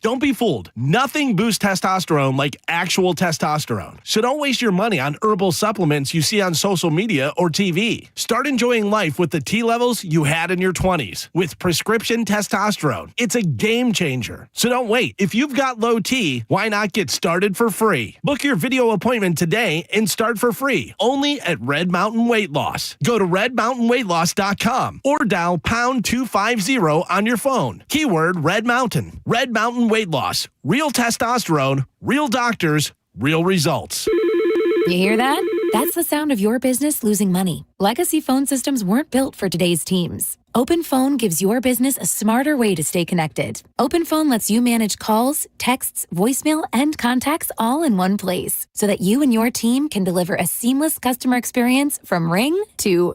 Don't be fooled. Nothing boosts testosterone like actual testosterone. So don't waste your money on herbal supplements you see on social media or TV. Start enjoying life with the T levels you had in your 20s with prescription testosterone. It's a game changer. So don't wait. If you've got low T, why not get started for free? Book your video appointment today and start for free only at Red Mountain Weight Loss. Go to redmountainweightloss.com or dial pound 250 on your phone. Keyword Red Mountain. Red Mountain Weight Loss. Real testosterone, real doctors, real results. You hear that? That's the sound of your business losing money. Legacy phone systems weren't built for today's teams. OpenPhone gives your business a smarter way to stay connected. OpenPhone lets you manage calls, texts, voicemail, and contacts all in one place so that you and your team can deliver a seamless customer experience from ring to...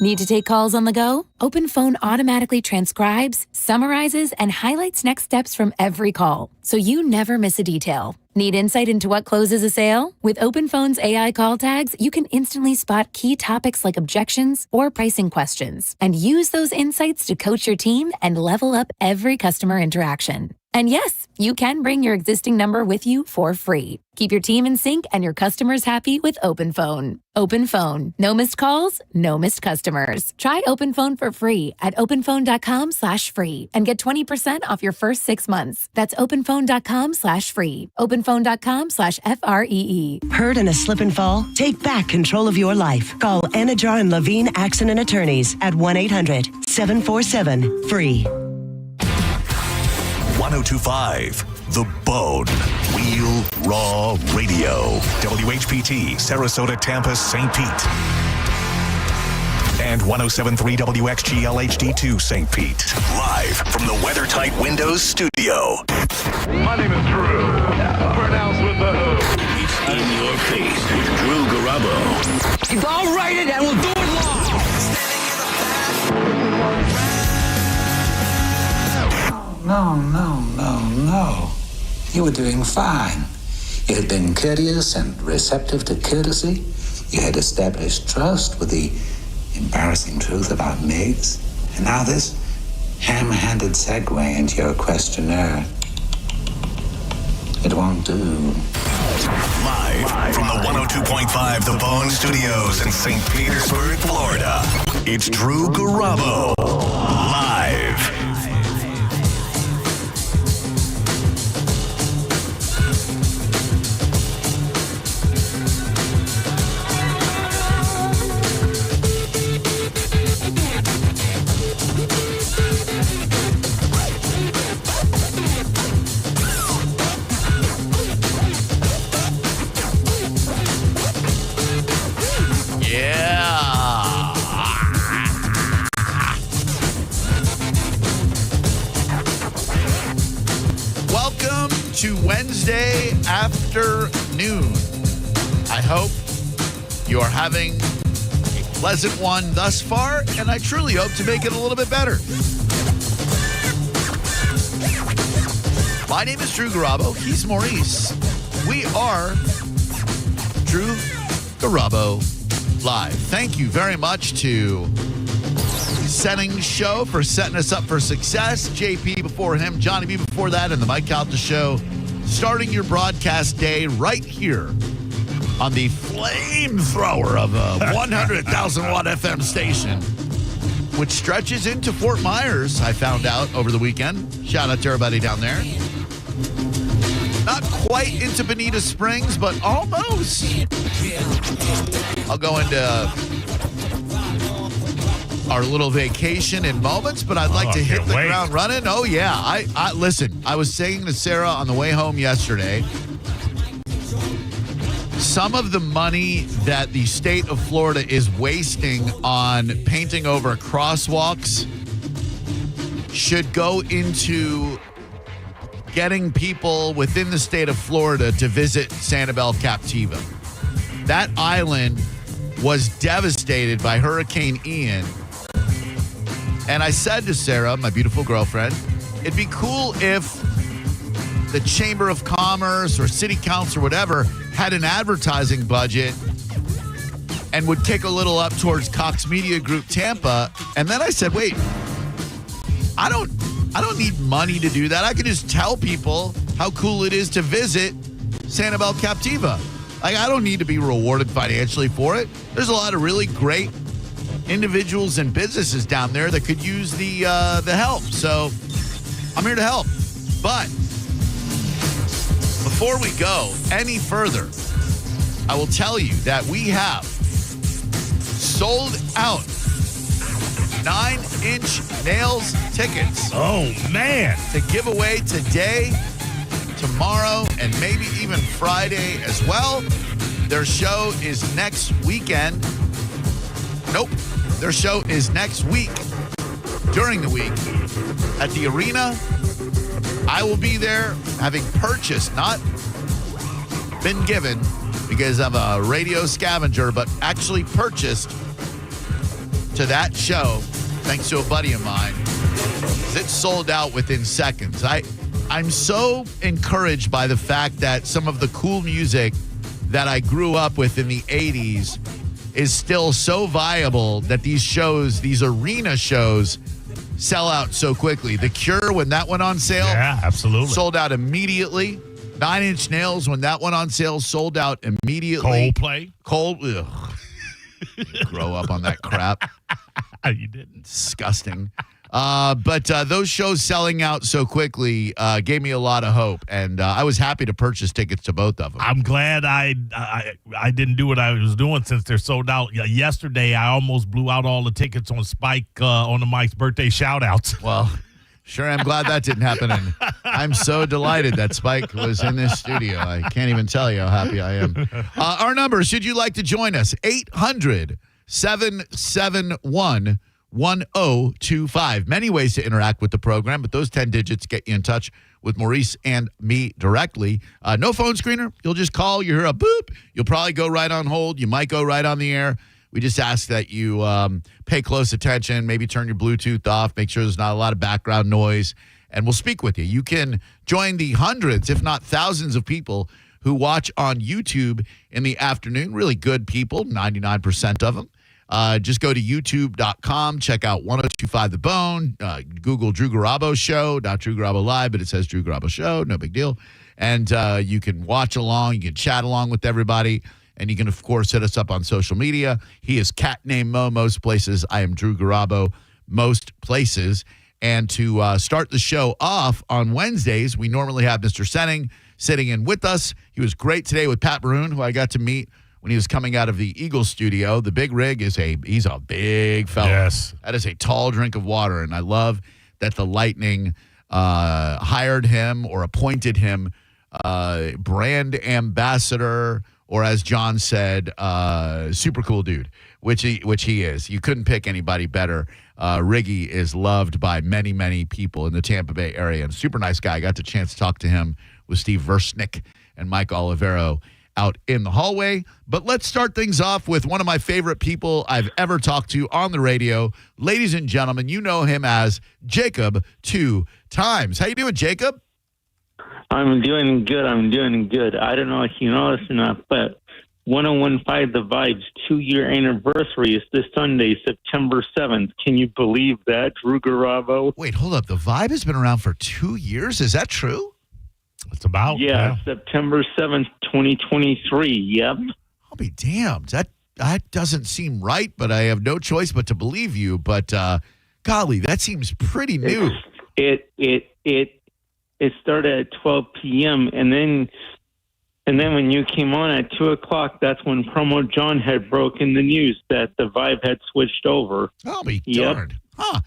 Need to take calls on the go? OpenPhone automatically transcribes, summarizes, and highlights next steps from every call, so you never miss a detail. Need insight into what closes a sale? With OpenPhone's AI call tags, you can instantly spot key topics like objections or pricing questions, and use those insights to coach your team and level up every customer interaction. And yes, you can bring your existing number with you for free. Keep your team in sync and your customers happy with OpenPhone. OpenPhone. No missed calls, no missed customers. Try OpenPhone for free at openphone.com/free and get 20% off your first 6 months. That's openphone.com/free. openphone.com/FREE. Hurt in a slip and fall? Take back control of your life. Call Anajar and Levine Accident Attorneys at 1-800-747-FREE. 1025 The Bone. Wheel Raw Radio. WHPT, Sarasota, Tampa, St. Pete. And 1073 WXGL HD2 St. Pete. Live from the WeatherTight Windows studio. My name is Drew. Pronounced with the O. It's in your face with Drew Garabo. I'll write it and we'll do it live. No. You were doing fine. You had been courteous and receptive to courtesy. You had established trust with the embarrassing truth about Miggs. And now this ham-handed segue into your questionnaire. It won't do. Live from the 102.5 The Bone Studios in St. Petersburg, Florida. It's Drew Garabo. Live. Wednesday afternoon. I hope you are having a pleasant one thus far, and I truly hope to make it a little bit better. My name is Drew Garabo. He's Maurice. We are Drew Garabo Live. Thank you very much to Settings Show for setting us up for success. JP before him, Johnny B before that, and the Mike Calta Show. Starting your broadcast day right here on the flamethrower of a 100,000 watt FM station, which stretches into Fort Myers, I found out over the weekend. Shout out to everybody down there. Not quite into Bonita Springs, but almost. I'll go into our little vacation in moments, but I'd like to hit the ground running. Oh, yeah. I listen, I was saying to Sarah on the way home yesterday, some of the money that the state of Florida is wasting on painting over crosswalks should go into getting people within the state of Florida to visit Sanibel Captiva. That island was devastated by Hurricane Ian. And I said to Sarah, my beautiful girlfriend, it'd be cool if the Chamber of Commerce or City Council or whatever had an advertising budget and would kick a little up towards Cox Media Group Tampa. And then I said, wait, I don't I don't need money to do that. I can just tell people how cool it is to visit Sanibel Captiva. Like, I don't need to be rewarded financially for it. There's a lot of really great individuals and businesses down there that could use the help. So I'm here to help. But before we go any further, I will tell you that we have sold out 9 Inch Nails tickets. Oh, man. To give away today, tomorrow, and maybe even Friday as well. Their show is next weekend. Nope. Their show is next week, during the week, at the arena. I will be there, having purchased, not been given, because I'm a radio scavenger, but actually purchased to that show, thanks to a buddy of mine. It's sold out within seconds. I'm so encouraged by the fact that some of the cool music that I grew up with in the 80s is still so viable that these shows, these arena shows, sell out so quickly. The Cure, when that went on sale, yeah, absolutely, sold out immediately. 9 Inch Nails, when that went on sale, sold out immediately. Coldplay. Grow up on that crap. You didn't. Disgusting. But those shows selling out so quickly gave me a lot of hope, and I was happy to purchase tickets to both of them. I'm glad I didn't do what I was doing since they're sold out. Yesterday, I almost blew out all the tickets on Spike on the Mike's birthday shout-outs. Well, sure, I'm glad that didn't happen, and I'm so delighted that Spike was in this studio. I can't even tell you how happy I am. Our number, should you like to join us, 800-771 1025. Many ways to interact with the program, but those 10 digits get you in touch with Maurice and me directly. No phone screener. You'll just call. You hear a boop. You'll probably go right on hold. You might go right on the air. We just ask that you pay close attention, maybe turn your Bluetooth off, make sure there's not a lot of background noise, and we'll speak with you. You can join the hundreds, if not thousands of people who watch on YouTube in the afternoon. Really good people, 99% of them. Just go to youtube.com, check out 1025 The Bone, Google Drew Garabo Show, not Drew Garabo Live, but it says Drew Garabo Show, no big deal. And you can watch along, you can chat along with everybody, and you can, of course, hit us up on social media. He is Cat Named Mo most places. I am Drew Garabo most places. And to start the show off on Wednesdays, we normally have Mr. Senning sitting in with us. He was great today with Pat Maroon, who I got to meet when he was coming out of the Eagles studio. The Big Rig he's a big fella. Yes. That is a tall drink of water, and I love that the Lightning hired him or appointed him brand ambassador, or as John said, super cool dude, which he is. You couldn't pick anybody better. Riggy is loved by many, many people in the Tampa Bay area, and super nice guy. I got the chance to talk to him with Steve Versnick and Mike Olivero out in the hallway. But let's start things off with one of my favorite people I've ever talked to on the radio. Ladies and gentlemen, you know him as Jacob 2 Times. How you doing, Jacob? I'm doing good. I don't know if you know this or not, but 1015 The Vibe's 2-year anniversary is this Sunday, September 7th. Can you believe that, Drew Garabo? Wait, hold up. The Vibe has been around for 2 years? Is that true? It's about. Yeah, September 7th, 2023. Yep. I'll be damned. That doesn't seem right, but I have no choice but to believe you. But golly, that seems pretty new. It started at 12 p.m. and then when you came on at 2 o'clock, that's when Promo John had broken the news that the Vibe had switched over. I'll be darned. Huh.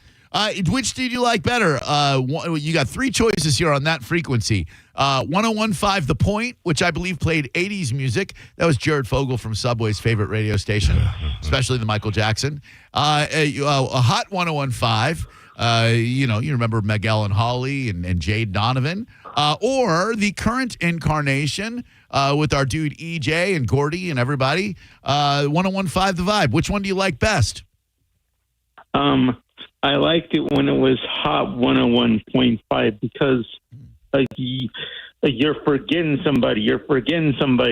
Which did you like better? You got 3 choices here on that frequency. 1015 The Point, which I believe played 80s music. That was Jared Fogle from Subway's favorite radio station, especially the Michael Jackson. A hot 1015. You remember Miguel and Holly and Jade Donovan. Or the current incarnation with our dude EJ and Gordy and everybody. 1015 The Vibe. Which one do you like best? I liked it when it was Hot 101.5 because you're forgetting somebody.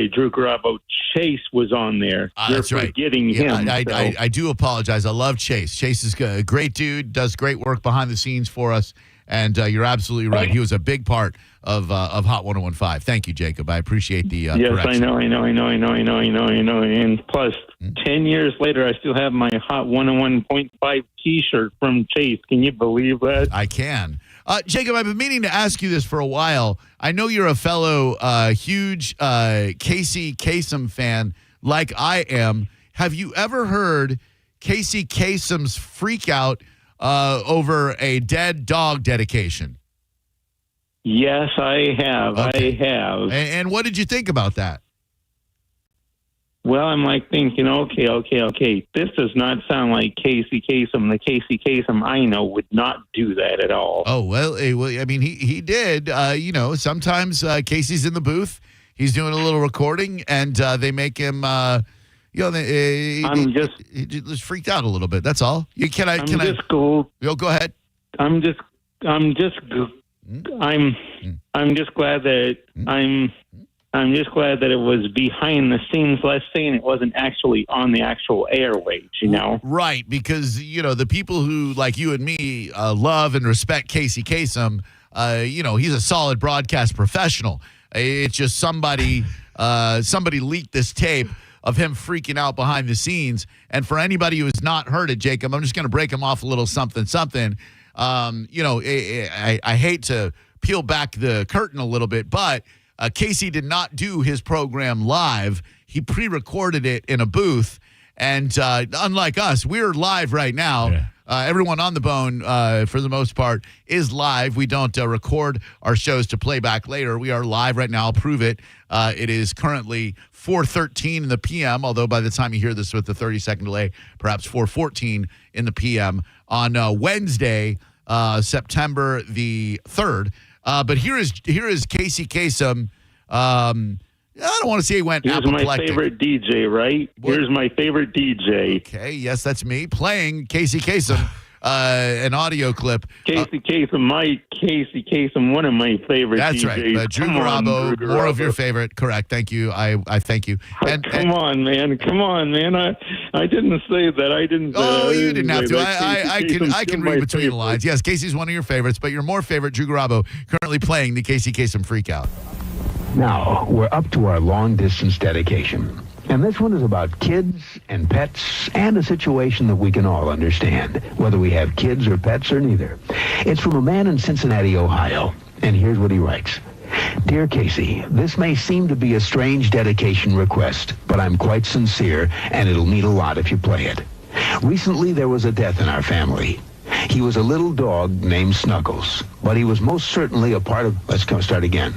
Drew Garabo. Chase was on there. You're that's right. Forgetting him. I do apologize. I love Chase. Chase is a great dude, does great work behind the scenes for us, And you're absolutely right. He was a big part of Hot 101.5. Thank you, Jacob. I appreciate the yes, correction. I know. And plus, 10 years later, I still have my Hot 101.5 T-shirt from Chase. Can you believe that? I can. Jacob, I've been meaning to ask you this for a while. I know you're a fellow huge Casey Kasem fan like I am. Have you ever heard Casey Kasem's freak out over a dead dog dedication? Yes, I have. Okay. I have. And what did you think about that? Well, I'm like thinking, okay. This does not sound like Casey Kasem. The Casey Kasem I know would not do that at all. Oh, well, I mean, he did. Sometimes Casey's in the booth. He's doing a little recording, and they make him, he just freaked out a little bit. That's all. Go ahead. I'm just glad that I'm just glad that it was behind the scenes, less saying it wasn't actually on the actual airwaves, Right, because, the people who, like you and me, love and respect Casey Kasem, he's a solid broadcast professional. It's just somebody leaked this tape of him freaking out behind the scenes. And for anybody who has not heard it, Jacob, I'm just going to break him off a little something. I hate to peel back the curtain a little bit, but Casey did not do his program live. He pre-recorded it in a booth. And unlike us, we're live right now. Yeah. Everyone on the bone, for the most part, is live. We don't record our shows to play back later. We are live right now. I'll prove it. It is currently 4:13 in the p.m., although by the time you hear this with the 30-second delay, perhaps 4:14 in the p.m. on Wednesday, September the 3rd. But here is Casey Kasem. I don't want to say he went apoplectic. Here's my favorite DJ, right? Here's my favorite DJ. Okay, yes, that's me playing Casey Kasem, an audio clip. Casey Kasem, one of my favorite that's DJs. That's right. Drew Garabo, more of your favorite. Correct. Thank you. I thank you. Come on, man. I didn't say that. You didn't have to. I can read between the lines. Yes, Casey's one of your favorites, but your more favorite, Drew Garabo, currently playing the Casey Kasem Freakout. Now, we're up to our long-distance dedication. And this one is about kids and pets and a situation that we can all understand, whether we have kids or pets or neither. It's from a man in Cincinnati, Ohio. And here's what he writes. Dear Casey, this may seem to be a strange dedication request, but I'm quite sincere, and it'll mean a lot if you play it. Recently, there was a death in our family. He was a little dog named Snuggles, but he was most certainly a part of... Let's start again.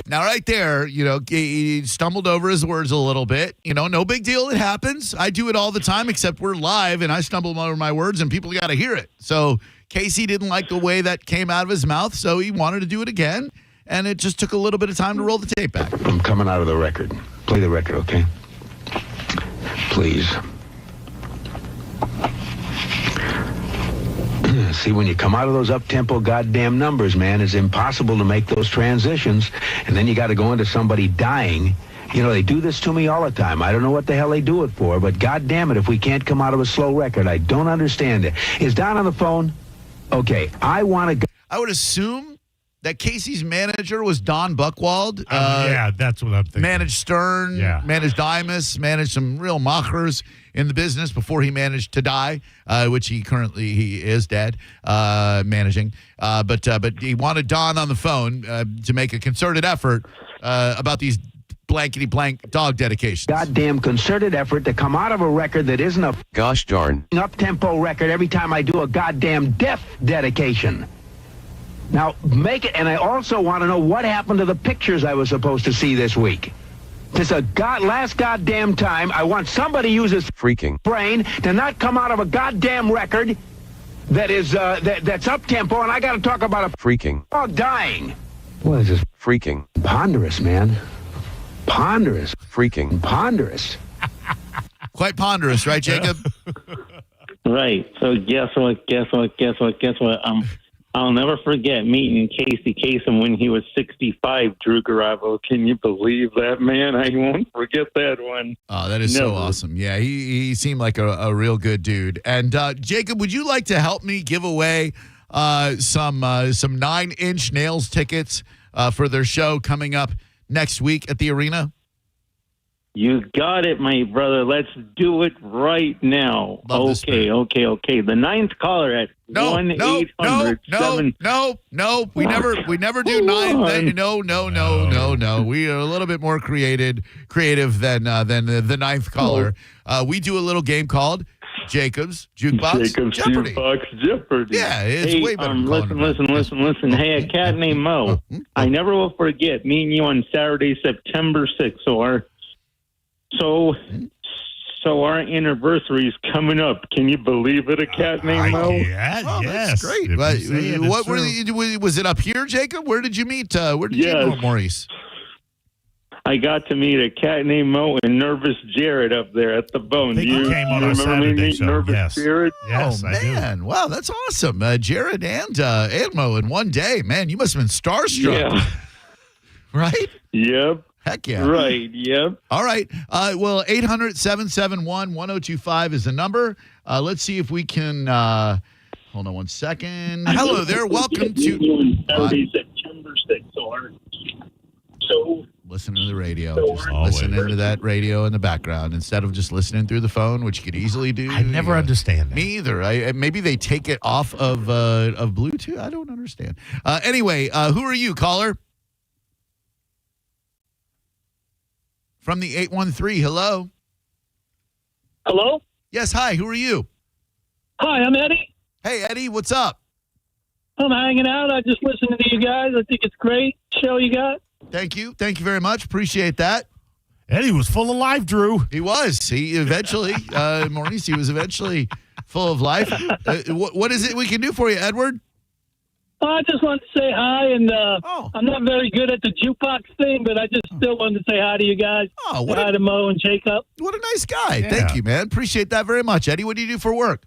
Now, right there, he stumbled over his words a little bit. No big deal. It happens. I do it all the time, except we're live, and I stumble over my words, and people got to hear it. So Casey didn't like the way that came out of his mouth, so he wanted to do it again, and it just took a little bit of time to roll the tape back. I'm coming out of the record. Play the record, okay? Please. See, when you come out of those up-tempo goddamn numbers, man, it's impossible to make those transitions. And then you got to go into somebody dying. They do this to me all the time. I don't know what the hell they do it for, but goddamn it, if we can't come out of a slow record, I don't understand it. Is Don on the phone? Okay, I want to... I would assume that Casey's manager was Don Buchwald. Yeah, that's what I'm thinking. Managed Stern, managed Imus, managed some real machers in the business before he managed to die, which he is dead, managing. But he wanted Don on the phone to make a concerted effort about these blankety-blank dog dedications. Goddamn concerted effort to come out of a record that isn't a gosh darn up-tempo record every time I do a goddamn death dedication. Now, make it, and I also want to know what happened to the pictures I was supposed to see this week. This is last goddamn time. I want somebody to use his freaking brain to not come out of a goddamn record that is that's up-tempo, and I got to talk about a freaking dog dying. What is this? Freaking Ponderous, man. Ponderous. Freaking ponderous. Quite ponderous, right, Jacob? Right. So guess what? I'll never forget meeting Casey Kasem when he was 65, Drew Garabo. Can you believe that, man? I won't forget that one. Oh, that is so awesome. Yeah, he seemed like a real good dude. And Jacob, would you like to help me give away some 9 Inch Nails tickets for their show coming up next week at the arena? You got it, my brother. Let's do it right now. Okay. The ninth caller at No. 1-800-7. No. We never do 9. No. We are a little bit more creative than the ninth caller. We do a little game called Jacob's Jukebox Jeopardy. Jukebox Jeopardy. Yeah, it's way better. Listen. Hey, a cat named Mo. I never will forget meeting you on Saturday, September 6th. So our anniversary is coming up. Can you believe it? A cat named Mo. Yes. That's great. Was it up here, Jacob? Where did you meet? Where did you meet Maurice? I got to meet a cat named Mo and Nervous Jared up there at the Bone. He came on our Saturday show. Nervous Jared? Yes, I do. Wow, that's awesome. Jared and Mo in one day. Man, you must have been starstruck. Yeah. Right? Yep. Heck yeah. Right, yep. All right. Well, 800-771-1025 is the number. Let's see if we can hold on one second. Hello there. Welcome to Saturday, September 6th. So listen to the radio. Just listen into that radio in the background instead of just listening through the phone, which you could easily do. I never understand that. Me either. Maybe they take it off of Bluetooth. I don't understand. Anyway, who are you, caller? From the 813, hello? Hello? Yes, hi, who are you? Hi, I'm Eddie. Hey, Eddie, what's up? I'm hanging out. I just listened to you guys. I think it's a great show you got. Thank you. Thank you very much. Appreciate that. Eddie was full of life, Drew. He was. He eventually, Maurice, he was eventually full of life. What is it we can do for you, Edward? I just wanted to say hi, and I'm not very good at the jukebox thing, but I just still wanted to say hi to you guys. Oh, hi to Mo and Jacob. What a nice guy. Yeah. Thank you, man. Appreciate that very much. Eddie, what do you do for work?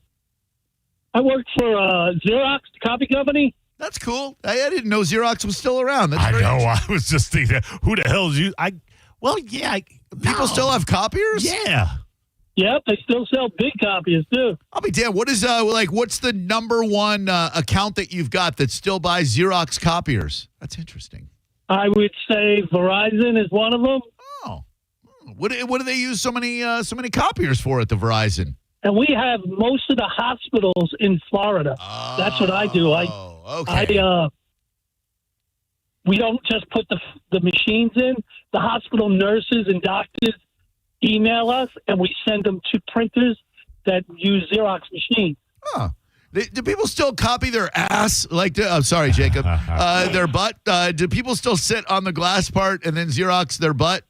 I work for Xerox, the copy company. That's cool. I didn't know Xerox was still around. That's I very know. I was just thinking, who the hell is you? People still have copiers? Yeah. Yep, they still sell big copies, too. I'll be damned. What is, what's the number one account that you've got that still buys Xerox copiers? That's interesting. I would say Verizon is one of them. Oh. What do they use so many copiers for at the Verizon? And we have most of the hospitals in Florida. That's what I do. Okay. We don't just put the machines in. The hospital nurses and doctors email us, and we send them to printers that use Xerox machines. Huh. Do people still copy their ass? I'm sorry, Jacob. Their butt? Do people still sit on the glass part and then Xerox their butt?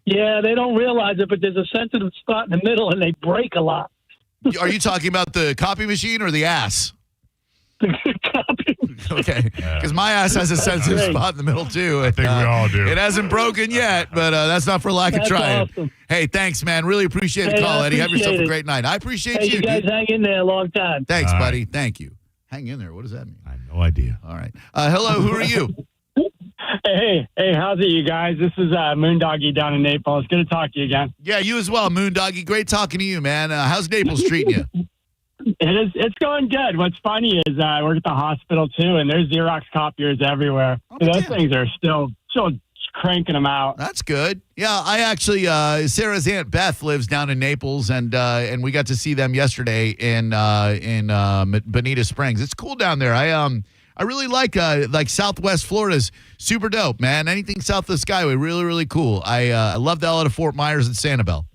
Yeah, they don't realize it, but there's a sensitive spot in the middle, and they break a lot. Are you talking about the copy machine or the ass? The copy. Okay, because my ass has a sensitive spot in the middle, too. I think we all do. It hasn't broken yet, but that's not for lack of trying. Awesome. Hey, thanks, man. Really appreciate the call, Eddie. Have yourself a great night. I appreciate you. You guys hang in there a long time. Thanks, buddy. Thank you. Hang in there. What does that mean? I have no idea. All right. Hello, who are you? Hey, how's it, you guys? This is Moondoggy down in Naples. Good to talk to you again. Yeah, you as well, Moondoggy. Great talking to you, man. How's Naples treating you? It's going good. What's funny is I work at the hospital too, and there's Xerox copiers everywhere. Those things are still cranking them out. That's good. Yeah, I actually Sarah's Aunt Beth lives down in Naples, and we got to see them yesterday in Bonita Springs. It's cool down there. I really like Southwest Florida's super dope, man. Anything south of the Skyway, really, really cool. I love the hell out of Fort Myers and Sanibel.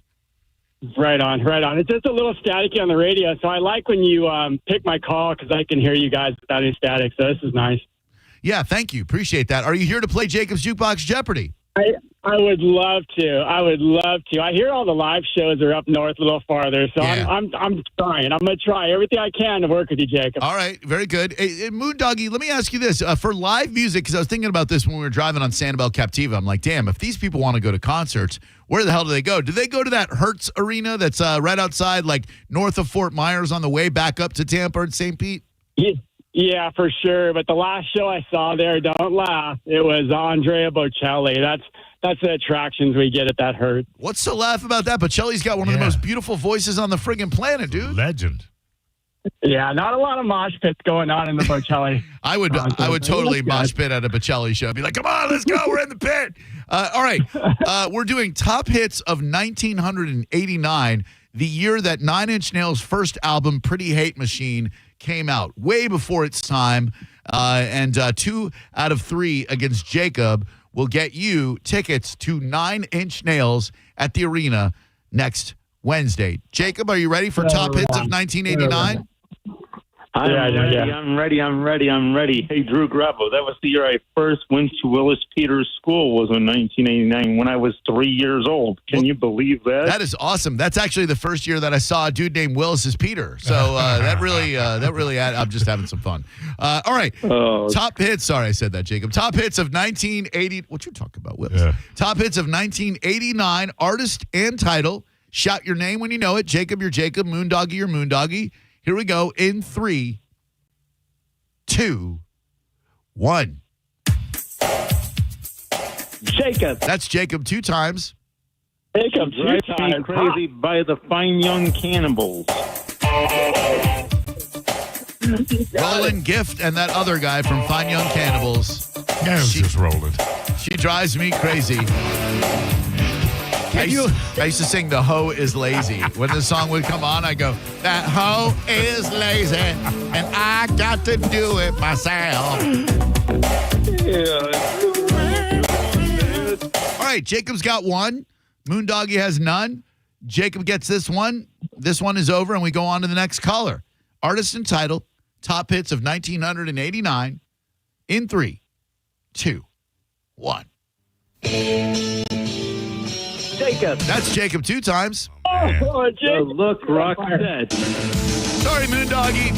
Right on. It's just a little staticky on the radio, so I like when you pick my call because I can hear you guys without any static, so this is nice. Yeah, thank you. Appreciate that. Are you here to play Jacob's Jukebox Jeopardy? I would love to. I hear all the live shows are up north a little farther, so yeah. I'm trying. I'm going to try everything I can to work with you, Jacob. All right, very good. Hey, Moondoggy, let me ask you this. For live music, because I was thinking about this when we were driving on Sanibel Captiva, I'm like, damn, if these people want to go to concerts, where the hell do they go? Do they go to that Hertz Arena that's right outside, like north of Fort Myers on the way back up to Tampa and St. Pete? Yeah, for sure. But the last show I saw there, don't laugh, it was Andrea Bocelli. That's the attractions we get at that Hertz. What's to laugh about that? Bocelli's got one of the most beautiful voices on the friggin' planet, dude. Legend. Yeah, not a lot of mosh pits going on in the Bocelli. I would totally mosh pit at a Bocelli show. I'd be like, come on, let's go. We're in the pit. All right. We're doing top hits of 1989, the year that Nine Inch Nails' first album, Pretty Hate Machine, came out, way before its time. And 2 out of 3 against Jacob will get you tickets to 9 Inch Nails at the arena next Wednesday. Jacob, are you ready for top hits of 1989? I'm ready. Hey, Drew Garabo, that was the year I first went to Willis Peters School, was in 1989 when I was 3 years old. Can you believe that? That is awesome. That's actually the first year that I saw a dude named Willis as Peter. So that really, I'm just having some fun. All right. Top hits. Sorry, I said that, Jacob. Top hits of 1980. What you talking about, Willis? Yeah. Top hits of 1989, artist and title. Shout your name when you know it. Jacob, you're Jacob. Moondoggy, you're Moondoggy. Here we go in 3, 2, 1. Jacob. That's Jacob 2 times. Jacob 2 times. Crazy by the Fine Young Cannibals. Roland Gift and that other guy from Fine Young Cannibals. Yeah, it was just Roland. She drives me crazy. I used to sing "The Hoe is Lazy." When the song would come on, I go, "That hoe is lazy, and I got to do it myself." All right, Jacob's got 1. Moondoggy has none. Jacob gets this one. This one is over, and we go on to the next caller. Artist and title, top hits of 1989 in 3, 2, 1. Jacob. That's Jacob 2 times. Jacob. Look, Roxette. Sorry, Moondoggy.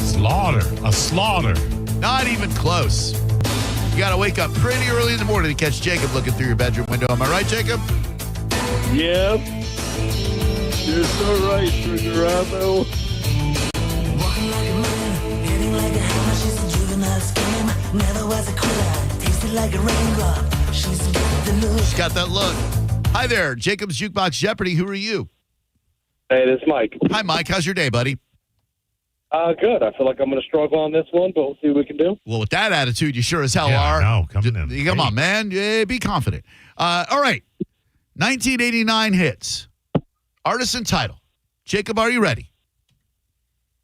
A slaughter. Not even close. You got to wake up pretty early in the morning to catch Jacob looking through your bedroom window. Am I right, Jacob? Yep. You're so right, Drew Garabo. Walking like a man, hitting like a hammer. She's a juvenile scam. Never was a quitter. Tasted like a raindrop. She's got the look. She's got that look. Hi there, Jacob's Jukebox Jeopardy. Who are you? Hey, this is Mike. Hi, Mike. How's your day, buddy? Good. I feel like I'm going to struggle on this one, but we'll see what we can do. Well, with that attitude, you sure as hell are. No, coming in. Come on, man. Yeah, be confident. All right. 1989 hits. Artist and title. Jacob, are you ready?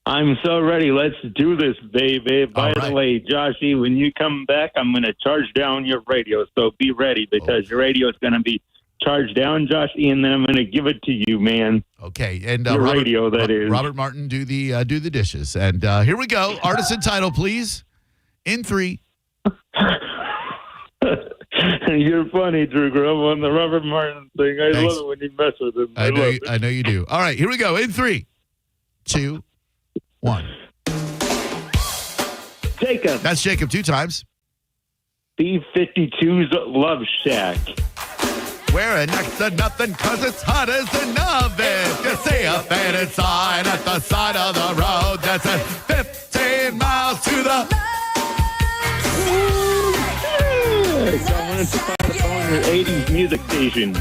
I'm so ready. Let's do this, baby. By All right. the way, Joshy, when you come back, I'm going to charge down your radio. So be ready because your radio is going to be charged down, Joshy, and then I'm going to give it to you, man. Okay. And your radio, that is. Robert Martin, do the dishes. And here we go. Artist and title, please. In 3. You're funny, Drew Garabo, on the Robert Martin thing. I love it when you mess with him. I know you do. All right, here we go. In 3, 2, 1. Jacob. That's Jacob 2 times. B-52's Love Shack. Wearing next to nothing because it's hot as an oven. You see a faded sign at the side of the road that says 15 miles to the... I wanted to find a phone your 80s music station.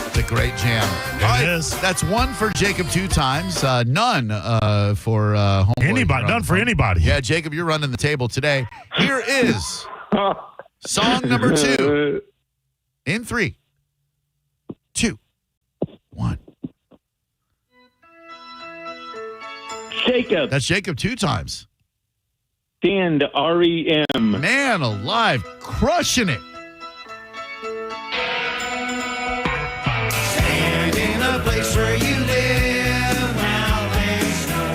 It's a great jam. All right, that's 1 for Jacob 2 times. None for Homeboy. Anybody, none for anybody. Yeah, Jacob, you're running the table today. Here is song number 2. In 3, 2, 1. Jacob. That's Jacob 2 times. Stand R.E.M. Man alive, crushing it. Stand in a place where you live. Now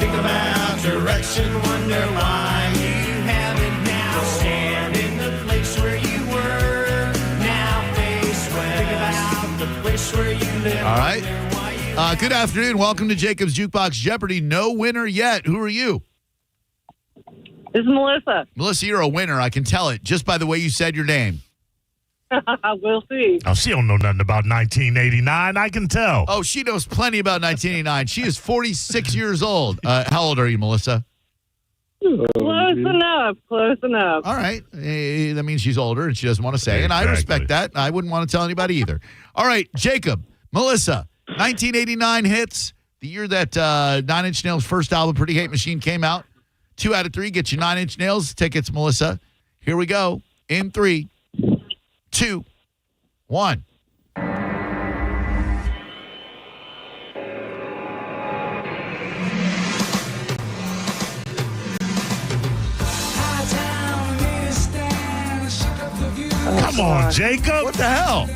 think about direction. Wonder why you haven't now. Stand in the place where you were. Now face west. Think about the place where you live. All right. Good afternoon. Welcome to Jacob's Jukebox Jeopardy. No winner yet. Who are you? This is Melissa. Melissa, you're a winner. I can tell it just by the way you said your name. We'll see. Oh, she don't know nothing about 1989. I can tell. Oh, she knows plenty about 1989. She is 46 years old. How old are you, Melissa? Close enough. All right. That means she's older and she doesn't want to say. And I respect that. I wouldn't want to tell anybody either. All right, Jacob, Melissa, 1989 hits. The year that 9 Inch Nails' first album, Pretty Hate Machine, came out. 2 out of 3 get you 9 Inch Nails tickets, Melissa. Here we go. In 3, 2, 1. Come on, Jacob. What the hell?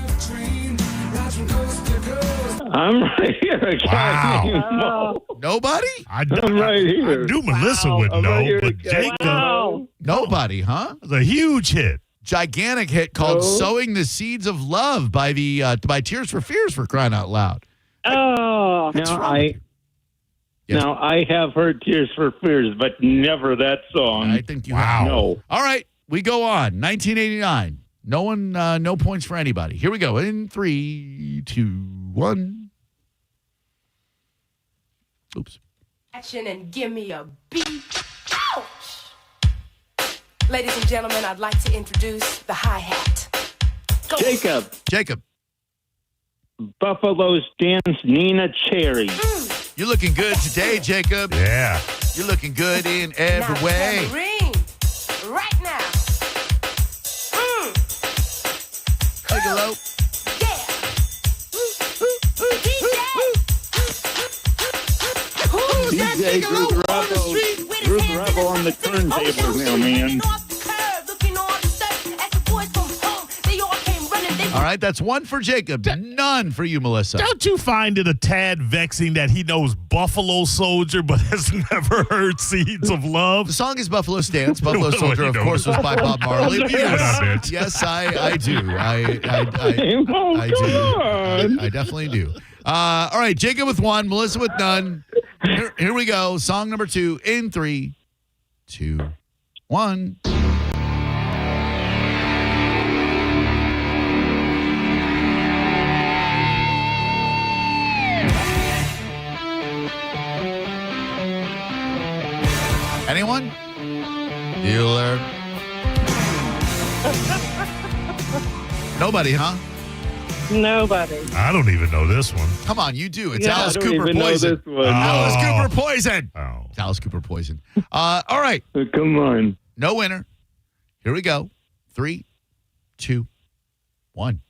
I'm right here. Wow. Nobody? I'm right here. I knew Melissa would I'm know, right here but again. Jacob. Nobody, huh? It was a huge hit. Gigantic hit called "Sowing the Seeds of Love" by by Tears for Fears, for crying out loud. Oh. Now I have heard Tears for Fears, but never that song. I think you Wow. have. No. All right, we go on. 1989. No one, no points for anybody. Here we go. In 3, 2, 1. Oops. Action and give me a beat. Ouch! Ladies and gentlemen, I'd like to introduce the hi-hat. Go. Jacob. Buffalo's Dance, Nina Cherry. You're looking good today, Jacob. Yeah. You're looking good in every Now, way. tambourine. Right now. Take a low. DJ Drew Garabo on the turntable now, man. All right, that's 1 for Jacob. None for you, Melissa. Don't you find it a tad vexing that he knows Buffalo Soldier but has never heard Seeds of Love? The song is Buffalo Stance. Buffalo Soldier, of course, was by Bob Marley. Yes, I do. I do. I definitely do. All right, Jacob with 1, Melissa with none. Here we go. Song number 2 in 3, 2, 1. Anyone? Bueller. Nobody, huh? Nobody. I don't even know this one. Come on, you do. It's Yeah, Alice I don't Cooper even know Poison. this one. Alice Oh. Cooper Poison. Oh. It's Alice Cooper Poison. All right. Come on. No winner. Here we go. 3, 2, 1.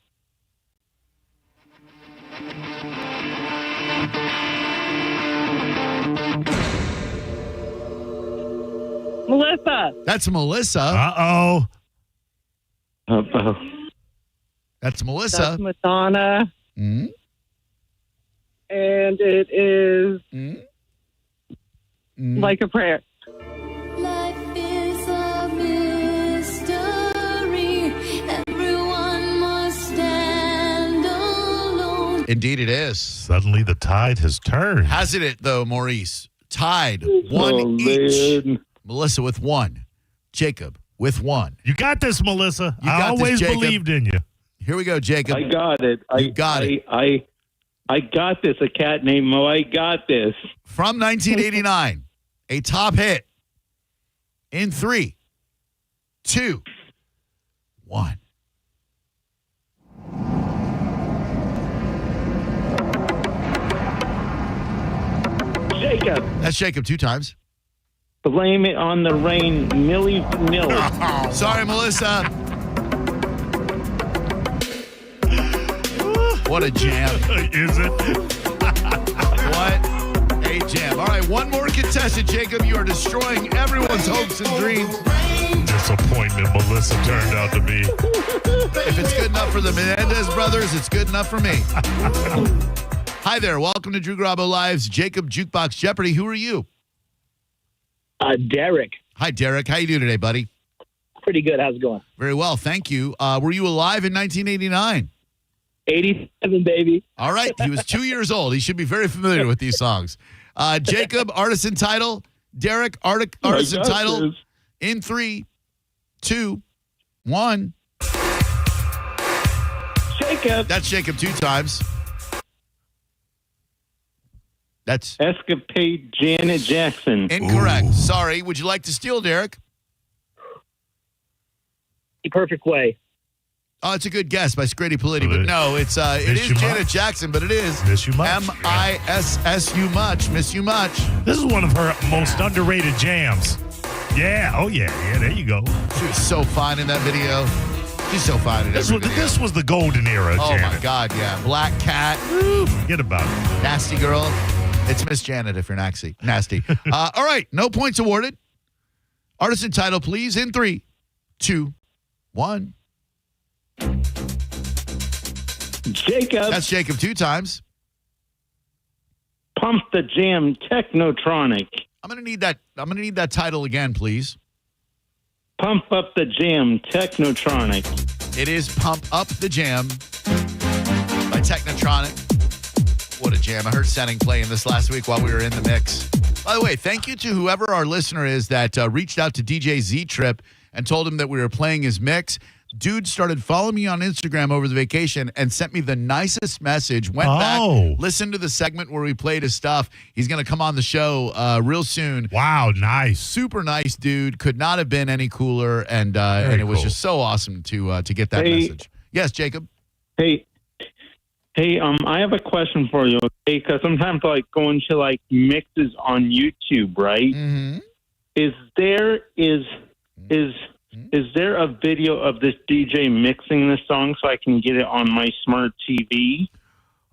Melissa. That's Melissa. Uh-oh. That's Melissa. That's Madonna. Mm-hmm. And it is Like a Prayer. Life is a mystery. Everyone must stand alone. Indeed it is. Suddenly the tide has turned. Hasn't it, though, Maurice? Tied. 1 each. Man. Melissa with 1. Jacob with 1. You got this, Melissa. You I got this, always Jacob. believed in you. Here we go, Jacob. I got it. You got it. I got this. A cat named Mo. I got this. From 1989, a top hit in 3, 2, 1. Jacob. That's Jacob 2 times. Blame it on the rain. Milli Vanilli. Sorry, Melissa. What a jam. Is it? What a jam. All right, one more contestant, Jacob. You are destroying everyone's hopes and dreams. Disappointment Melissa turned out to be. If it's good enough for the Menendez brothers, it's good enough for me. Hi there. Welcome to Drew Garabo Live's Jacob Jukebox Jeopardy. Who are you? Derek. Hi, Derek. How you doing today, buddy? Pretty good. How's it going? Very well, thank you. Were you alive in 1989? 87, baby. All right. He was 2 years old. He should be very familiar with these songs. Jacob, artist and title. Derek, artist and title. In 3, 2, 1. Jacob. That's Jacob 2 times. That's Escapade Janet Jackson. incorrect. Ooh. Sorry. Would you like to steal, Derek? The Perfect Way. Oh, it's a good guess by Scrady Politti, but no, it is Janet Jackson, but it is Miss You Much. M-I-S-S-U much. Miss You much. This is one of her most underrated jams. Yeah. Oh, yeah. Yeah, there you go. She was so fine in that video. She's so fine in every video. This was the golden era, Oh, Janet. my God, yeah. Black Cat. Woo, forget about it. Nasty Girl. It's Miss Janet if you're nasty. All right, no points awarded. Artist and title, please, in 3, 2, 1. Jacob. That's Jacob 2 times. Pump the Jam Technotronic. I'm gonna need that title again, please. Pump Up the Jam Technotronic. It is Pump Up the Jam by Technotronic. What a jam. I heard Setting playing this last week while we were in the mix. By the way, thank you to whoever our listener is that reached out to DJ Z-Trip and told him that we were playing his mix. Dude started following me on Instagram over the vacation and sent me the nicest message. Went back, listened to the segment where we played his stuff. He's going to come on the show real soon. Wow, nice. Super nice dude. Could not have been any cooler, and it was just so awesome to get that message. Yes, Jacob? Hey, I have a question for you, okay? Because sometimes I go into mixes on YouTube, right? Mm-hmm. Is there a video of this DJ mixing this song so I can get it on my smart TV?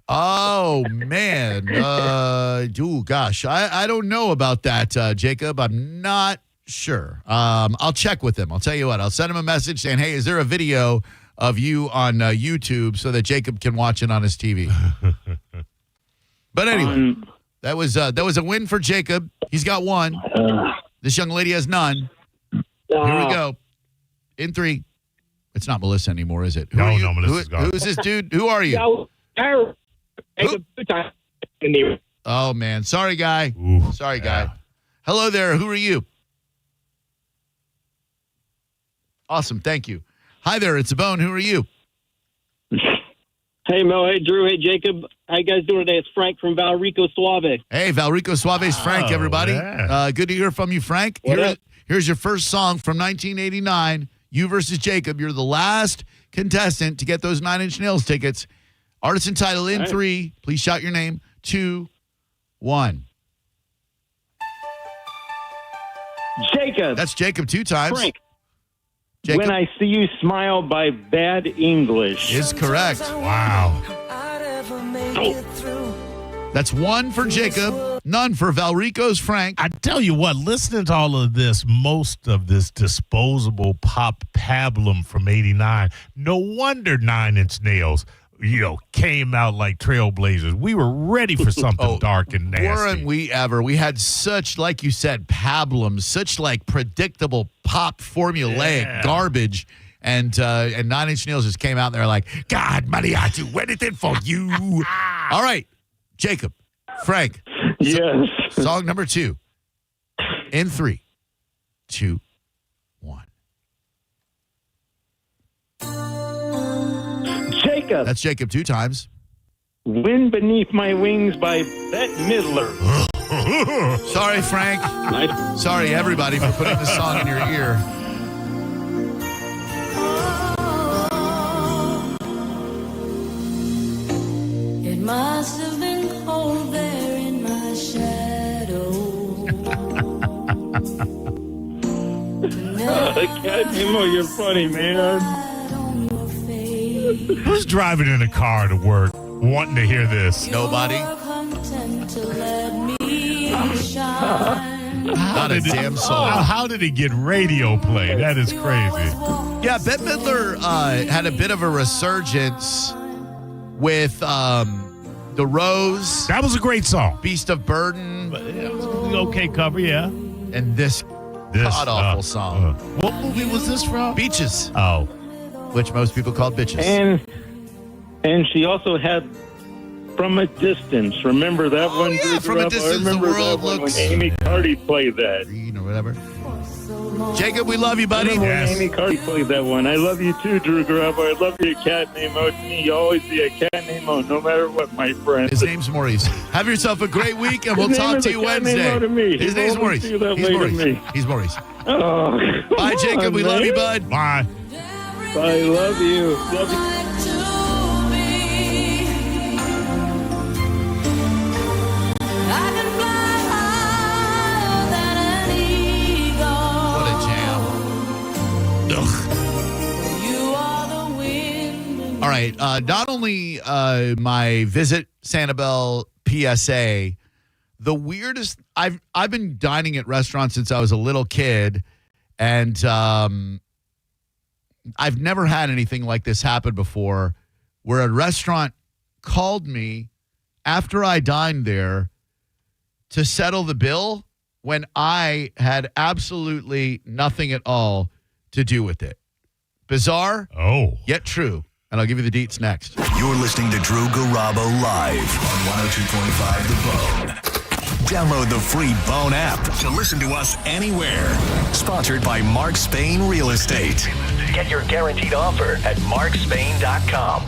Oh, man. Gosh. I don't know about that, Jacob. I'm not sure. I'll check with him. I'll tell you what. I'll send him a message saying, hey, is there a video of you on YouTube so that Jacob can watch it on his TV? But anyway, that was a win for Jacob. He's got one. This young lady has none. Here we go. In 3. It's not Melissa anymore, is it? No, Melissa's gone. Who's this dude? Who are you? Oh, man. Sorry, guy. Ooh, Sorry, guy. Hello there. Who are you? Awesome. Thank you. Hi there. It's a Bone. Who are you? Hey, Mo. Hey, Drew. Hey, Jacob. How you guys doing today? It's Frank from Valrico Suave. Hey, Valrico Suave's Frank, everybody. Yeah. Good to hear from you, Frank. Here's your first song from 1989. You versus Jacob. You're the last contestant to get those 9 Inch Nails tickets. Artist and title in 3. Please shout your name. 2, 1. Jacob. That's Jacob 2 times. Frank. Jacob. When I See You Smile by Bad English. Is correct. Wow. That's 1 for Jacob, none for Valrico's Frank. I tell you what, listening to all of this, most of this disposable pop pablum from 89, no wonder 9 Inch Nails, came out like trailblazers. We were ready for something dark and nasty. Weren't we ever? We had such, like you said, pablum, such predictable pop formulaic garbage. And 9 Inch Nails just came out and they're like, God, money, I'd do anything for you. All right, Jacob, Frank. Yes. Song number 2. In 3, 2, 1. Jacob. That's Jacob 2 times. Wind Beneath My Wings by Bette Midler. Sorry, Frank. Sorry, everybody, for putting this song in your ear. It must have been cold there in my shadow. God, Nemo, you're funny, man. Who's driving in a car to work wanting to hear this? Nobody. Not a damn soul. How did he get radio play? That is crazy. Yeah, Bette Midler had a bit of a resurgence with The Rose. That was a great song. Beast of Burden. It was an okay cover, yeah. And this god-awful song. What movie was this from? Beaches. Oh. Which most people call bitches. And she also had From a Distance. Remember that one? Yeah, From a Distance, the world looks... When Amy Cardi played that. Or whatever. Jacob, we love you, buddy. When Amy Cardi played that one. I love you too, Drew Garabo. I love you, cat name Mo. To me, you always be a cat name Mo, no matter what, my friend. His name's Maurice. Have yourself a great week, and we'll talk to you Wednesday. His name's Maurice. He's Maurice. He's Maurice. Oh, bye, Jacob. We love you, bud. Bye. I love you. Love you. What a jam. Ugh. All right. Not only my Visit Sanibel PSA, the weirdest. I've been dining at restaurants since I was a little kid, and I've never had anything like this happen before, where a restaurant called me after I dined there to settle the bill when I had absolutely nothing at all to do with it. Bizarre, yet true. And I'll give you the deets next. You're listening to Drew Garabo live on 102.5 The Bone. Download the free Bone app to listen to us anywhere. Sponsored by Mark Spain Real Estate. Get your guaranteed offer at markspain.com.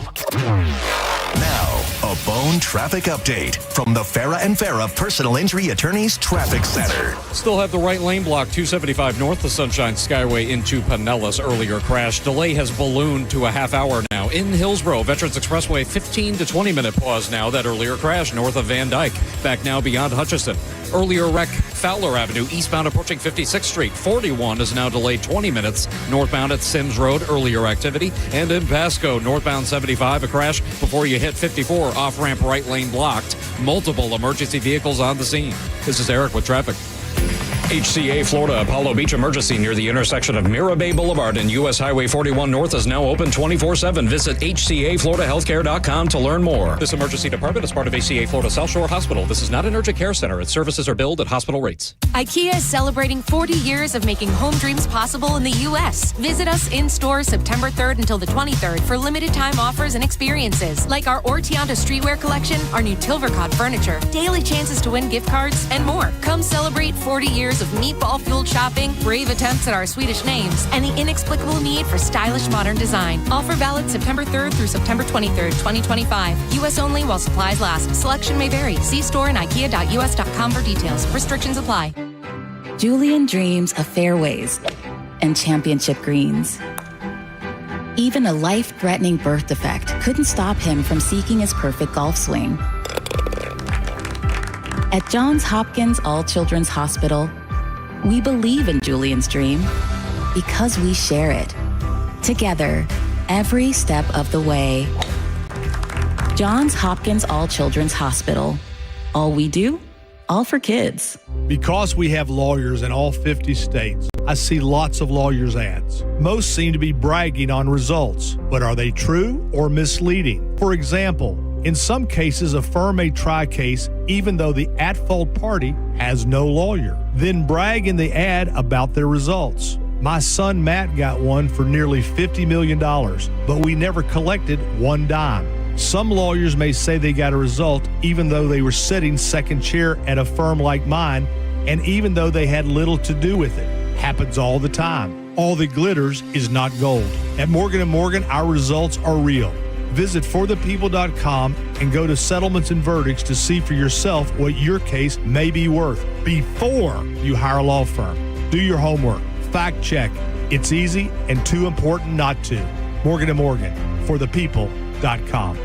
Now, a Bone traffic update from the Farah and Farah Personal Injury Attorneys Traffic Center. Still have the right lane block, 275 north, the Sunshine Skyway into Pinellas. Earlier crash. Delay has ballooned to a half hour now. In Hillsborough, Veterans Expressway, 15 to 20 minute pause now. That earlier crash north of Van Dyke. Back now beyond Hutchinson. Earlier wreck, Fowler Avenue, eastbound approaching 56th Street. 41 is now delayed 20 minutes. Northbound at Sims Road, earlier activity. And in Pasco, northbound 75, a crash before you hit 54, off-ramp right lane blocked. Multiple emergency vehicles on the scene. This is Eric with traffic. HCA Florida Apollo Beach emergency near the intersection of Mira Bay Boulevard and U.S. Highway 41 North is now open 24/7. Visit HCAFloridaHealthcare.com to learn more. This emergency department is part of HCA Florida South Shore Hospital. This is not an urgent care center. Its services are billed at hospital rates. IKEA is celebrating 40 years of making home dreams possible in the U.S. Visit us in store September 3rd until the 23rd for limited time offers and experiences like our Ortianda streetwear collection, our new Tilvercott furniture, daily chances to win gift cards, and more. Come celebrate 40 years of meatball-fueled shopping, brave attempts at our Swedish names, and the inexplicable need for stylish modern design. Offer valid September 3rd through September 23rd, 2025. U.S. only while supplies last. Selection may vary. See store and ikea.us.com for details. Restrictions apply. Julian dreams of fairways and championship greens. Even a life-threatening birth defect couldn't stop him from seeking his perfect golf swing. At Johns Hopkins All Children's Hospital, we believe in Julian's dream because we share it. Together, every step of the way. Johns Hopkins All Children's Hospital. All we do, all for kids. Because we have lawyers in all 50 states, I see lots of lawyers' ads. Most seem to be bragging on results, but are they true or misleading? For example, in some cases, a firm may try a case even though the at-fault party has no lawyer, then brag in the ad about their results. My son Matt got one for nearly $50 million, but we never collected one dime. Some lawyers may say they got a result even though they were sitting second chair at a firm like mine, and even though they had little to do with it. Happens all the time. All that glitters is not gold. At Morgan & Morgan, our results are real. Visit forthepeople.com and go to settlements and verdicts to see for yourself what your case may be worth before you hire a law firm. Do your homework. Fact check. It's easy and too important not to. Morgan & Morgan, forthepeople.com.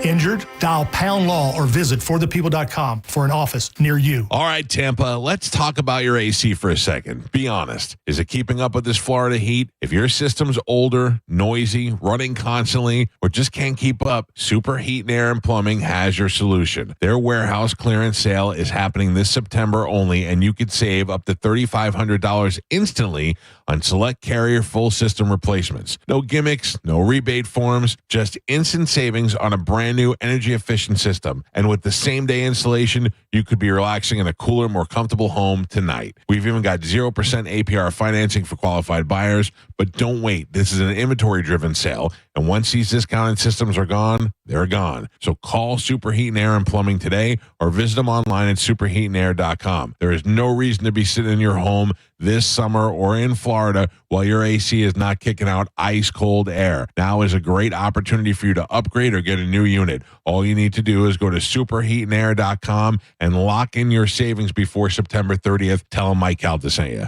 Injured? Dial pound law or visit forthepeople.com for an office near you. All right, Tampa, let's talk about your AC for a second. Be honest. Is it keeping up with this Florida heat? If your system's older, noisy, running constantly, or just can't keep up, Super Heat and Air and Plumbing has your solution. Their warehouse clearance sale is happening this September only, and you could save up to $3,500 instantly on select Carrier full system replacements. No gimmicks, no rebate forms, just instant savings on a brand new energy efficient system. And with the same day installation, you could be relaxing in a cooler, more comfortable home tonight. We've even got 0% APR financing for qualified buyers, but don't wait. This is an inventory driven sale. And once these discounted systems are gone, they're gone. So call Super Heat and Air and Plumbing today or visit them online at superheatandair.com. There is no reason to be sitting in your home this summer or in Florida while your AC is not kicking out ice cold air. Now is a great opportunity for you to upgrade or get a new unit. All you need to do is go to superheatandair.com and lock in your savings before September 30th. Tell them Mike Calta sent you.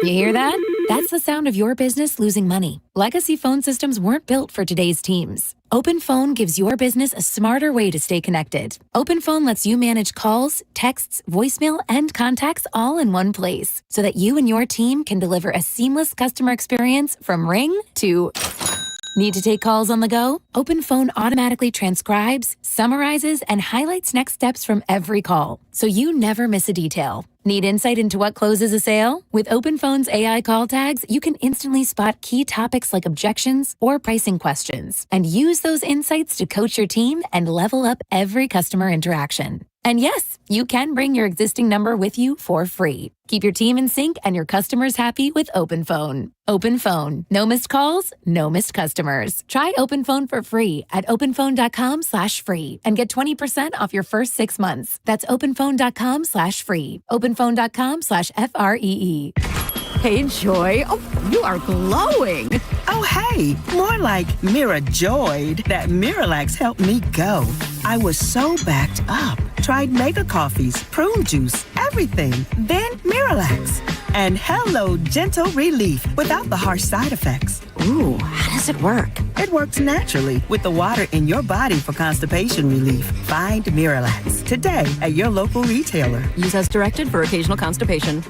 You hear that? That's the sound of your business losing money. Legacy phone systems weren't built for today's teams. Open Phone gives your business a smarter way to stay connected. Open Phone lets you manage calls, texts, voicemail, and contacts all in one place so that you and your team can deliver a seamless customer experience from ring to... Need to take calls on the go? Open Phone automatically transcribes, summarizes, and highlights next steps from every call, so you never miss a detail. Need insight into what closes a sale? With Open Phone's AI call tags, you can instantly spot key topics like objections or pricing questions, and use those insights to coach your team and level up every customer interaction. And yes, you can bring your existing number with you for free. Keep your team in sync and your customers happy with Open Phone. Open Phone. No missed calls, no missed customers. Try Open Phone for free at openphone.com/free and get 20% off your first 6 months. That's openphone.com/free. openphone.com/FREE. Hey, Joy. Oh, you are glowing. Oh, hey. More like Mira joyed that Miralax helped me go. I was so backed up. Tried mega coffees, prune juice, everything. Then Miralax. And hello, gentle relief without the harsh side effects. Ooh, how does it work? It works naturally with the water in your body for constipation relief. Find Miralax today at your local retailer. Use as directed for occasional constipation.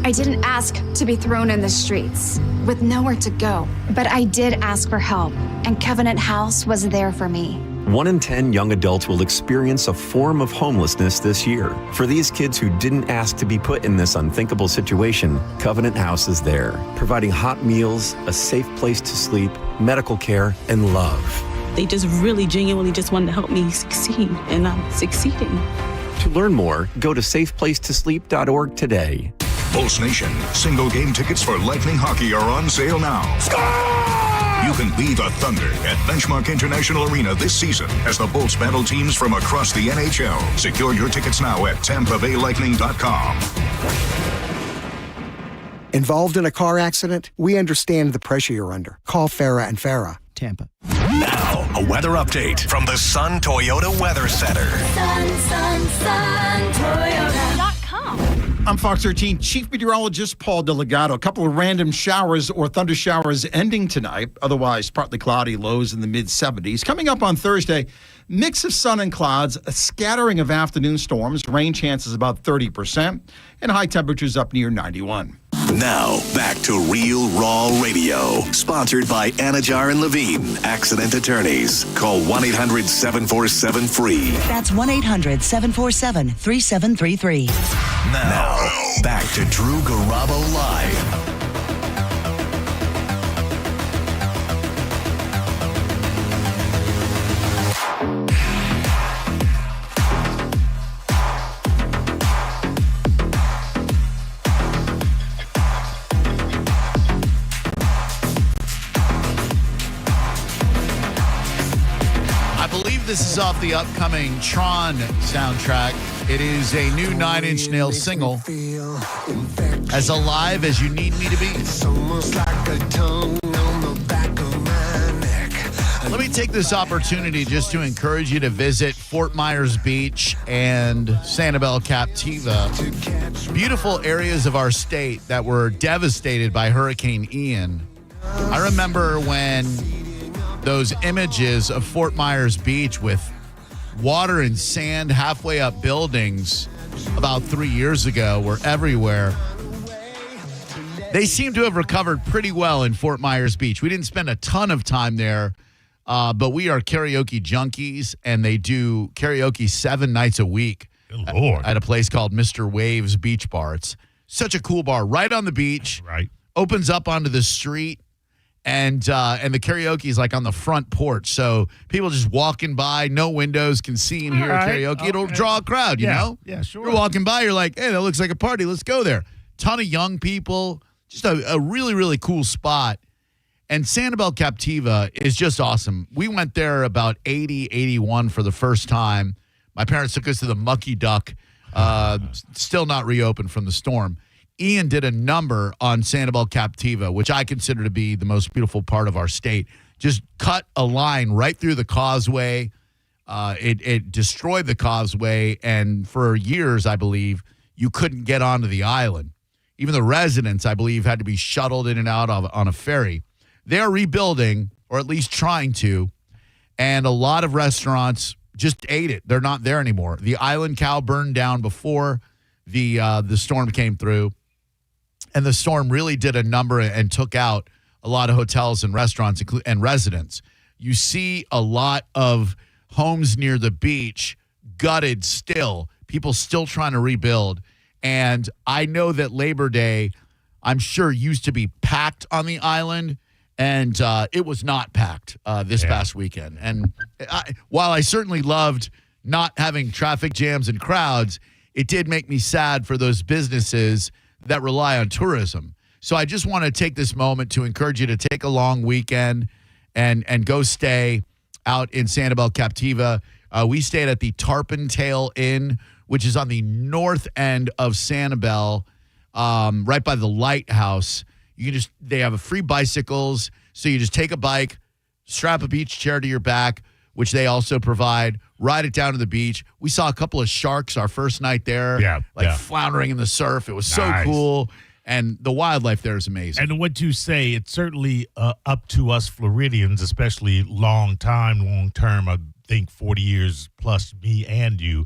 I didn't ask to be thrown in the streets with nowhere to go, but I did ask for help, and Covenant House was there for me. 1 in 10 young adults will experience a form of homelessness this year. For these kids who didn't ask to be put in this unthinkable situation, Covenant House is there, providing hot meals, a safe place to sleep, medical care, and love. They just really genuinely just wanted to help me succeed, and I'm succeeding. To learn more, go to safeplacetosleep.org today. Pulse Nation, single game tickets for Lightning Hockey are on sale now. You can be the Thunder at Benchmark International Arena this season as the Bolts battle teams from across the NHL. Secure your tickets now at TampaBayLightning.com. Involved in a car accident? We understand the pressure you're under. Call Farah and Farah. Tampa. Now, a weather update from the Sun Toyota Weather Center. Toyota.com. I'm Fox 13 Chief Meteorologist Paul DeLegato. A couple of random showers or thunder showers ending tonight. Otherwise, partly cloudy, lows in the mid-70s. Coming up on Thursday, mix of sun and clouds, a scattering of afternoon storms, rain chances about 30%, and high temperatures up near 91. Now, back to Real Raw Radio. Sponsored by Anajar and Levine, accident attorneys. Call 1-800-747-FREE. That's 1-800-747-3733. Now, back to Drew Garabo Live. This is off the upcoming Tron soundtrack. It is a new 9 Inch Nails single. As alive as you need me to be. It's almost like a tongue on the back of my neck. Let me take this opportunity just to encourage you to visit Fort Myers Beach and Sanibel Captiva. Beautiful areas of our state that were devastated by Hurricane Ian. I remember when those images of Fort Myers Beach with water and sand halfway up buildings about 3 years ago were everywhere. They seem to have recovered pretty well in Fort Myers Beach. We didn't spend a ton of time there, but we are karaoke junkies, and they do karaoke 7 nights a week at a place called Mr. Waves Beach Bar. It's such a cool bar right on the beach. Right. Opens up onto the street. And the karaoke is like on the front porch, so people just walking by, no windows, can see and hear karaoke. Okay. It'll draw a crowd, you know? Yeah, sure. You're walking by, you're like, hey, that looks like a party. Let's go there. Ton of young people, just a really, really cool spot. And Sanibel Captiva is just awesome. We went there about 80, 81 for the first time. My parents took us to the Mucky Duck, still not reopened from the storm. Ian did a number on Sanibel Captiva, which I consider to be the most beautiful part of our state. Just cut a line right through the causeway. It destroyed the causeway, and for years, I believe, you couldn't get onto the island. Even the residents, I believe, had to be shuttled in and out on a ferry. They are rebuilding, or at least trying to, and a lot of restaurants just ate it. They're not there anymore. The Island Cow burned down before the storm came through, and the storm really did a number and took out a lot of hotels and restaurants and residents. You see a lot of homes near the beach gutted still, people still trying to rebuild. And I know that Labor Day, I'm sure, used to be packed on the island, and it was not packed this past weekend. And while I certainly loved not having traffic jams and crowds, it did make me sad for those businesses that rely on tourism. So I just want to take this moment to encourage you to take a long weekend and go stay out in Sanibel Captiva. We stayed at the Tarpentail Inn, which is on the north end of Sanibel, right by the lighthouse. They have free bicycles, so you just take a bike, strap a beach chair to your back, which they also provide, ride it down to the beach. We saw a couple of sharks our first night there, floundering in the surf. It was so cool, and the wildlife there is amazing. And what you say, it's certainly up to us Floridians, especially long term, I think 40 years plus me and you,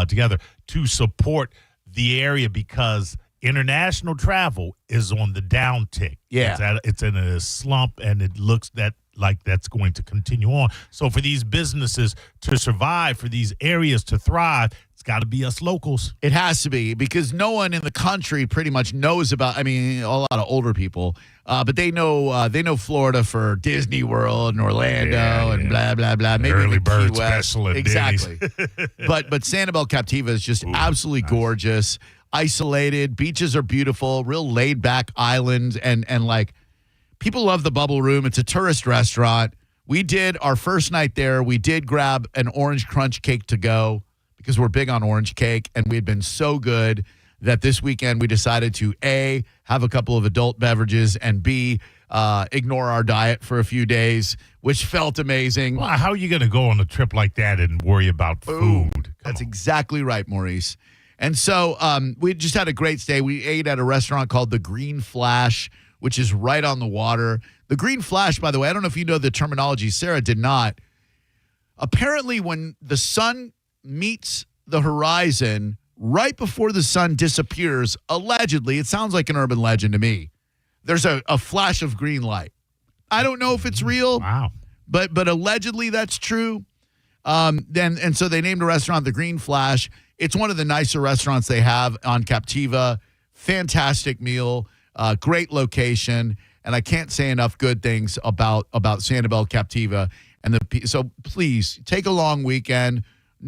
together, to support the area, because international travel is on the downtick. Yeah. It's in a slump, and it looks like that's going to continue on. So for these businesses to survive, for these areas to thrive, it's got to be us locals. It has to be, because no one in the country pretty much knows about, a lot of older people, but they know Florida for Disney World and Orlando and blah, blah, blah. Maybe Early bird Key West. special at Exactly. but Sanibel Captiva is just absolutely gorgeous, isolated. Beaches are beautiful, real laid back islands, and like, people love the Bubble Room. It's a tourist restaurant. We did our first night there. We did grab an orange crunch cake to go because we're big on orange cake, and we had been so good that this weekend we decided to A, have a couple of adult beverages, and B, ignore our diet for a few days, which felt amazing. Well, how are you going to go on a trip like that and worry about food? That's exactly right, Maurice. And so we just had a great stay. We ate at a restaurant called the Green Flash, which is right on the water. The Green Flash, by the way, I don't know if you know the terminology. Sarah did not. Apparently, when the sun meets the horizon, right before the sun disappears, allegedly, it sounds like an urban legend to me, there's a flash of green light. I don't know if it's real. Wow. But allegedly that's true. And so they named a restaurant the Green Flash. It's one of the nicer restaurants they have on Captiva. Fantastic meal. Great location, and I can't say enough good things about Sanibel Captiva. So please take a long weekend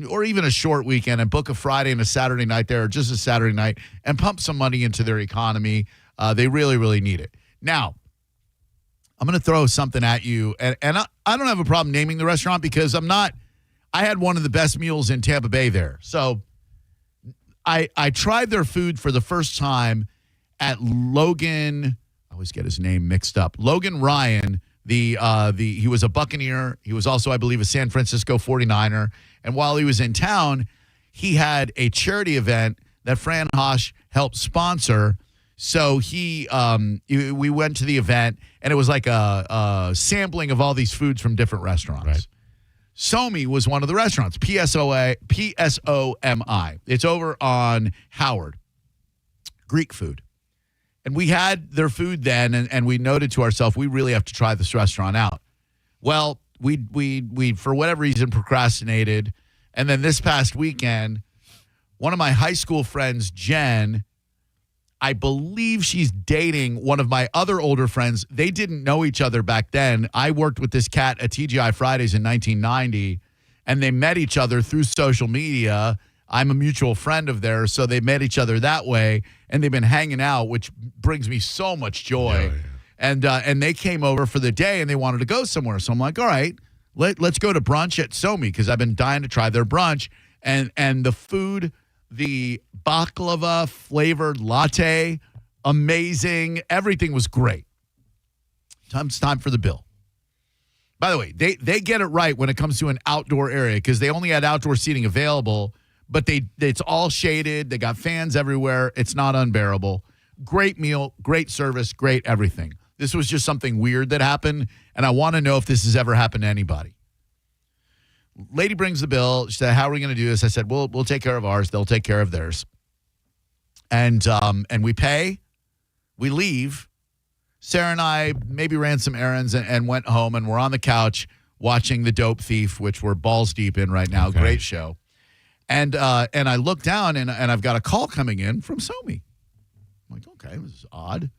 or even a short weekend and book a Friday and a Saturday night there, or just a Saturday night, and pump some money into their economy. They really, really need it. Now, I'm going to throw something at you, and I don't have a problem naming the restaurant because I had one of the best meals in Tampa Bay there. So I tried their food for the first time at Logan, I always get his name mixed up. Logan Ryan, he was a Buccaneer. He was also, I believe, a San Francisco 49er. And while he was in town, he had a charity event that Fran Hosh helped sponsor. So we went to the event, and it was like a sampling of all these foods from different restaurants. Right. Somi was one of the restaurants, PSOMI. It's over on Howard. Greek food. And we had their food then, and we noted to ourselves, we really have to try this restaurant out. Well, we for whatever reason procrastinated. And then this past weekend, one of my high school friends, Jen, I believe she's dating one of my other older friends. They didn't know each other back then. I worked with this cat at TGI Fridays in 1990, and they met each other through social media. I'm a mutual friend of theirs, so they met each other that way, and they've been hanging out, which brings me so much joy. Yeah. And they came over for the day, and they wanted to go somewhere. So I'm like, all right, let's go to brunch at Somi, because I've been dying to try their brunch. And the food, the baklava flavored latte, amazing. Everything was great. It's time for the bill. By the way, they get it right when it comes to an outdoor area, because they only had outdoor seating available. But it's all shaded. They got fans everywhere. It's not unbearable. great meal, great service, great everything. This was just something weird that happened, and I want to know if this has ever happened to anybody. Lady brings the bill. She said, how are we going to do this? I said, we'll take care of ours. They'll take care of theirs. And we pay. We leave. Sarah and I maybe ran some errands and went home, and we're on the couch watching The Dope Thief, which we're balls deep in right now. Okay. Great show. And I look down, and I've got a call coming in from Somi. I'm like, okay, this is odd.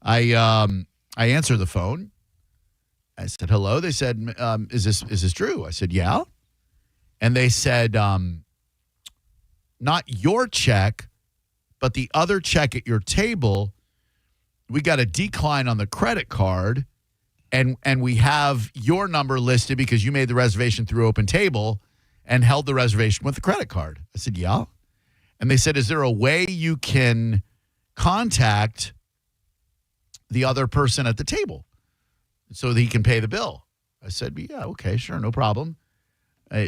I answer the phone. I said, hello. They said, is this Drew? I said, yeah. And they said, not your check, but the other check at your table. We got a decline on the credit card, and we have your number listed because you made the reservation through Open Table and held the reservation with the credit card. I said, yeah. And they said, is there a way you can contact the other person at the table so that he can pay the bill? I said, yeah, okay, sure, no problem.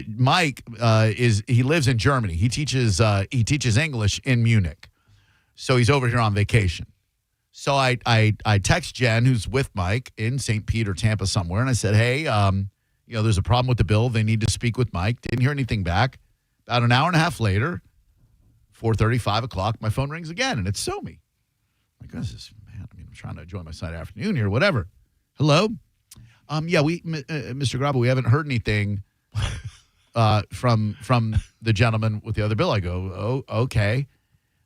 Mike he lives in Germany. He teaches English in Munich. So he's over here on vacation. So I text Jen, who's with Mike in St. Pete or Tampa somewhere, and I said, hey, there's a problem with the bill. They need to speak with Mike. Didn't hear anything back. About an hour and a half later, 4:30, 5 o'clock, my phone rings again, and it's Somi. I'm like, I'm trying to enjoy my Sunday afternoon here, whatever. Hello? Mr. Garabo, we haven't heard anything from the gentleman with the other bill. I go, oh, okay.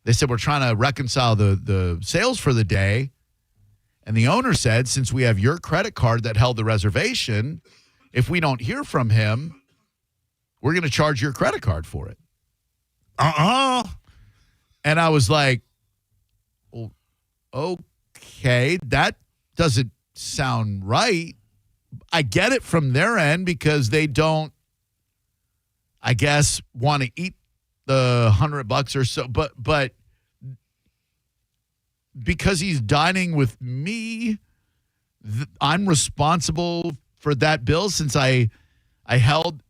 They said, we're trying to reconcile the sales for the day. And the owner said, since we have your credit card that held the reservation, if we don't hear from him, we're going to charge your credit card for it. And I was like, well, okay, that doesn't sound right. I get it from their end because they don't, I guess, want to eat the $100 or so, but because he's dining with me, I'm responsible for that bill since I held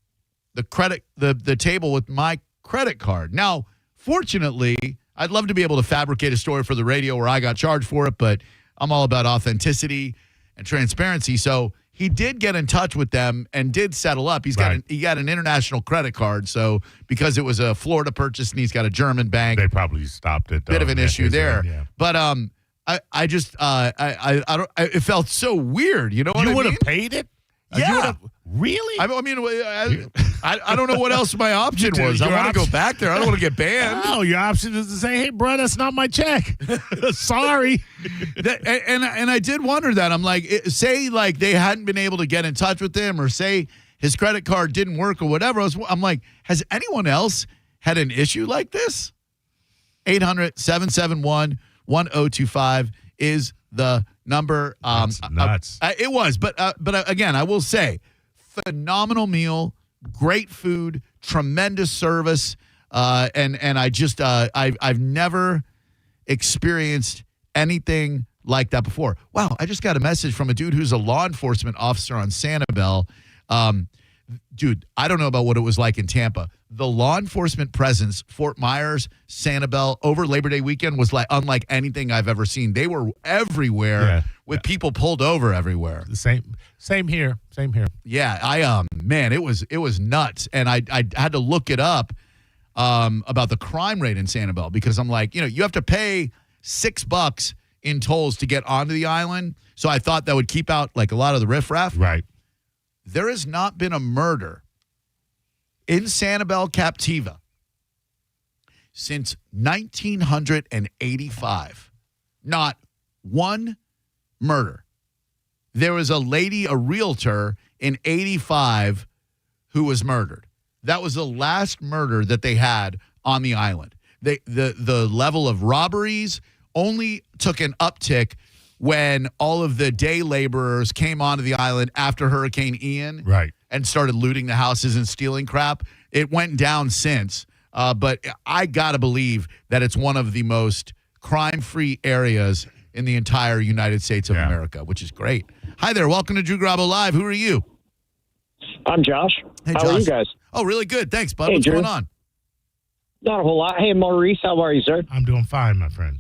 the table with my credit card. Now, fortunately, I'd love to be able to fabricate a story for the radio where I got charged for it, but I'm all about authenticity and transparency. So he did get in touch with them and did settle up. He got an international credit card. So because it was a Florida purchase and he's got a German bank, they probably stopped it. Bit of an issue there. Yeah. But I just it felt so weird. You know what I mean? You would have paid it? Yeah. Really? I don't know what else my option was. I want to go back there. I don't want to get banned. No, your option is to say, hey, bro, that's not my check. Sorry. And I did wonder that. I'm like, say like they hadn't been able to get in touch with him or say his credit card didn't work or whatever. I'm like, has anyone else had an issue like this? 800-771-1025 is the number. That's nuts. It was, but again, I will say, phenomenal meal, great food, tremendous service, and I just I've never experienced anything like that before. Wow, I just got a message from a dude who's a law enforcement officer on Sanibel. Dude, I don't know about what it was like in Tampa. The law enforcement presence, Fort Myers, Sanibel, over Labor Day weekend was like unlike anything I've ever seen. They were everywhere with people pulled over everywhere. Same here. Yeah, man, it was nuts. And I had to look it up about the crime rate in Sanibel because I'm like, you have to pay $6 in tolls to get onto the island. So I thought that would keep out like a lot of the riffraff. Right. There has not been a murder in Sanibel Captiva since 1985. Not one murder. There was a lady, a realtor in 85 who was murdered. That was the last murder that they had on the island. The level of robberies only took an uptick when all of the day laborers came onto the island after Hurricane Ian and started looting the houses and stealing crap. It went down since, but I got to believe that it's one of the most crime-free areas in the entire United States of America, which is great. Hi there. Welcome to Drew Garabo Live. Who are you? I'm Josh. Hey, how are you guys? Oh, really good. Thanks, bud. Hey, What's Drew. going on? Not a whole lot. Hey, Maurice, how are you, sir? I'm doing fine, my friend.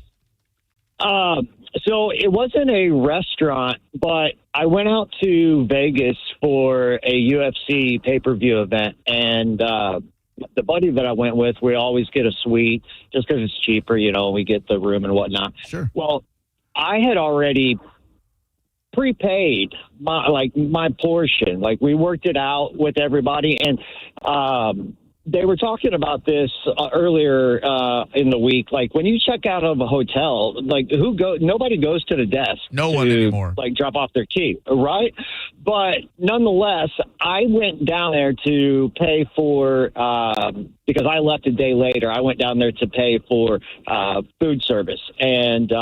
So it wasn't a restaurant, but I went out to Vegas for a UFC pay-per-view event, and the buddy that I went with, we always get a suite just because it's cheaper, we get the room and whatnot. Sure. Well, I had already prepaid my portion. Like, we worked it out with everybody, and they were talking about this earlier in the week. Like, when you check out of a hotel, like, nobody goes to the desk. No one anymore. Like, drop off their key, right? But nonetheless, I went down there to pay for because I left a day later. I went down there to pay for food service, and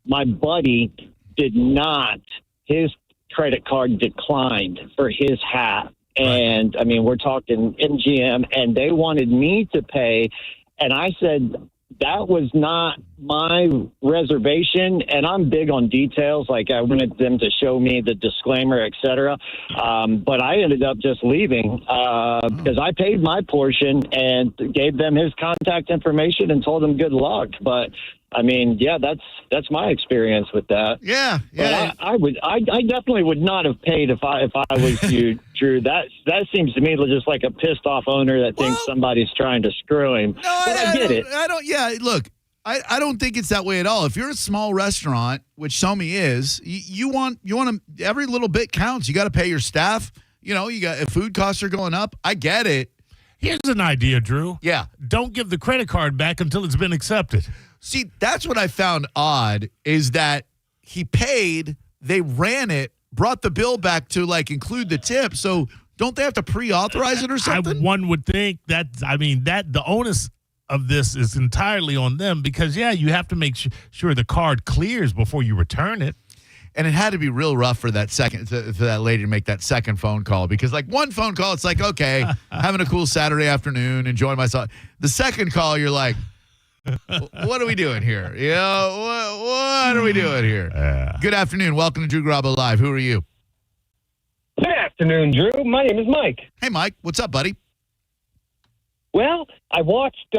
my buddy did not. His credit card declined for his hat. And, I mean, we're talking MGM, and they wanted me to pay. And I said, that was not my reservation. And I'm big on details. Like, I wanted them to show me the disclaimer, et cetera. But I ended up just leaving because I paid my portion and gave them his contact information and told them good luck. But I mean, yeah, that's my experience with that. Yeah. But I definitely would not have paid if I was you, Drew. That seems to me just like a pissed off owner that thinks somebody's trying to screw him. No, but I get it. I don't. Yeah, look, I don't think it's that way at all. If you're a small restaurant, which Somi is, you want to, every little bit counts. You got to pay your staff. You got if food costs are going up. I get it. Here's an idea, Drew. Yeah. Don't give the credit card back until it's been accepted. See, that's what I found odd is that he paid, they ran it, brought the bill back to include the tip. So don't they have to pre-authorize it or something? One would think that the onus of this is entirely on them because, you have to make sure the card clears before you return it. And it had to be real rough for that for that lady to make that second phone call because one phone call, it's like, okay, having a cool Saturday afternoon, enjoying myself. The second call, you're like, what are we doing here? What are we doing here? Good afternoon. Welcome to Drew Garabo Live. Who are you? Good afternoon, Drew. My name is Mike. Hey, Mike. What's up, buddy? Well, I watched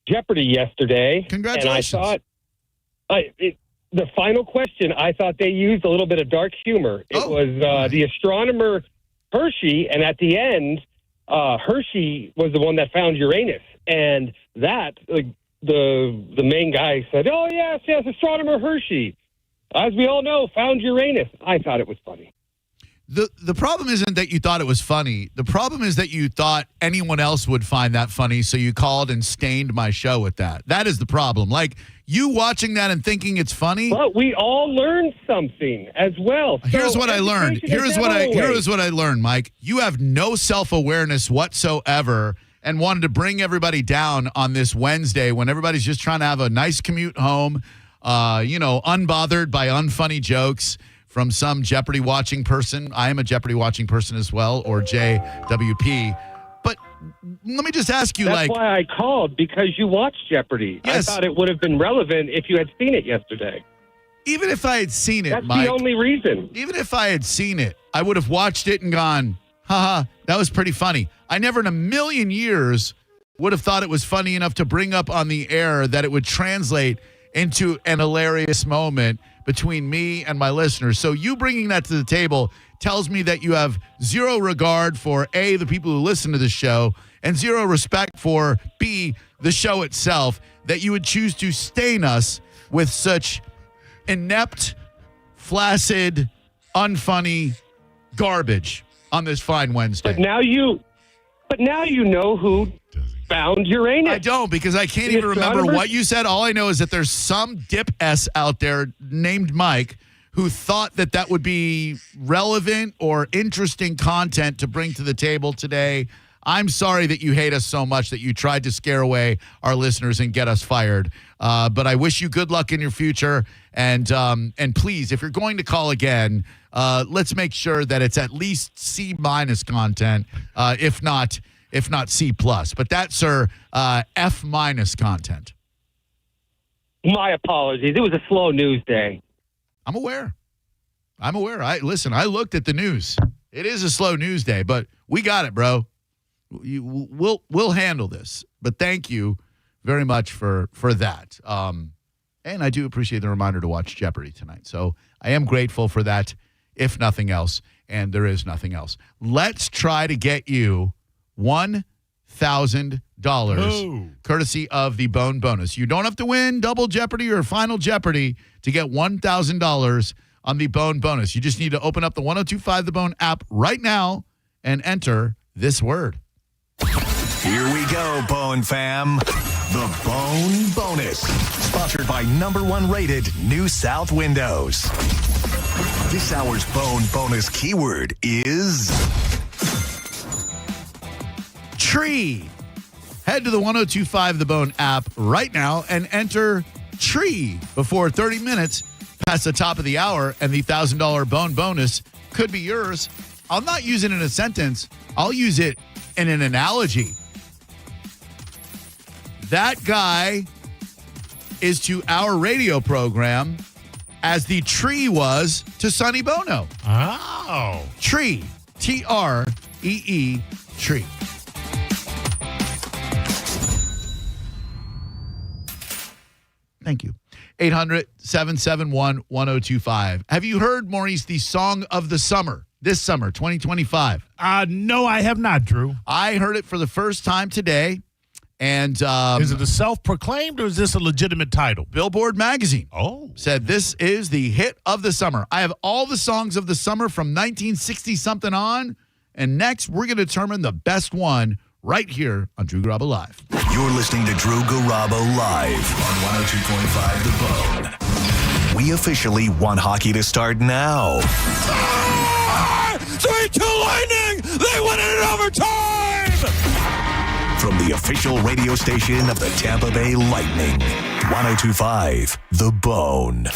Jeopardy yesterday. Congratulations. And I thought the final question, I thought they used a little bit of dark humor. It was the astronomer Hershey, and at the end, Hershey was the one that found Uranus. And that, the main guy said, oh, yes, astronomer Hershey. As we all know, found Uranus. I thought it was funny. The problem isn't that you thought it was funny. The problem is that you thought anyone else would find that funny, so you called and stained my show with that. That is the problem. You watching that and thinking it's funny. But we all learned something as well. Here's what I learned. Here's what I learned, Mike. You have no self-awareness whatsoever and wanted to bring everybody down on this Wednesday when everybody's just trying to have a nice commute home, unbothered by unfunny jokes from some Jeopardy watching person. I am a Jeopardy watching person as well, or JWP. But let me just ask you, That's why I called, because you watched Jeopardy. Yes. I thought it would have been relevant if you had seen it yesterday. Even if I had seen it, Mike. That's the only reason. Even if I had seen it, I would have watched it and gone, haha, that was pretty funny. I never in a million years would have thought it was funny enough to bring up on the air that it would translate into an hilarious moment between me and my listeners. So you bringing that to the table tells me that you have zero regard for A, the people who listen to the show, and zero respect for B, the show itself, that you would choose to stain us with such inept, flaccid, unfunny garbage on this fine Wednesday. But now you know who found Uranus. I don't, because I can't even remember what you said. All I know is that there's some dip-S out there named Mike who thought that would be relevant or interesting content to bring to the table today. I'm sorry that you hate us so much that you tried to scare away our listeners and get us fired. But I wish you good luck in your future. And please, if you're going to call again, let's make sure that it's at least C- content, if not C+. But that's, sir, F- content. My apologies. It was a slow news day. I'm aware. I looked at the news. It is a slow news day, but we got it, bro. We'll handle this. But thank you very much for that. And I do appreciate the reminder to watch Jeopardy tonight. So I am grateful for that, if nothing else. And there is nothing else. Let's try to get you $1,000 courtesy of the Bone Bonus. You don't have to win Double Jeopardy or Final Jeopardy to get $1,000 on the Bone Bonus. You just need to open up the 1025 The Bone app right now and enter this word. Here we go, Bone fam. The Bone Bonus. Sponsored by #1 rated New South Windows. This hour's Bone Bonus keyword is tree. Head to the 1025 The Bone app right now and enter tree before 30 minutes past the top of the hour, and the $1,000 Bone Bonus could be yours. I'll not use it in a sentence. I'll use it in an analogy. That guy is to our radio program as the tree was to Sonny Bono. Oh. Tree. T-R-E-E, tree. Thank you. 800-771-1025. Have you heard, Maurice, the song of the summer, this summer, 2025? No, I have not, Drew. I heard it for the first time today. And is it a self-proclaimed or is this a legitimate title? Billboard magazine said this is the hit of the summer. I have all the songs of the summer from 1960-something on. And next, we're going to determine the best one right here on Drew Garabo Live. You're listening to Drew Garabo Live on 102.5 The Bone. We officially want hockey to start now. 3-2 Lightning! They win it in overtime! From the official radio station of the Tampa Bay Lightning, 102.5 The Bone.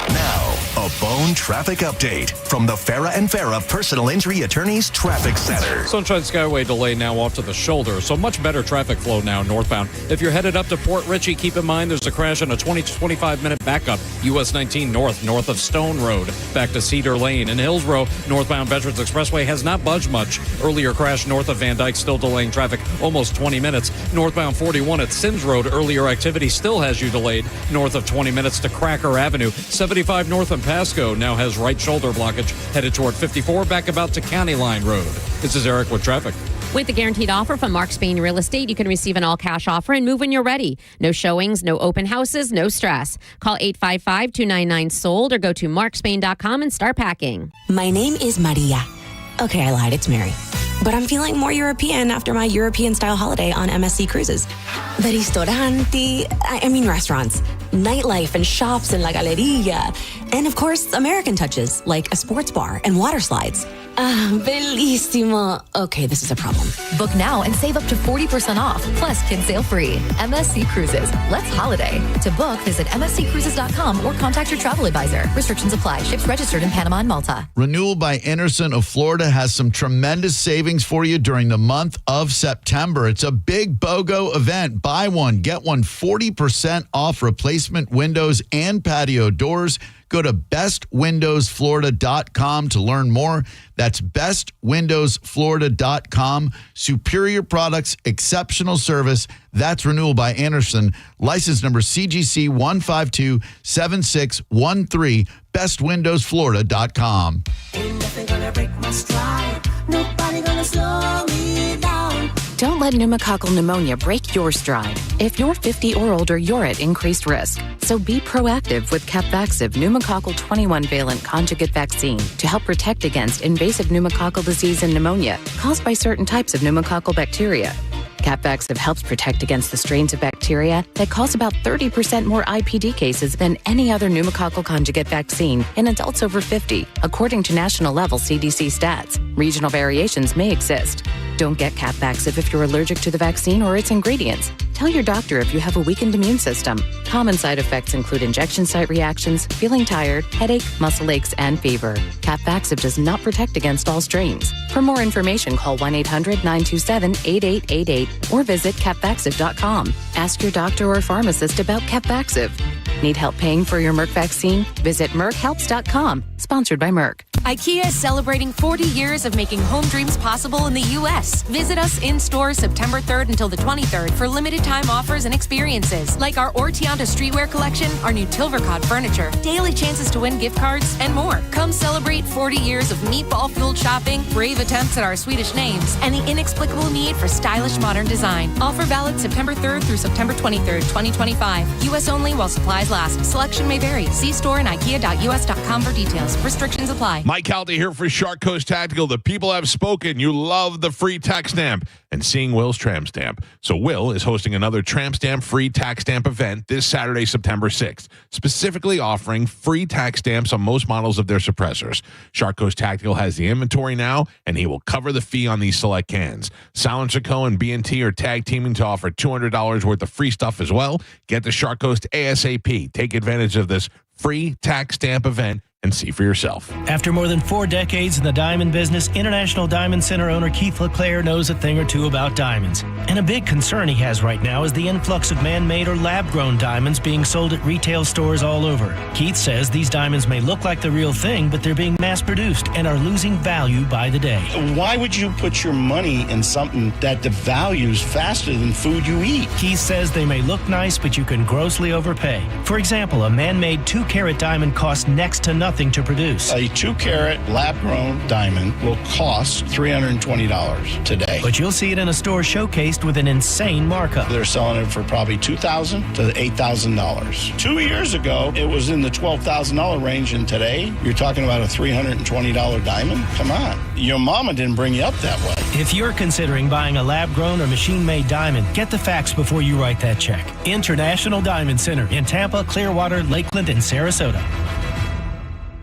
Now, a Bone traffic update from the Farah and Farah Personal Injury Attorneys Traffic Center. Sunshine Skyway delay now off to the shoulder, so much better traffic flow now northbound. If you're headed up to Port Richey, keep in mind there's a crash on a 20 to 25-minute backup. US 19 north of Stone Road, back to Cedar Lane. In Hillsborough, northbound Veterans Expressway has not budged much. Earlier crash north of Van Dyke, still delaying traffic almost 20 minutes. Northbound 41 at Sims Road, earlier activity still has you delayed north of 20 minutes to Cracker Avenue. 75 north of Pasco now has right shoulder blockage headed toward 54 back about to County Line Road. This is Eric with traffic. With the guaranteed offer from Mark Spain Real Estate, you can receive an all-cash offer and move when you're ready. No showings, no open houses, no stress. Call 855-299-SOLD or go to markspain.com and start packing. My name is Maria. Okay, I lied. It's Mary. But I'm feeling more European after my European-style holiday on MSC Cruises. The restaurants, nightlife and shops in La Galleria. And, of course, American touches, like a sports bar and water slides. Bellissimo. Okay, this is a problem. Book now and save up to 40% off, plus kids sale free. MSC Cruises. Let's holiday. To book, visit msccruises.com or contact your travel advisor. Restrictions apply. Ships registered in Panama and Malta. Renewal by Anderson of Florida has some tremendous savings for you during the month of September. It's a big BOGO event. Buy one, get one 40% off replacement windows and patio doors. Go to bestwindowsflorida.com to learn more. That's bestwindowsflorida.com. Superior products, exceptional service. That's Renewal by Anderson. License number CGC 1527613. bestwindowsflorida.com. Ain't nothing gonna break my stride. Nobody gonna slow me down. Don't let pneumococcal pneumonia break your stride. If you're 50 or older, you're at increased risk. So be proactive with Capvaxive pneumococcal 21-valent conjugate vaccine to help protect against invasive pneumococcal disease and pneumonia caused by certain types of pneumococcal bacteria. Capvaxive helps protect against the strains of bacteria that cause about 30% more IPD cases than any other pneumococcal conjugate vaccine in adults over 50, according to national-level CDC stats. Regional variations may exist. Don't get Capvaxive if you're allergic to the vaccine or its ingredients. Tell your doctor if you have a weakened immune system. Common side effects include injection site reactions, feeling tired, headache, muscle aches, and fever. Capvaxive does not protect against all strains. For more information, call 1-800-927-8888 or visit capvaxive.com. Ask your doctor or pharmacist about Capvaxive. Need help paying for your Merck vaccine? Visit merckhelps.com. Sponsored by Merck. IKEA is celebrating 40 years of making home dreams possible in the U.S. Visit us in stores September 3rd until the 23rd for limited time offers and experiences like our Ortianta streetwear collection, our new Tilvercod furniture, daily chances to win gift cards, and more. Come celebrate 40 years of meatball-fueled shopping, brave attempts at our Swedish names, and the inexplicable need for stylish modern design. Offer valid September 3rd through September 23rd, 2025. U.S. only while supplies last. Selection may vary. See store and ikea.us.com for details. Restrictions apply. Mike Halty here for Shark Coast Tactical. The people have spoken. You love the free tax stamp and seeing Will's tramp stamp. So Will is hosting another tramp stamp free tax stamp event this Saturday, September 6th, specifically offering free tax stamps on most models of their suppressors. Shark Coast Tactical has the inventory now, and he will cover the fee on these select cans. Silencer Co. and B&T are tag teaming to offer $200 worth of free stuff as well. Get to Shark Coast ASAP. Take advantage of this free tax stamp event and see for yourself. After more than 4 decades in the diamond business, International Diamond Center owner Keith LeClaire knows a thing or two about diamonds. And a big concern he has right now is the influx of man-made or lab-grown diamonds being sold at retail stores all over. Keith says these diamonds may look like the real thing, but they're being mass-produced and are losing value by the day. Why would you put your money in something that devalues faster than food you eat? Keith says they may look nice, but you can grossly overpay. For example, a man-made 2-carat diamond costs next to nothing to produce. A 2-carat lab-grown diamond will cost $320 today. But you'll see it in a store showcased with an insane markup. They're selling it for probably $2,000 to $8,000. 2 years ago, it was in the $12,000 range, and today, you're talking about a $320 diamond? Come on. Your mama didn't bring you up that way. If you're considering buying a lab-grown or machine-made diamond, get the facts before you write that check. International Diamond Center in Tampa, Clearwater, Lakeland, and Sarasota.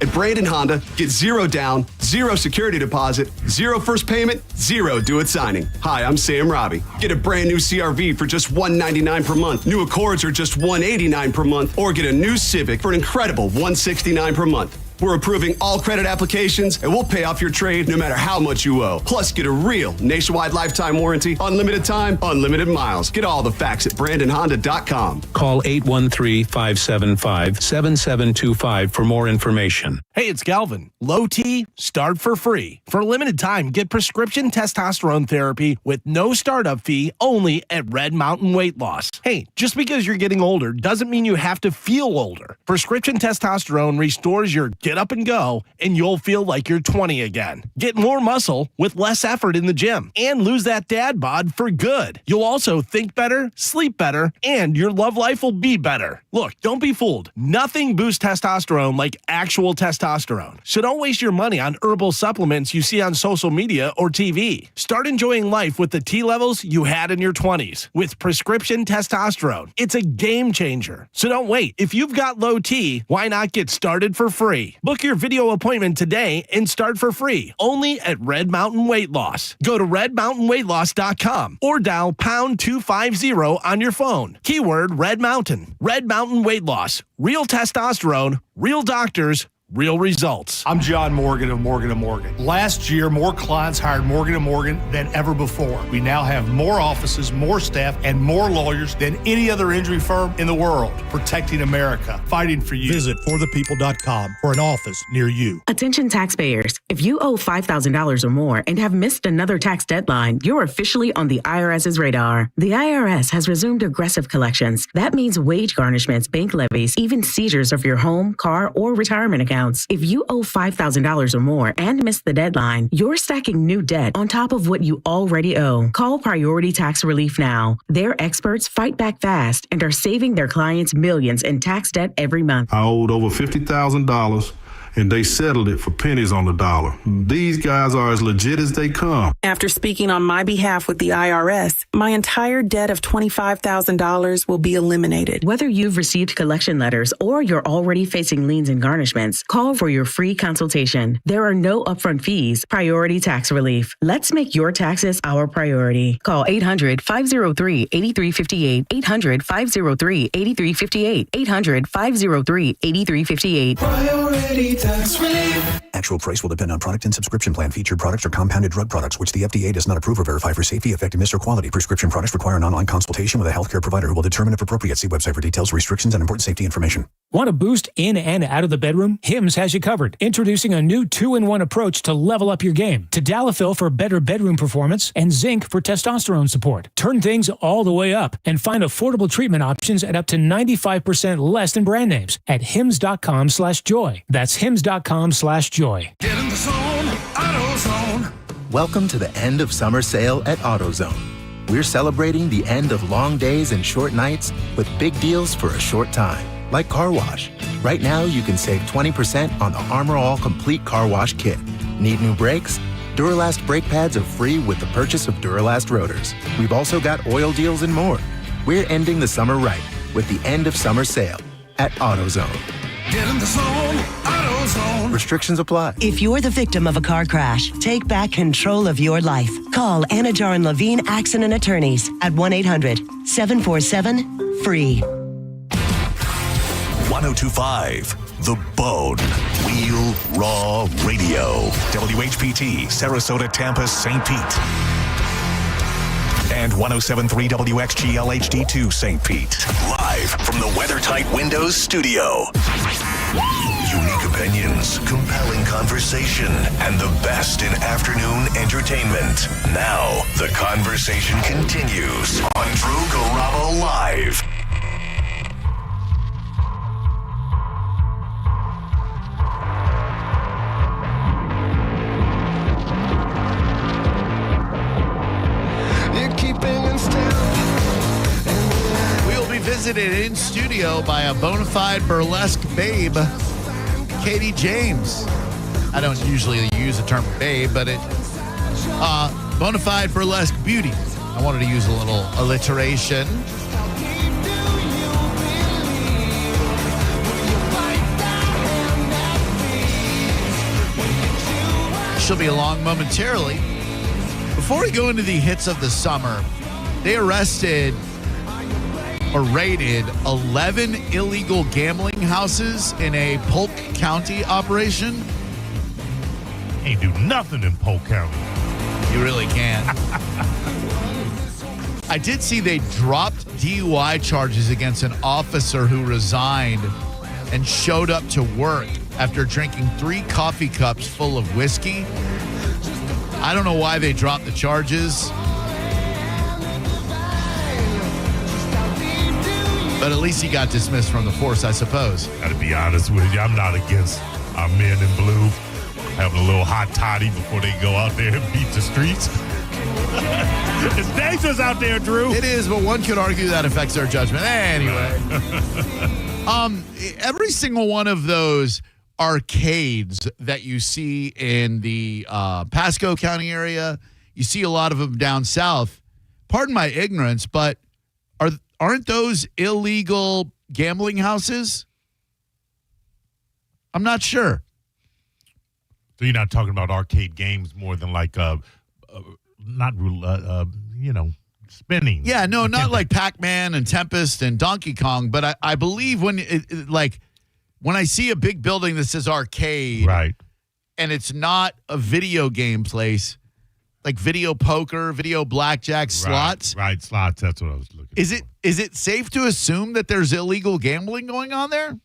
At Brandon Honda, get 0 down, 0 security deposit, 0 first payment, 0 do-it signing. Hi, I'm Sam Robbie. Get a brand new CRV for just $199 per month. New Accords are just $189 per month, or get a new Civic for an incredible $169 per month. We're approving all credit applications, and we'll pay off your trade no matter how much you owe. Plus, get a real nationwide lifetime warranty, unlimited time, unlimited miles. Get all the facts at BrandonHonda.com. Call 813-575-7725 for more information. Hey, it's Galvin. Low T, start for free. For a limited time, get prescription testosterone therapy with no startup fee only at Red Mountain Weight Loss. Hey, just because you're getting older doesn't mean you have to feel older. Prescription testosterone restores your get up and go, and you'll feel like you're 20 again. Get more muscle with less effort in the gym and lose that dad bod for good. You'll also think better, sleep better, and your love life will be better. Look, don't be fooled. Nothing boosts testosterone like actual testosterone. So don't waste your money on herbal supplements you see on social media or TV. Start enjoying life with the T levels you had in your 20s with prescription testosterone. It's a game changer. So don't wait. If you've got low T, why not get started for free? Book your video appointment today and start for free only at Red Mountain Weight Loss. Go to redmountainweightloss.com or dial pound 250 on your phone. Keyword Red Mountain. Red Mountain Weight Loss. Real testosterone, real doctors, real results. I'm John Morgan of Morgan & Morgan. Last year, more clients hired Morgan & Morgan than ever before. We now have more offices, more staff, and more lawyers than any other injury firm in the world, protecting America, fighting for you. Visit forthepeople.com for an office near you. Attention taxpayers. If you owe $5,000 or more and have missed another tax deadline, you're officially on the IRS's radar. The IRS has resumed aggressive collections. That means wage garnishments, bank levies, even seizures of your home, car, or retirement account. If you owe $5,000 or more and miss the deadline, you're stacking new debt on top of what you already owe. Call Priority Tax Relief now. Their experts fight back fast and are saving their clients millions in tax debt every month. I owed over $50,000. And they settled it for pennies on the dollar. These guys are as legit as they come. After speaking on my behalf with the IRS, my entire debt of $25,000 will be eliminated. Whether you've received collection letters or you're already facing liens and garnishments, call for your free consultation. There are no upfront fees. Priority Tax Relief. Let's make your taxes our priority. Call 800-503-8358. 800-503-8358. 800-503-8358. Priority tax relief. Actual price will depend on product and subscription plan. Featured products are compounded drug products, which the FDA does not approve or verify for safety, effectiveness, or quality. Prescription products require an online consultation with a healthcare provider who will determine if appropriate. See website for details, restrictions, and important safety information. Want to boost in and out of the bedroom? Hims has you covered. Introducing a new 2-in-1 approach to level up your game. Tadalafil for better bedroom performance and zinc for testosterone support. Turn things all the way up and find affordable treatment options at up to 95% less than brand names at hims.com/joy. That's hims.com/joy. Get in the zone, AutoZone. Welcome to the end of summer sale at AutoZone. We're celebrating the end of long days and short nights with big deals for a short time, like car wash. Right now, you can save 20% on the Armor All Complete Car Wash Kit. Need new brakes? Duralast brake pads are free with the purchase of Duralast rotors. We've also got oil deals and more. We're ending the summer right with the end of summer sale at AutoZone. Get in the zone, AutoZone. Restrictions apply. If you're the victim of a car crash, take back control of your life. Call Anajar and Levine Accident Attorneys at 1-800-747-FREE. 1025 The Bone. Real Raw Radio. WHPT, Sarasota, Tampa, St. Pete. And 1073 WXGL HD2 St. Pete. Live from the WeatherTight Windows studio. Unique opinions, compelling conversation, and the best in afternoon entertainment. Now, the conversation continues on Drew Garabo Live. Visited in studio by a bona fide burlesque babe, Katie James. I don't usually use the term babe, but it bona fide burlesque beauty. I wanted to use a little alliteration. She'll be along momentarily. Before we go into the hits of the summer, they arrested or raided 11 illegal gambling houses in a Polk County operation. Ain't do nothing in Polk County. You really can't. I did see they dropped DUI charges against an officer who resigned and showed up to work after drinking 3 coffee cups full of whiskey. I don't know why they dropped the charges. But at least he got dismissed from the force, I suppose. Gotta be honest with you, I'm not against our men in blue having a little hot toddy before they go out there and beat the streets. It's dangerous out there, Drew. It is, but one could argue that affects their judgment. Anyway. Every single one of those arcades that you see in the Pasco County area, you see a lot of them down south. Pardon my ignorance, but aren't those illegal gambling houses? I'm not sure. So you're not talking about arcade games more than like, spinning. Yeah, no, not like Pac-Man and Tempest and Donkey Kong, but I believe when I see a big building that says arcade, right, and it's not a video game place, like video poker, video blackjack, slots. Right, slots. That's what I was looking for. Is it safe to assume that there's illegal gambling going on there?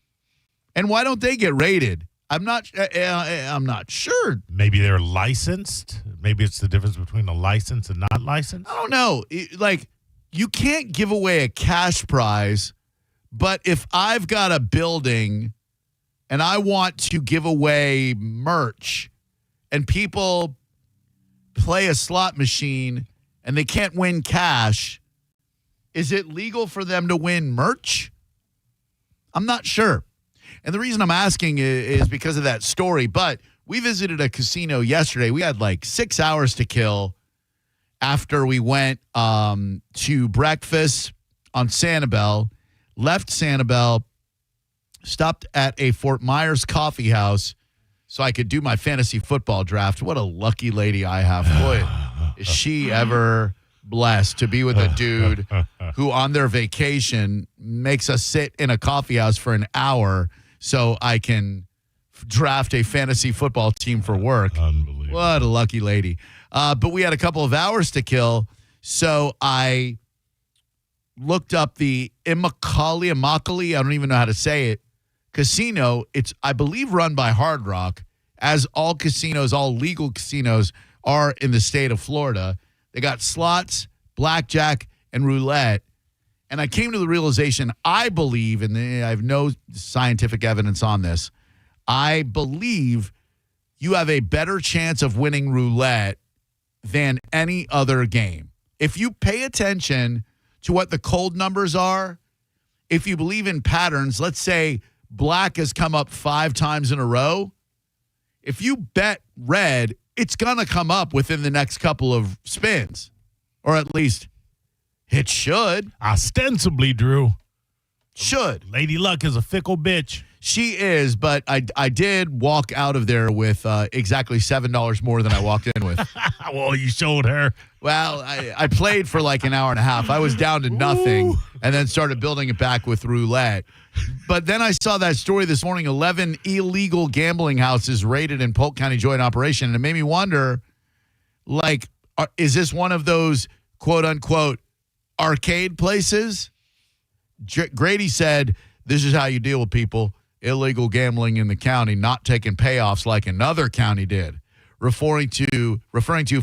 And why don't they get raided? I'm not sure. Maybe they're licensed. Maybe it's the difference between a license and not licensed. I don't know. You can't give away a cash prize, but if I've got a building and I want to give away merch and people play a slot machine and they can't win cash, is it legal for them to win merch? I'm not sure. And the reason I'm asking is because of that story. But we visited a casino yesterday. We had like 6 hours to kill after we went to breakfast on Sanibel, left Sanibel, stopped at a Fort Myers coffee house so I could do my fantasy football draft. What a lucky lady I have. Boy, is she ever blessed to be with a dude who on their vacation makes us sit in a coffee house for an hour so I can draft a fantasy football team for work. Unbelievable. What a lucky lady. But we had a couple of hours to kill, so I looked up the Immokalee, I don't even know how to say it, casino. It's, I believe, run by Hard Rock, as all casinos, all legal casinos are in the state of Florida. They got slots, blackjack, and roulette. And I came to the realization, I believe, and I have no scientific evidence on this, I believe you have a better chance of winning roulette than any other game. If you pay attention to what the cold numbers are, if you believe in patterns, let's say black has come up 5 times in a row. If you bet red, it's going to come up within the next couple of spins, or at least it should. Ostensibly, Drew. Should. Lady Luck is a fickle bitch. She is, but I did walk out of there with exactly $7 more than I walked in with. Well, you showed her. Well, I played for like an hour and a half. I was down to nothing and then started building it back with roulette. But then I saw that story this morning, 11 illegal gambling houses raided in Polk County joint operation. And it made me wonder, like, is this one of those quote-unquote arcade places? Grady said, this is how you deal with people. Illegal gambling in the county, not taking payoffs like another county did. Referring to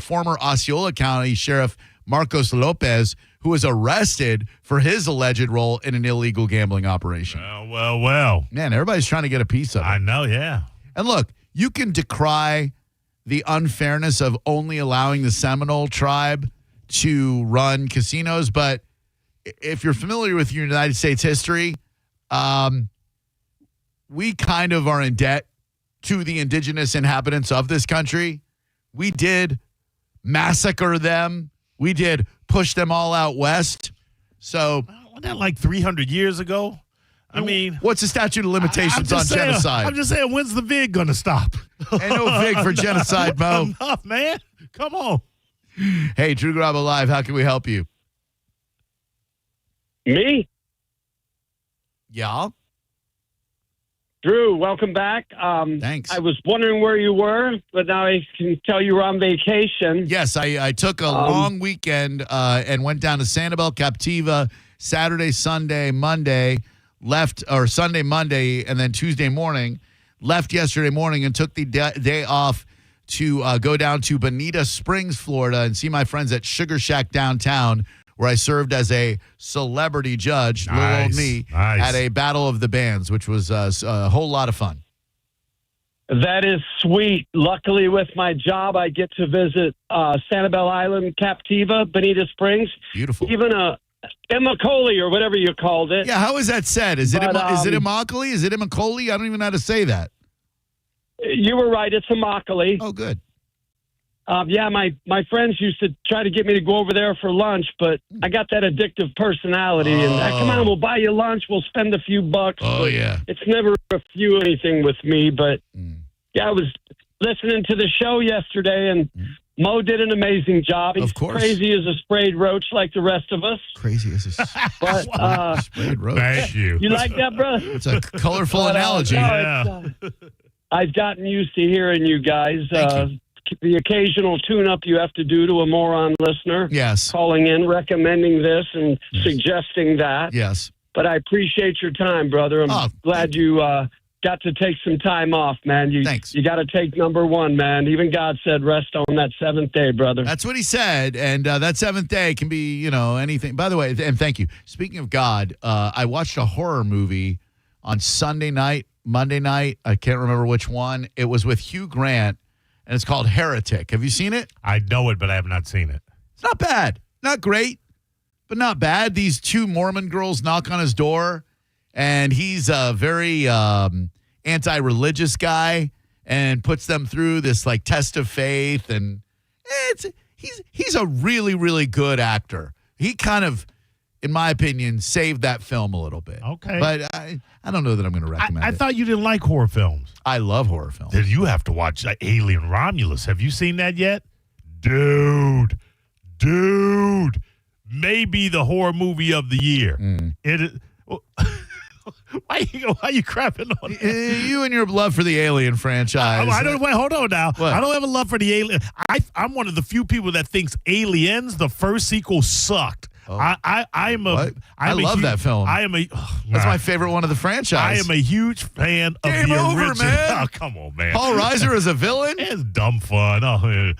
former Osceola County Sheriff Marcos Lopez, who was arrested for his alleged role in an illegal gambling operation. Well. Man, everybody's trying to get a piece of it. I know, yeah. And look, you can decry the unfairness of only allowing the Seminole tribe to run casinos, but if you're familiar with United States history, we kind of are in debt to the indigenous inhabitants of this country. We did massacre them. We did push them all out west. So, wasn't that like 300 years ago? I mean, what's the statute of limitations on genocide? I'm just saying, when's the VIG going to stop? Ain't no VIG for genocide, Mo. Enough, man. Come on. Hey, Drew Garabo Live, how can we help you? Me? Yeah. Drew, welcome back. Thanks. I was wondering where you were, but now I can tell you were on vacation. Yes, I took a long weekend and went down to Sanibel Captiva Saturday, Sunday, Monday, Sunday, Monday, and then Tuesday morning. Left yesterday morning and took the day off to go down to Bonita Springs, Florida, and see my friends at Sugar Shack downtown, where I served as a celebrity judge, little old me, at a Battle of the Bands, which was a whole lot of fun. That is sweet. Luckily, with my job, I get to visit Sanibel Island, Captiva, Bonita Springs. Beautiful. Even Immokalee or whatever you called it. Yeah, how is that said? Is it Immokalee? Is it Immokalee? I don't even know how to say that. You were right. It's Immokalee. Oh, good. Yeah, my friends used to try to get me to go over there for lunch, but I got that addictive personality. And come on, we'll buy you lunch. We'll spend a few bucks. Oh, yeah. It's never a few anything with me. But, yeah, I was listening to the show yesterday, and Mo did an amazing job. He's Of course. crazy as a sprayed roach like the rest of us. Crazy as a But, sprayed roach. Thank you. You like that, bro? It's a colorful analogy. I've gotten used to hearing you guys. Thank you. The occasional tune-up you have to do to a moron listener. Yes. Calling in, recommending this, and suggesting that. Yes. But I appreciate your time, brother. I'm glad you got to take some time off, man. Thanks. You got to take number one, man. Even God said rest on that seventh day, brother. That's what he said. And that seventh day can be, anything. By the way, and thank you. Speaking of God, I watched a horror movie on Sunday night, Monday night. I can't remember which one. It was with Hugh Grant. And it's called Heretic. Have you seen it? I know it, but I have not seen it. It's not bad. Not great, but not bad. These 2 Mormon girls knock on his door, and he's a very anti-religious guy and puts them through this, like, test of faith. And he's a really, really good actor. He kind of, in my opinion, saved that film a little bit. Okay. But I don't know that I'm going to recommend it. I thought you didn't like horror films. I love horror films. Then you have to watch Alien Romulus. Have you seen that yet? Dude. Maybe the horror movie of the year. It is. Why you crapping on that? You and your love for the Alien franchise. I don't. Wait, hold on now. What? I don't have a love for the Alien. I'm one of the few people that thinks Aliens, the first sequel, sucked. Oh. I love that film. That's my favorite one of the franchise. I am a huge fan of Game the over, original. man. Oh, come on, man. Paul Reiser as a villain? It's dumb fun. Oh,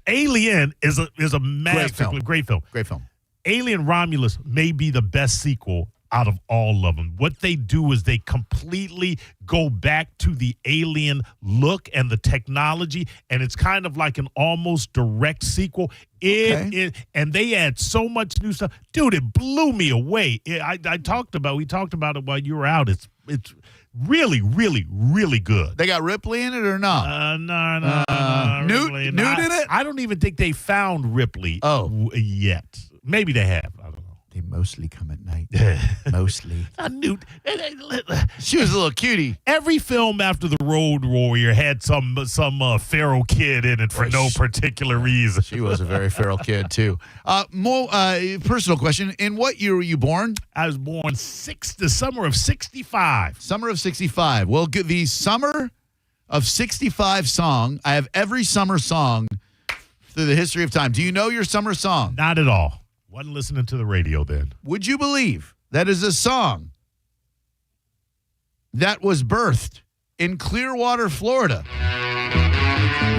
Alien is a masterful, great film. Great film. Alien Romulus may be the best sequel out of all of them. What they do is they completely go back to the alien look and the technology, and it's kind of like an almost direct sequel. And they add so much new stuff. Dude, it blew me away. We talked about it while you were out. It's really, really, really good. They got Ripley in it or not? No. Newt in it? I don't even think they found Ripley yet. Maybe they have. I don't know. They mostly come at night. Mostly. Newt. She was a little cutie. Every film after The Road Warrior had some feral kid in it for no particular reason. She was a very feral kid, too. More personal question. In what year were you born? I was born the summer of 65. Summer of 65. Well, the summer of 65 song, I have every summer song through the history of time. Do you know your summer song? Not at all. Wasn't listening to the radio then. Would you believe that is a song that was birthed in Clearwater, Florida?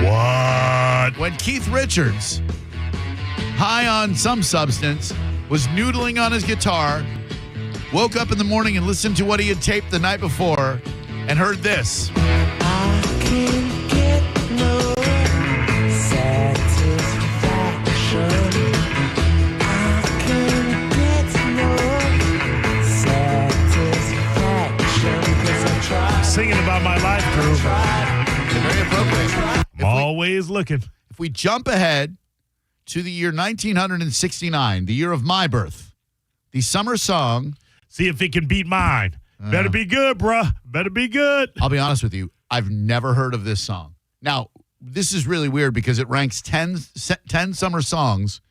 What? When Keith Richards, high on some substance, was noodling on his guitar, woke up in the morning and listened to what he had taped the night before, and heard this. I can't get no satisfaction. Singing about my life, crew. Very appropriate. I'm always looking. If we jump ahead to the year 1969, the year of my birth, the summer song. See if it can beat mine. Better be good, bruh. Better be good. I'll be honest with you. I've never heard of this song. Now, this is really weird because it ranks 10 summer songs.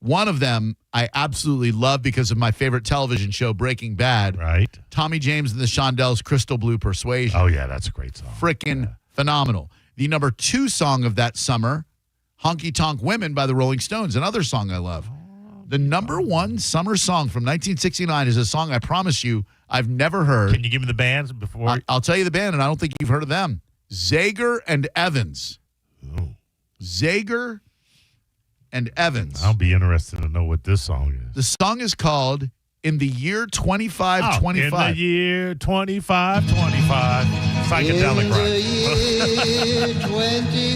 One of them I absolutely love because of my favorite television show, Breaking Bad. Right. Tommy James and the Shondells' Crystal Blue Persuasion. Oh, yeah, that's a great song. Frickin' phenomenal. The number 2 song of that summer, Honky Tonk Women by the Rolling Stones, another song I love. The number 1 summer song from 1969 is a song I promise you I've never heard. Can you give me the bands before? I'll tell you the band, and I don't think you've heard of them. Zager and Evans. Ooh. Zager and Evans. I'll be interested to know what this song is. The song is called In the Year 2525. In the year 2525. Psychedelic rock.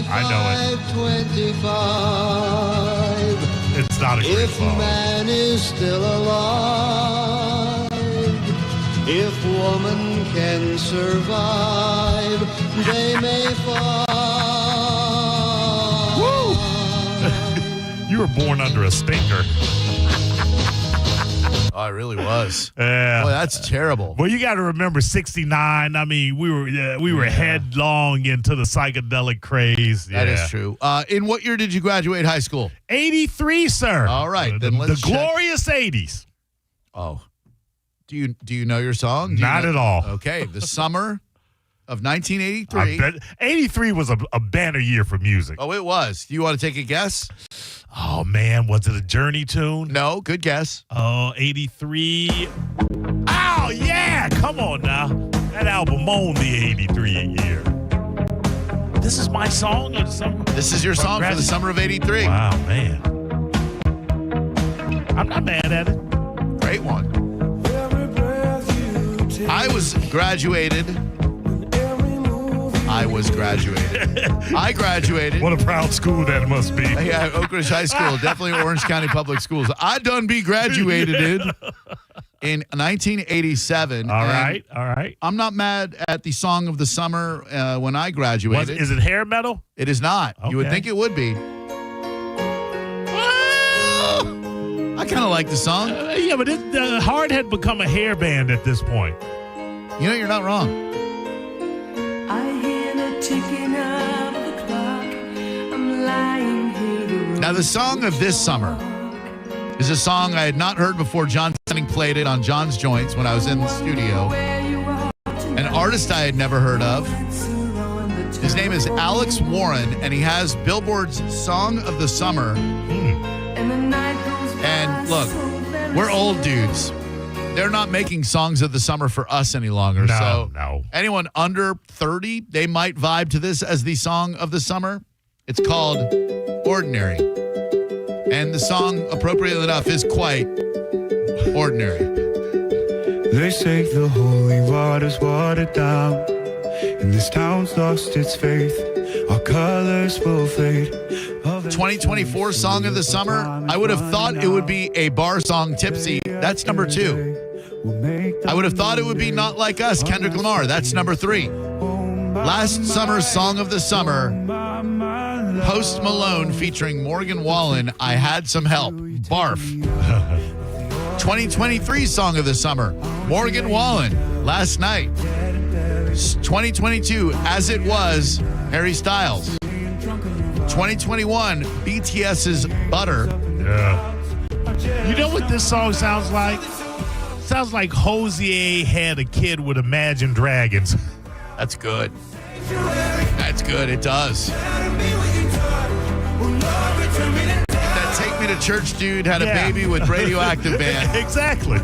I know it. It's not a great song. If man is still alive, if woman can survive, they may find. Woo! You were born under a stinker. Oh, I really was. Yeah. Boy, that's terrible. Well, you got to remember 69. I mean, we were headlong into the psychedelic craze. That is true. In what year did you graduate high school? 83, sir. All right, then let's the glorious 80s. Oh. Do you know your song? Not at all. Okay, the summer of 1983. I bet 83 was a banner year for music. Oh, it was. Do you want to take a guess? Oh, man. Was it a Journey tune? No, good guess. Oh, 83. Oh, yeah. Come on now. That album owned the 83 year. This is my song of the summer. This is your song for the summer of 83. Wow, man. I'm not mad at it. Great one. I was graduated. I graduated. What a proud school that must be. Yeah, Oak Ridge High School, definitely Orange County Public Schools. I done be graduated in 1987. All right. I'm not mad at the song of the summer when I graduated. Is it hair metal? It is not. Okay. You would think it would be. I kind of like the song. Yeah, but Hard had become a hair band at this point. You know, you're not wrong. I hear the ticking of the clock. I'm lying here. Now, the song of this summer is a song I had not heard before John Stanning played it on John's Joints when I was in the studio. An artist I had never heard of. His name is Alex Warren, and he has Billboard's Song of the Summer. And look, we're old dudes. They're not making Songs of the Summer for us any longer. No. Anyone under 30, they might vibe to this as the Song of the Summer. It's called Ordinary. And the song, appropriately enough, is quite ordinary. They say the holy water's watered down, and this town's lost its faith. Our colors will fade. 2024 Song of the Summer. I would have thought it would be a bar song, Tipsy. That's number 2. I would have thought it would be Not Like Us, Kendrick Lamar. That's number 3. Last summer's Song of the Summer, Post Malone featuring Morgan Wallen, I Had Some Help. Barf. 2023 Song of the Summer, Morgan Wallen, Last Night. 2022, As It Was, Harry Styles. 2021, BTS's Butter. Yeah. You know what this song sounds like? Sounds like Hosier had a kid with Imagine Dragons. That's good. That's good. It does. That Take Me to Church dude had a baby with Radioactive Band. Exactly.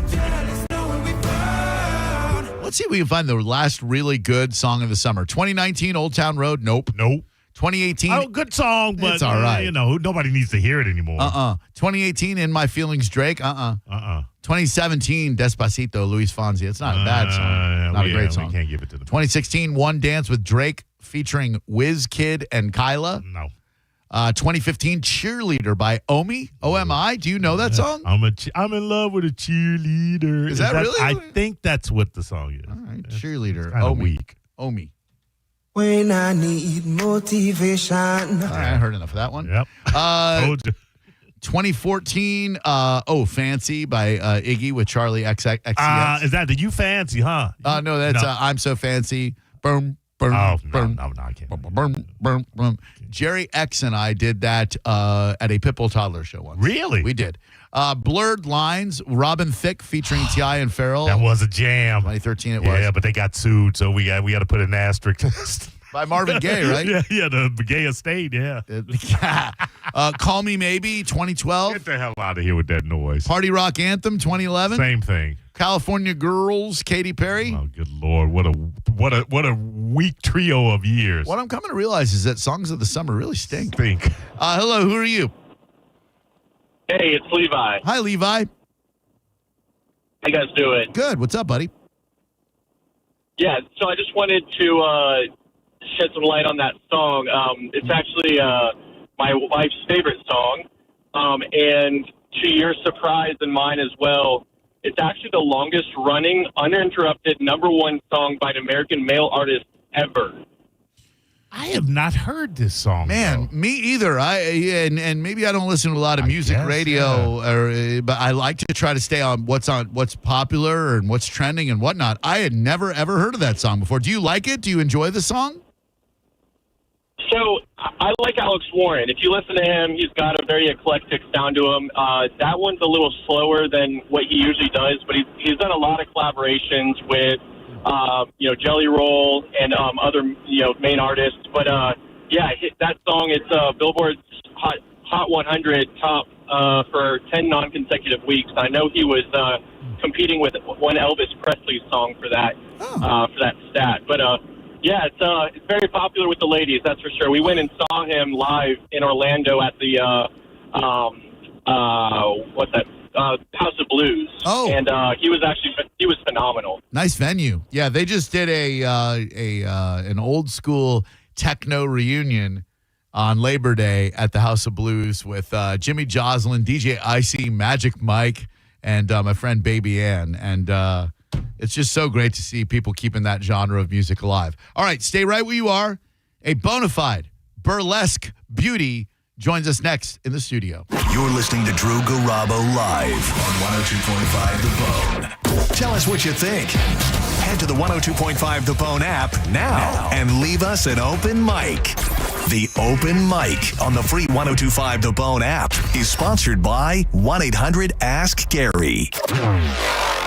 Let's see if we can find the last really good Song of the Summer. 2019, Old Town Road. Nope. 2018. Oh, good song, but it's all right. Nobody needs to hear it anymore. 2018, In My Feelings, Drake. 2017, Despacito, Luis Fonsi. It's not a bad song. Not a great song. We can't give it to them. 2016, One Dance with Drake featuring Wizkid and Kyla. No. 2015, Cheerleader by Omi. O-M-I. Do you know that song? I'm in love with a cheerleader. Is that really? I think that's what the song is. All right. Cheerleader. Omi. Weak. Omi. When I need motivation. All right, I heard enough of that one. Yep. Told you. 2014, Fancy by Iggy with Charlie XCX. Is that the You Fancy, huh? No, that's I'm So Fancy. Boom, boom, boom. No, I can't. Boom, boom, boom. Jerry X and I did that at a Pitbull Toddler show once. Really? We did. Blurred Lines, Robin Thicke featuring T.I. and Pharrell. That was a jam. 2013 it was. Yeah, but they got sued, so we got to put an asterisk. By Marvin Gaye, right? Yeah, the Gay estate, yeah. Call Me Maybe, 2012. Get the hell out of here with that noise. Party Rock Anthem, 2011. Same thing. California Girls, Katy Perry. Oh, good Lord. What a weak trio of years. What I'm coming to realize is that Songs of the Summer really stink. Hello, who are you? Hey, it's Levi. Hi, Levi. How you guys doing? Good. What's up, buddy? Yeah, so I just wanted to shed some light on that song. It's actually my wife's favorite song. And to your surprise and mine as well, it's actually the longest running, uninterrupted #1 song by an American male artist ever. I have not heard this song. Man, me either. And maybe I don't listen to a lot of music radio, but I like to try to stay on what's popular and what's trending and whatnot. I had never ever heard of that song before. Do you like it? Do you enjoy the song? So I like Alex Warren. If you listen to him, he's got a very eclectic sound to him. That one's a little slower than what he usually does, but he's done a lot of collaborations with Jelly Roll and other main artists. But that song, it's Billboard's Hot 100 top for 10 non-consecutive weeks. I know he was competing with one Elvis Presley song for that stat. But it's very popular with the ladies, that's for sure. We went and saw him live in Orlando at the House of Blues. Oh, and he was phenomenal. Nice venue. Yeah, they just did an old school techno reunion on Labor Day at the House of Blues with Jimmy Joslin, DJ Icy, Magic Mike, and my friend Baby Ann. And it's just so great to see people keeping that genre of music alive. All right, stay right where you are. A bona fide burlesque beauty joins us next in the studio. You're listening to Drew Garabo live on 102.5 The Bone. Tell us what you think. Head to the 102.5 The Bone app now and leave us an open mic. The Open Mic on the free 102.5 The Bone app is sponsored by 1-800-ASK-GARY.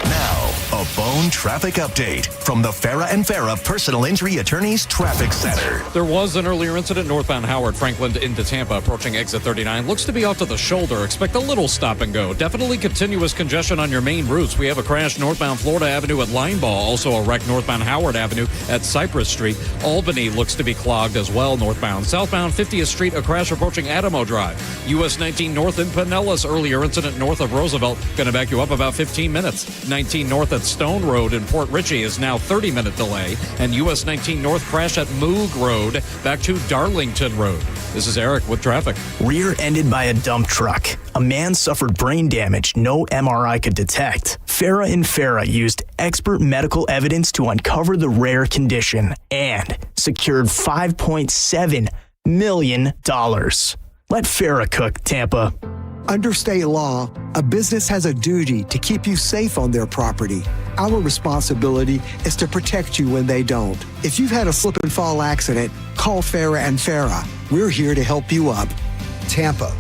Now, a phone traffic update from the Farah and Farah Personal Injury Attorneys Traffic Center. There was an earlier incident northbound Howard Franklin into Tampa approaching exit 39. Looks to be off to the shoulder. Expect a little stop and go. Definitely continuous congestion on your main routes. We have a crash northbound Florida Avenue at Lineball. Also a wreck northbound Howard Avenue at Cypress Street. Albany looks to be clogged as well northbound. Southbound 50th Street, a crash approaching Adamo Drive. US 19 north in Pinellas. Earlier incident north of Roosevelt. Going to back you up about 15 minutes. 19 north at Stone Road in Port Richey is now 30-minute delay. And US 19 north crash at Moog Road back to Darlington Road. This is Eric with traffic. Rear-ended by a dump truck. A man suffered brain damage no MRI could detect. Farah and Farah used expert medical evidence to uncover the rare condition and secured $5.7 million. Let Farah cook, Tampa. Under state law, a business has a duty to keep you safe on their property. Our responsibility is to protect you when they don't. If you've had a slip and fall accident, call Farah and Farah. We're here to help you up. Tampa.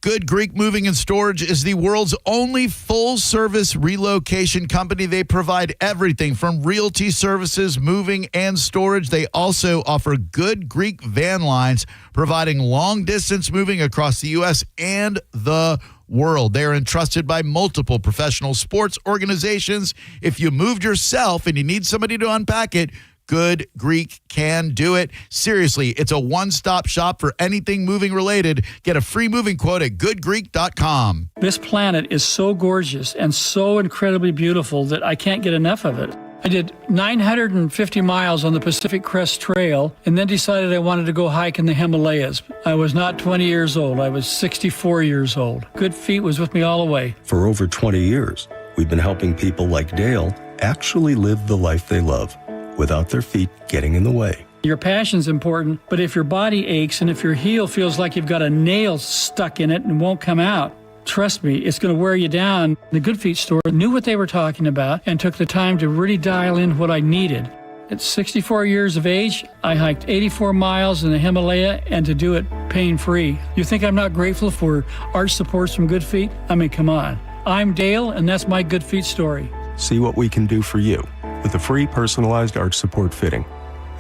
Good Greek Moving and Storage is the world's only full-service relocation company. They provide everything from realty services, moving, and storage. They also offer Good Greek van lines, providing long-distance moving across the U.S. and the world. They are entrusted by multiple professional sports organizations. If you moved yourself and you need somebody to unpack it, Good Greek can do it. Seriously, it's a one-stop shop for anything moving related. Get a free moving quote at goodgreek.com. This planet is so gorgeous and so incredibly beautiful that I can't get enough of it. I did 950 miles on the Pacific Crest Trail and then decided I wanted to go hike in the Himalayas. I was not 20 years old. I was 64 years old. Good Feet was with me all the way. For over 20 years, we've been helping people like Dale actually live the life they love, without their feet getting in the way. Your passion's important, but if your body aches and if your heel feels like you've got a nail stuck in it and won't come out, trust me, it's going to wear you down. The Good Feet store knew what they were talking about and took the time to really dial in what I needed. At 64 years of age, I hiked 84 miles in the Himalaya and to do it pain-free. You think I'm not grateful for arch supports from Good Feet? I mean, come on. I'm Dale, and that's my Good Feet story. See what we can do for you with a free personalized arch support fitting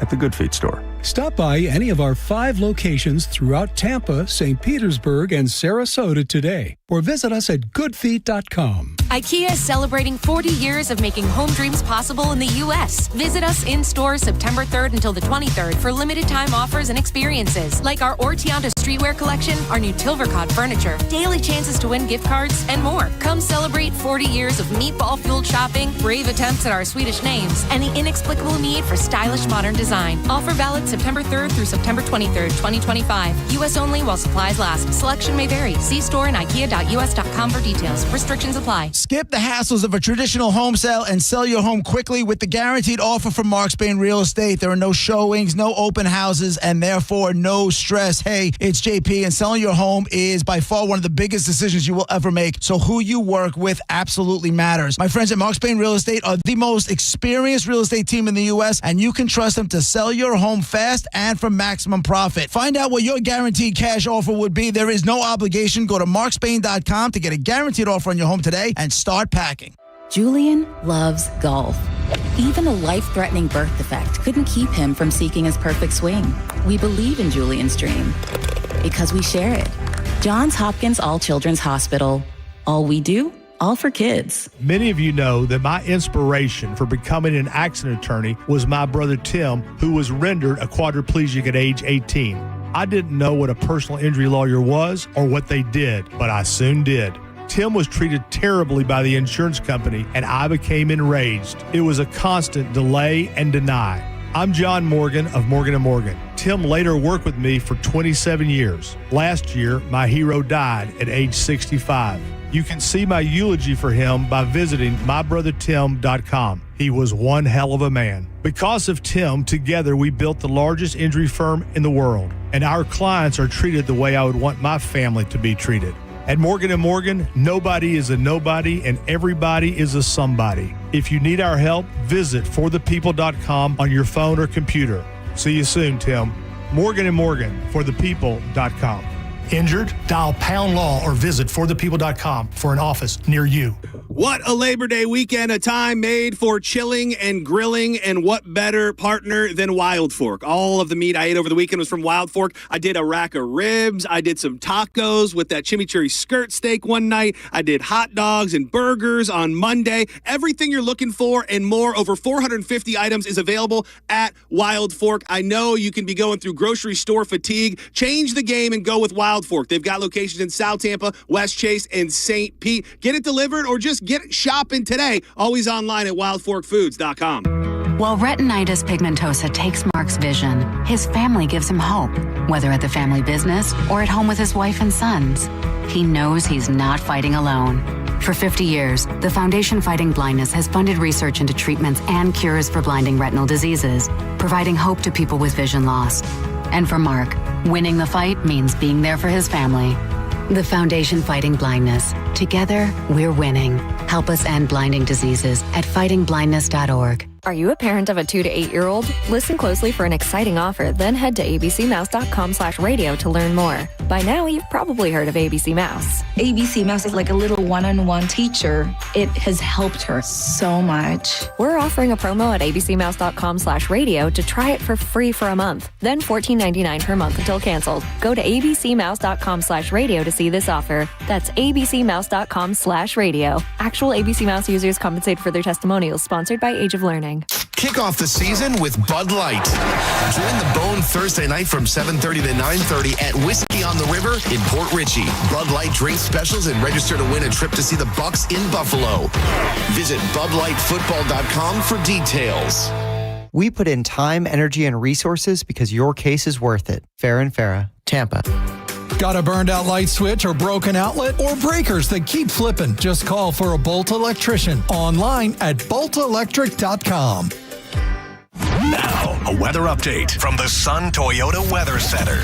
at the Good Feet store. Stop by any of our 5 locations throughout Tampa, St. Petersburg, and Sarasota today, or visit us at goodfeet.com. IKEA is celebrating 40 years of making home dreams possible in the U.S. Visit us in store September 3rd until the 23rd for limited time offers and experiences, like our Ortianda streetwear collection, our new Tilvercod furniture, daily chances to win gift cards, and more. Come celebrate 40 years of meatball-fueled shopping, brave attempts at our Swedish names, and the inexplicable need for stylish modern design. Offer valid September 3rd through September 23rd, 2025. U.S. only while supplies last. Selection may vary. See store and ikea.us.com for details. Restrictions apply. Skip the hassles of a traditional home sale and sell your home quickly with the guaranteed offer from Mark Spain Real Estate. There are no showings, no open houses, and therefore no stress. Hey, it's JP, and selling your home is by far one of the biggest decisions you will ever make. So who you work with absolutely matters. My friends at Mark Spain Real Estate are the most experienced real estate team in the U.S., and you can trust them to sell your home fast and for maximum profit. Find out what your guaranteed cash offer would be. There is no obligation. Go to markspain.com to get a guaranteed offer on your home today and start packing. Julian loves golf. Even a life-threatening birth defect couldn't keep him from seeking his perfect swing. We believe in Julian's dream because we share it. Johns Hopkins All Children's Hospital. All we do, all for kids. Many of you know that my inspiration for becoming an accident attorney was my brother Tim, who was rendered a quadriplegic at age 18. I didn't know what a personal injury lawyer was or what they did, but I soon did. Tim was treated terribly by the insurance company, and I became enraged. It was a constant delay and deny. I'm John Morgan of Morgan & Morgan. Tim later worked with me for 27 years. Last year, my hero died at age 65. You can see my eulogy for him by visiting mybrothertim.com. He was one hell of a man. Because of Tim, together we built the largest injury firm in the world, and our clients are treated the way I would want my family to be treated. At Morgan & Morgan, nobody is a nobody and everybody is a somebody. If you need our help, visit forthepeople.com on your phone or computer. See you soon, Tim. Morgan & Morgan, forthepeople.com. Injured? Dial #law or visit forthepeople.com for an office near you. What a Labor Day weekend, a time made for chilling and grilling, and what better partner than Wild Fork? All of the meat I ate over the weekend was from Wild Fork. I did a rack of ribs. I did some tacos with that chimichurri skirt steak one night. I did hot dogs and burgers on Monday. Everything you're looking for and more, over 450 items, is available at Wild Fork. I know you can be going through grocery store fatigue. Change the game and go with Wild Fork. They've got locations in South Tampa, West Chase, and St. Pete. Get it delivered or just get shopping today. Always online at wildforkfoods.com. While retinitis pigmentosa takes Mark's vision, his family gives him hope, whether at the family business or at home with his wife and sons. He knows he's not fighting alone. For 50 years, the Foundation Fighting Blindness has funded research into treatments and cures for blinding retinal diseases, providing hope to people with vision loss. And for Mark, winning the fight means being there for his family. The Foundation Fighting Blindness. Together, we're winning. Help us end blinding diseases at fightingblindness.org. Are you a parent of a 2 to 8-year-old? Listen closely for an exciting offer, then head to abcmouse.com/radio to learn more. By now, you've probably heard of ABC Mouse. ABC Mouse is like a little one-on-one teacher. It has helped her so much. We're offering a promo at abcmouse.com/radio to try it for free for a month, then $14.99 per month until canceled. Go to abcmouse.com/radio to see this offer. That's abcmouse.com/radio. Actual ABC Mouse users compensate for their testimonials, sponsored by Age of Learning. Kick off the season with Bud Light. Join the Bone Thursday night from 7:30 to 9:30 at Whiskey on the River in Port Richey. Bud Light drink specials and register to win a trip to see the Bucks in Buffalo. Visit BudLightFootball.com for details. We put in time, energy, and resources because your case is worth it. Farah and Farah, Tampa. Got a burned out light switch or broken outlet or breakers that keep flipping? Just call for a Bolt electrician online at boltelectric.com. Now, a weather update from the Sun Toyota Weather Center.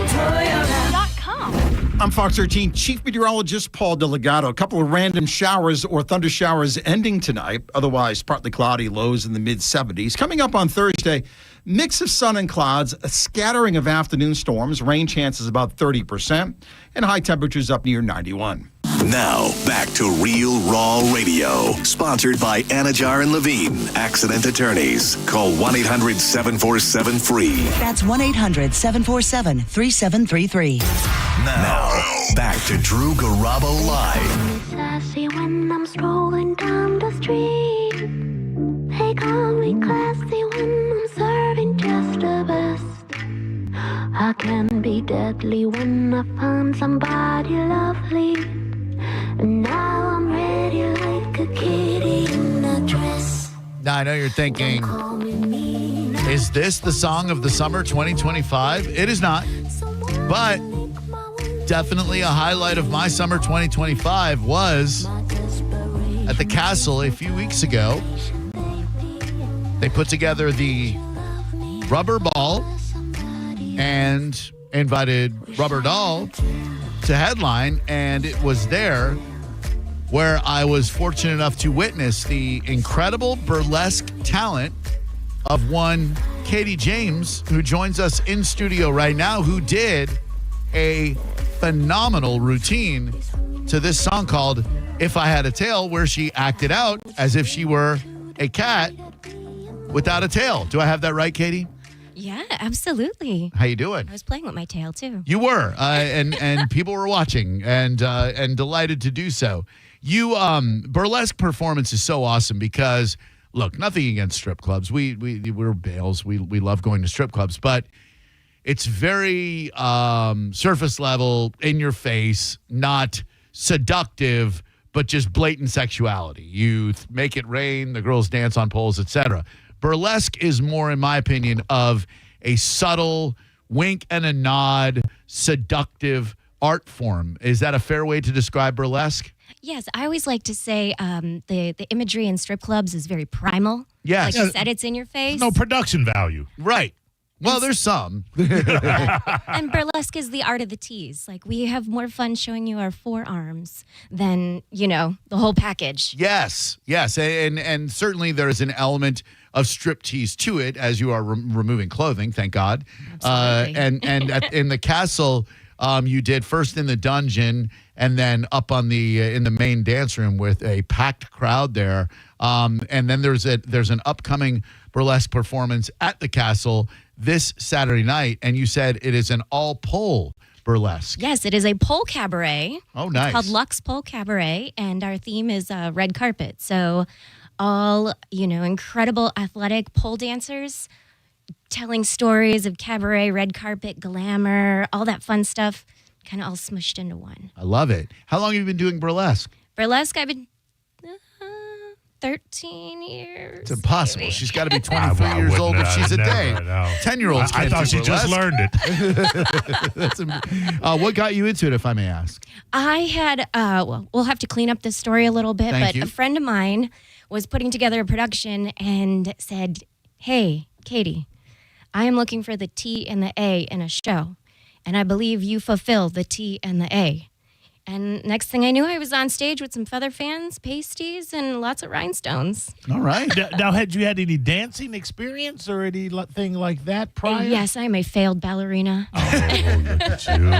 Toyota.com. I'm Fox 13 Chief Meteorologist Paul Delgado. A couple of random showers or thunder showers ending tonight. Otherwise, partly cloudy, lows in the mid-70s. Coming up on Thursday, mix of sun and clouds, a scattering of afternoon storms, rain chances about 30%, and high temperatures up near 91. Now, back to Real Raw Radio. Sponsored by Anajar and Levine, accident attorneys. Call 1-800-747-FREE. That's 1-800-747-3733. Now, back to Drew Garabo Live. Sassy when I'm strolling down the street. They call me classy when I'm serving just the best. I can be deadly when I find somebody lovely. And now I'm ready like a kitty in a dress. Now, I know you're thinking, is this the song of the summer 2025? It is not, but definitely a highlight of my summer 2025 was at the Castle a few weeks ago. They put together the Rubber Ball and invited Rubber Doll to headline, and it was there where I was fortunate enough to witness the incredible burlesque talent of one Katie James, who joins us in studio right now, who did a phenomenal routine to this song called If I Had a Tail, where she acted out as if she were a cat without a tail. Do I have that right, Katie? Yeah, absolutely. How you doing? I was playing with my tail too. You were, and people were watching and delighted to do so. You burlesque performance is so awesome because, look, nothing against strip clubs. We're Bales. We love going to strip clubs, but it's very surface level, in your face, not seductive, but just blatant sexuality. You make it rain, the girls dance on poles, etc. Burlesque is more, in my opinion, of a subtle wink and a nod, seductive art form. Is that a fair way to describe burlesque? Yes, I always like to say the imagery in strip clubs is very primal. Yes. Like you said, it's in your face. No production value. Right. Well, there's some. And burlesque is the art of the tease. Like, we have more fun showing you our forearms than, the whole package. Yes. And certainly there is an element of striptease to it as you are removing clothing, thank God. Absolutely. In the castle, you did first in the dungeon and then up on in the main dance room with a packed crowd there. And then there's an upcoming burlesque performance at the castle this Saturday night, and you said it is an all-pole burlesque. Yes, it is a pole cabaret. Oh, nice. It's called Lux Pole Cabaret, and our theme is red carpet. So all, incredible athletic pole dancers telling stories of cabaret, red carpet, glamour, all that fun stuff, kind of all smushed into one. I love it. How long have you been doing burlesque? Burlesque, I've been 13 years. It's impossible. Maybe. She's got to be 23 years old if she's a day. 10-year-olds can't I thought do she just burlesque. learned it. What got you into it, if I may ask? I had, we'll have to clean up this story a little bit, Thank but you. a friend of mine was putting together a production and said, "Hey, Katie, I am looking for the T and the A in a show, and I believe you fulfill the T and the A." And next thing I knew, I was on stage with some feather fans, pasties, and lots of rhinestones. All right. Now, had you had any dancing experience or anything like that prior? Yes, I'm a failed ballerina. Oh, look at you.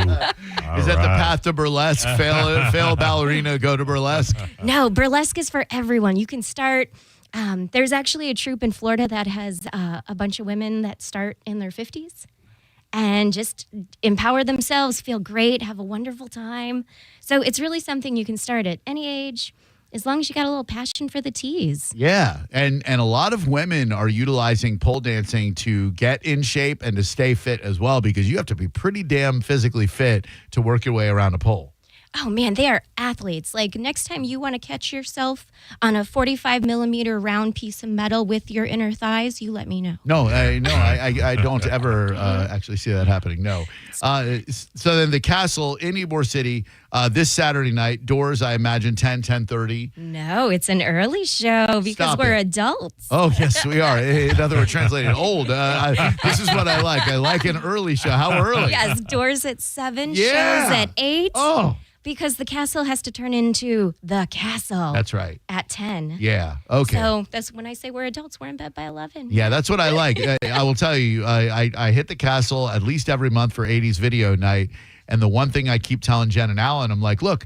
Is that the path to burlesque? Fail ballerina, go to burlesque? No, burlesque is for everyone. You can start. There's actually a troupe in Florida that has a bunch of women that start in their 50s and just empower themselves, feel great, have a wonderful time. So it's really something you can start at any age, as long as you got a little passion for the tease. Yeah, and a lot of women are utilizing pole dancing to get in shape and to stay fit as well, because you have to be pretty damn physically fit to work your way around a pole. Oh, man, they are athletes. Like, next time you want to catch yourself on a 45 millimeter round piece of metal with your inner thighs, you let me know. No, I don't ever actually see that happening. No. So then the castle in Ybor City this Saturday night, doors, I imagine, 10:30. No, it's an early show because Stop we're it. adults. Oh, yes, we are. In other words, translated old. This is what I like. I like an early show. How early? Yes, doors at 7, Yeah. shows at 8. Oh. Because the castle has to turn into the castle. That's right. At 10. Yeah. Okay. So that's when I say we're adults. We're in bed by 11. Yeah, that's what I like. I will tell you, I hit the castle at least every month for 80s video night. And the one thing I keep telling Jen and Alan, I'm like, look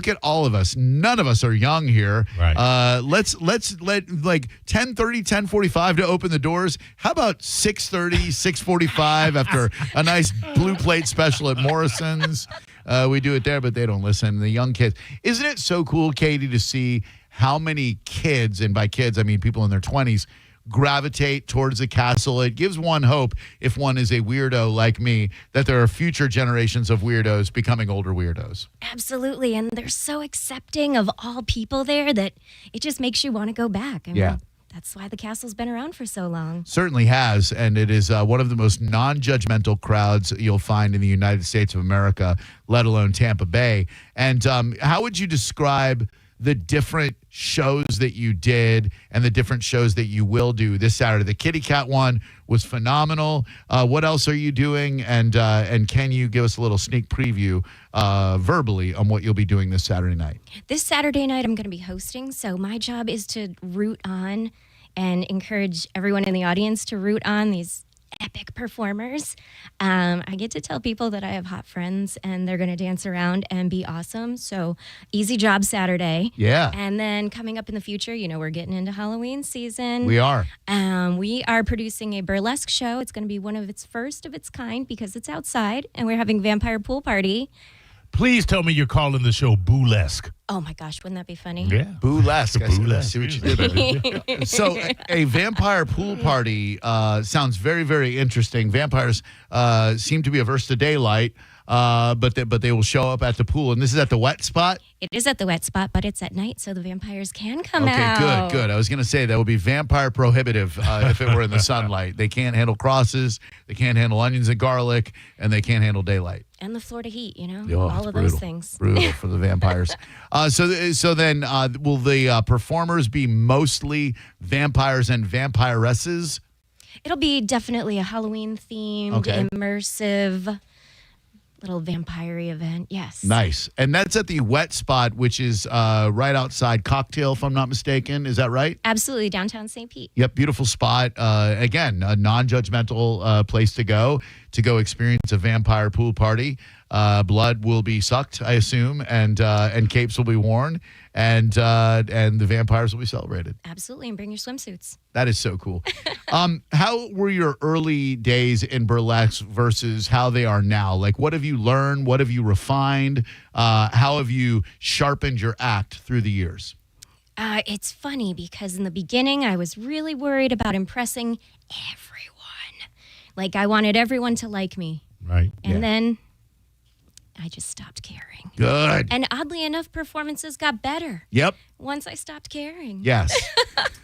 at all of us. None of us are young here. Right. Let's let like 10:30, 10:45 to open the doors. How about 6:30, 6:45 after a nice blue plate special at Morrison's? We do it there, but they don't listen. The young kids. Isn't it so cool, Katie, to see how many kids, and by kids I mean people in their 20s, gravitate towards the castle? It gives one hope, if one is a weirdo like me, that there are future generations of weirdos becoming older weirdos. Absolutely. And they're so accepting of all people there that it just makes you want to go back. I mean, Yeah. that's why the castle's been around for so long. Certainly has, and it is one of the most non-judgmental crowds you'll find in the United States of America, let alone Tampa Bay. And how would you describe the different shows that you did and the different shows that you will do this Saturday? The Kitty Cat one was phenomenal. What else are you doing? And can you give us a little sneak preview verbally on what you'll be doing this Saturday night? This Saturday night, I'm going to be hosting. So my job is to root on and encourage everyone in the audience to root on these epic performers. I get to tell people that I have hot friends and they're going to dance around and be awesome. So easy job Saturday. Yeah. And then coming up in the future, we're getting into Halloween season. We are. We are producing a burlesque show. It's going to be one of its first of its kind because it's outside and we're having vampire pool party. Please tell me you're calling the show Boolesque. Oh my gosh, wouldn't that be funny? Yeah. Boolesque. I Boolesque. see what you did there. So a vampire pool party sounds very, very interesting. Vampires seem to be averse to daylight, but they will show up at the pool. And this is at the wet spot? It is at the wet spot, but it's at night, so the vampires can come out. Okay, good. I was going to say that would be vampire prohibitive if it were in the sunlight. They can't handle crosses, they can't handle onions and garlic, and they can't handle daylight. And the Florida heat, Oh, all it's of brutal. those things. Brutal for the vampires. So then will the performers be mostly vampires and vampiresses? It'll be definitely a Halloween themed, Okay. immersive little vampire event. Yes. Nice. And that's at the Wet Spot, which is right outside Cocktail, if I'm not mistaken. Is that right? Absolutely, downtown St. Pete. Yep, beautiful spot. Again, a non-judgmental place to go experience a vampire pool party. Blood will be sucked, I assume, and capes will be worn, and the vampires will be celebrated. Absolutely, and bring your swimsuits. That is so cool. How were your early days in burlesque versus how they are now? Like, what have you learned? What have you refined? How have you sharpened your act through the years? It's funny because in the beginning, I was really worried about impressing everyone. Like, I wanted everyone to like me. Right. And then I just stopped caring. Good. And oddly enough, performances got better. Yep. Once I stopped caring. Yes.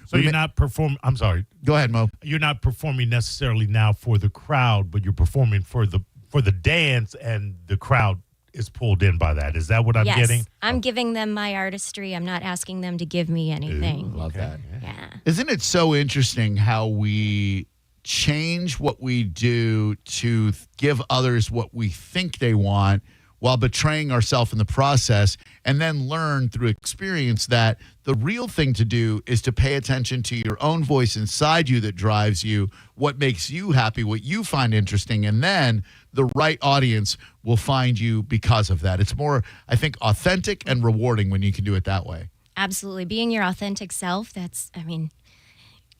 So you're not performing. I'm sorry. Go ahead, Mo. You're not performing necessarily now for the crowd, but you're performing for the dance, and the crowd is pulled in by that. Is that what I'm Yes, getting? I'm giving them my artistry. I'm not asking them to give me anything. Love that. Yeah. Isn't it so interesting how we change what we do to give others what we think they want while betraying ourselves in the process, and then learn through experience that the real thing to do is to pay attention to your own voice inside you that drives you, what makes you happy, what you find interesting, and then the right audience will find you because of that. It's more, I think, authentic and rewarding when you can do it that way. Absolutely. Being your authentic self,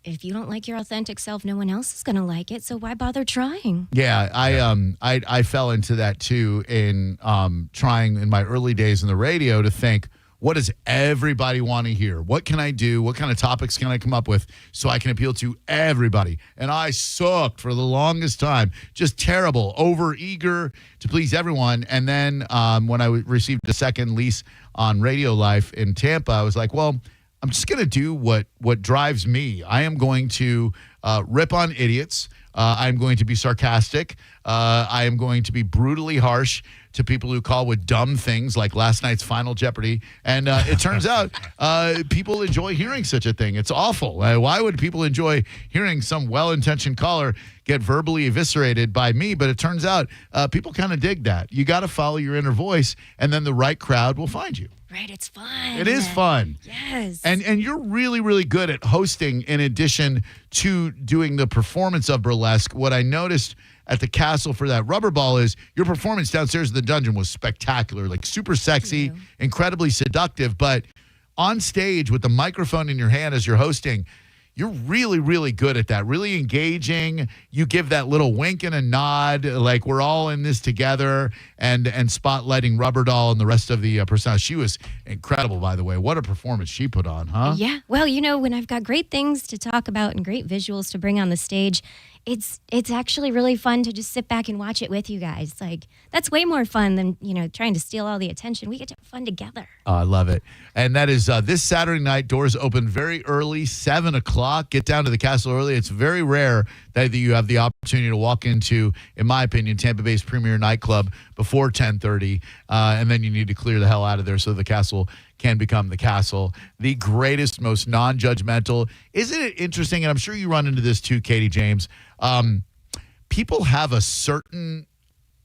if you don't like your authentic self, no one else is going to like it. So why bother trying? Yeah, I fell into that too in trying in my early days in the radio to think, what does everybody want to hear? What can I do? What kind of topics can I come up with so I can appeal to everybody? And I sucked for the longest time, just terrible, over eager to please everyone. And then when I received a second lease on Radio Life in Tampa, I was like, well, I'm just going to do what drives me. I am going to rip on idiots. I'm going to be sarcastic. I am going to be brutally harsh to people who call with dumb things like last night's Final Jeopardy. And it turns out people enjoy hearing such a thing. It's awful. Why would people enjoy hearing some well-intentioned caller get verbally eviscerated by me? But it turns out people kind of dig that. You got to follow your inner voice, and then the right crowd will find you. Right, it's fun. It is fun. Yes. And you're really, really good at hosting in addition to doing the performance of burlesque. What I noticed at the castle for that rubber ball is your performance downstairs in the dungeon was spectacular, like super sexy, incredibly seductive. But on stage with the microphone in your hand as you're hosting, you're really, really good at that, really engaging. You give that little wink and a nod, like we're all in this together, and spotlighting Rubber Doll and the rest of the personnel. She was incredible, by the way. What a performance she put on, huh? Yeah. Well, when I've got great things to talk about and great visuals to bring on the stage, it's actually really fun to just sit back and watch it with you guys. Like, that's way more fun than, trying to steal all the attention. We get to have fun together. Oh, I love it. And that is this Saturday night. Doors open very early, 7 o'clock. Get down to the castle early. It's very rare that you have the opportunity to walk into, in my opinion, Tampa Bay's premier nightclub before 10:30. And then you need to clear the hell out of there so the castle can become the castle. The greatest, most non-judgmental. Isn't it interesting? And I'm sure you run into this too, Katie James. People have a certain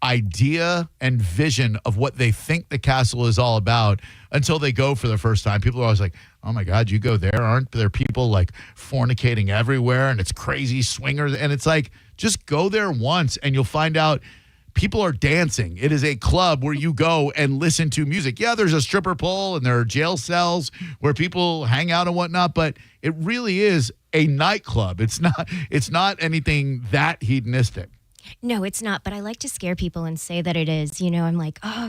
idea and vision of what they think the castle is all about until they go for the first time. People are always like, oh my God, you go there? Aren't there people like fornicating everywhere and it's crazy swingers? And it's like, just go there once and you'll find out people are dancing. It is a club where you go and listen to music. Yeah, there's a stripper pole and there are jail cells where people hang out and whatnot, but it really is a nightclub. It's not anything that hedonistic. No, it's not, but I like to scare people and say that it is. I'm like, I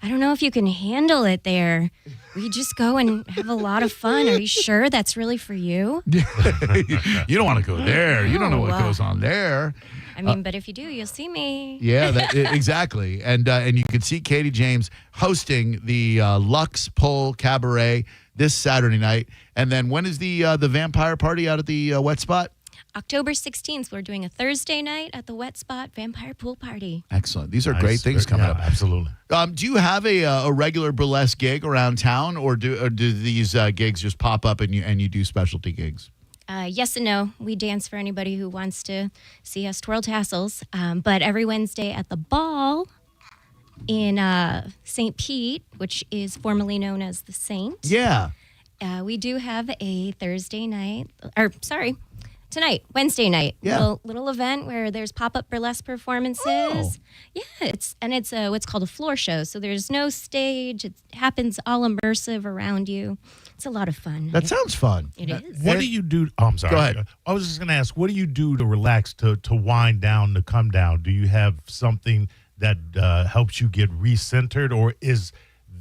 don't know if you can handle it there. We just go and have a lot of fun. Are you sure that's really for you? You don't want to go there. You don't know what goes on there. But if you do, you'll see me. Yeah, exactly. And you can see Katie James hosting the Lux Pole Cabaret this Saturday night. And then when is the vampire party out at the Wet Spot? October 16th, we're doing a Thursday night at the Wet Spot Vampire Pool Party. Excellent. These are great things coming up. Absolutely. Do you have a regular burlesque gig around town, or do these gigs just pop up and you do specialty gigs? Yes and no. We dance for anybody who wants to see us twirl tassels. But every Wednesday at the ball in St. Pete, which is formerly known as the Saint. Yeah. We do have a tonight, Wednesday night, Yeah. little event where there's pop-up burlesque performances. Oh. Yeah, it's what's called a floor show. So there's no stage. It happens all immersive around you. It's a lot of fun. That sounds fun. It is. What do you do? Oh, I'm sorry. Go ahead. I was just going to ask, what do you do to relax, to wind down, to come down? Do you have something that helps you get recentered, or is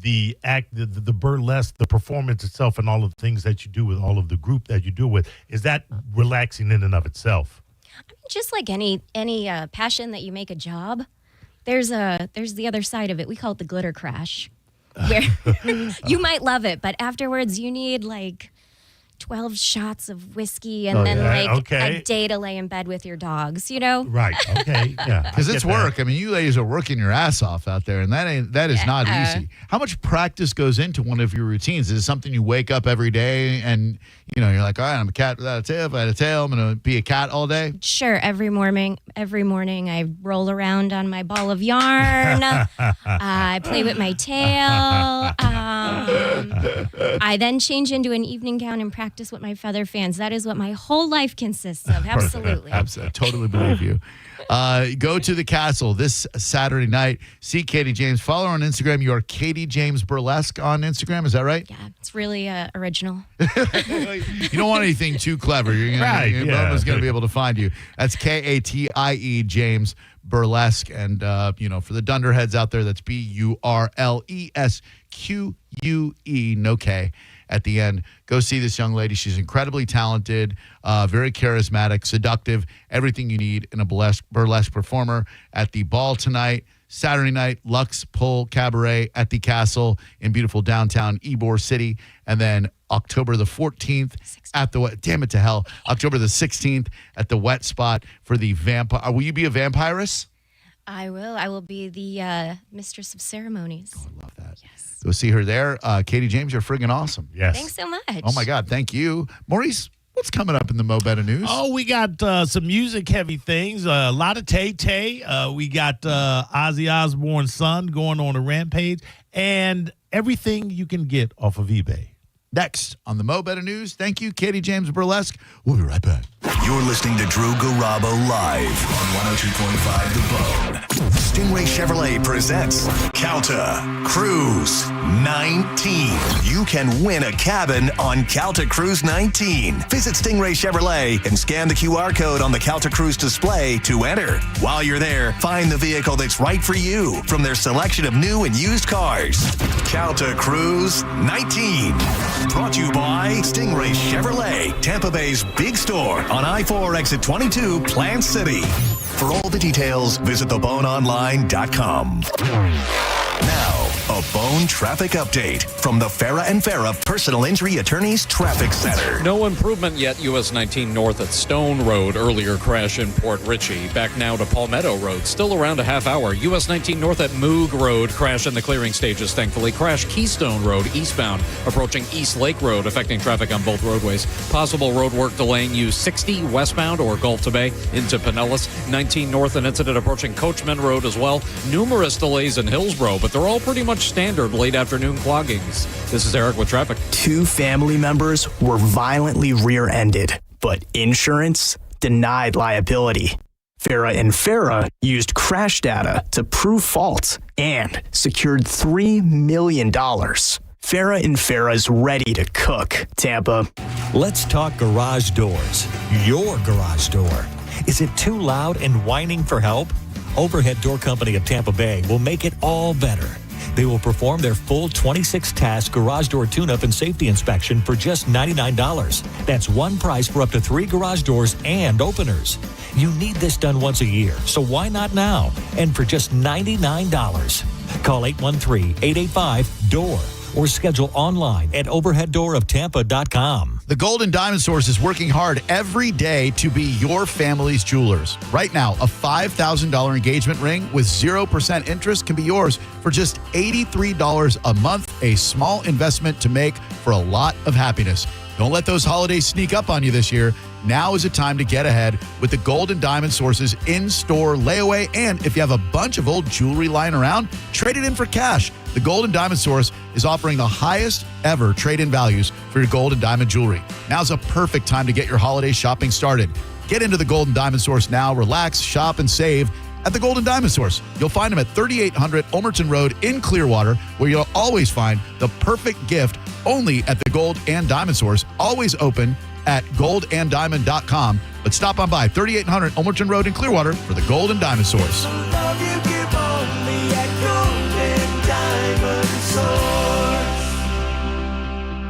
the act, the burlesque, the performance itself, and all of the things that you do with all of the group that you do with, is that relaxing in and of itself? Just like any passion that you make a job, there's the other side of it. We call it the glitter crash. Where you might love it, but afterwards you need like 12 shots of whiskey and a day to lay in bed with your dogs, Right. Okay. Yeah. Because it's work. I mean, you ladies are working your ass off out there, and that is not easy. How much practice goes into one of your routines? Is it something you wake up every day and you're like, all right, I'm a cat without a tail. If I had a tail, I'm going to be a cat all day? Sure. Every morning I roll around on my ball of yarn. I play with my tail. I then change into an evening gown and practice with my feather fans. That is what my whole life consists of. Absolutely. Absolutely. I totally believe you. Go to the castle this Saturday night. See Katie James. Follow her on Instagram. You are Katie James Burlesque on Instagram. Is that right? Yeah, it's really original. You don't want anything too clever. Everyone's going to be able to find you. That's Katie James Burlesque. And, for the dunderheads out there, that's BURLESQUE, no K at the end. Go see this young lady. She's incredibly talented, very charismatic, seductive, everything you need in a burlesque performer at the ball tonight. Saturday night, Lux Pole Cabaret at the Castle in beautiful downtown Ybor City. And then October the 14th at the October the 16th at the Wet Spot for the vampire. Will you be a vampiress? I will. I will be the mistress of ceremonies. Oh, I love that. Yes. Go see her there. Katie James, you're friggin' awesome. Yes. Thanks so much. Oh, my God. Thank you. Maurice, what's coming up in the Mo Better News? Oh, we got some music-heavy things. A lot of Tay-Tay. We got Ozzy Osbourne's son going on a rampage. And everything you can get off of eBay. Next on the Mo Better News. Thank you, Katie James Burlesque. We'll be right back. You're listening to Drew Garabo live on 102.5 The Bone. Stingray Chevrolet presents Calta Cruise 19. You can win a cabin on Calta Cruise 19. Visit Stingray Chevrolet and scan the QR code on the Calta Cruise display to enter. While you're there, find the vehicle that's right for you from their selection of new and used cars. Calta Cruise 19. Brought to you by Stingray Chevrolet, Tampa Bay's big store on I-4 exit 22, Plant City. For all the details, visit theboneonline.com. Now, a Bone traffic update from the Farah and Farah Personal Injury Attorneys Traffic Center. No improvement yet. US 19 north at Stone Road. Earlier crash in Port Richey. Back now to Palmetto Road. Still around a half hour. US 19 north at Moog Road. Crash in the clearing stages, thankfully. Crash Keystone Road eastbound. Approaching East Lake Road, affecting traffic on both roadways. Possible road work delaying you 60 westbound or Gulf to Bay into Pinellas. 19 north, an incident approaching Coachman Road as well. Numerous delays in Hillsborough, but they're all pretty much standard late afternoon cloggings. This is Eric with traffic. 2 family members were violently rear-ended, but insurance denied liability. Farah and Farah used crash data to prove fault and secured $3 million. Farah and Farah's ready to cook. Tampa. Let's talk garage doors. Your garage door. Is it too loud and whining for help? Overhead Door Company of Tampa Bay will make it all better. They will perform their full 26-task garage door tune-up and safety inspection for just $99. That's one price for up to 3 garage doors and openers. You need this done once a year, so why not now? And for just $99. Call 813-885-DOOR or schedule online at overheaddooroptampa.com. The Golden Diamond Source is working hard every day to be your family's jewelers. Right now, a $5,000 engagement ring with 0% interest can be yours for just $83 a month, a small investment to make for a lot of happiness. Don't let those holidays sneak up on you this year. Now is the time to get ahead with the Gold and Diamond Source's in-store layaway. And if you have a bunch of old jewelry lying around, trade it in for cash. The Gold and Diamond Source is offering the highest ever trade-in values for your gold and diamond jewelry. Now's a perfect time to get your holiday shopping started. Get into the Gold and Diamond Source now. Relax, shop, and save at the Gold and Diamond Source. You'll find them at 3800 Ulmerton Road in Clearwater, where you'll always find the perfect gift only at the Gold and Diamond Source. Always open at goldanddiamond.com. But stop on by 3800 Ulmerton Road in Clearwater for the Gold and Diamond Source.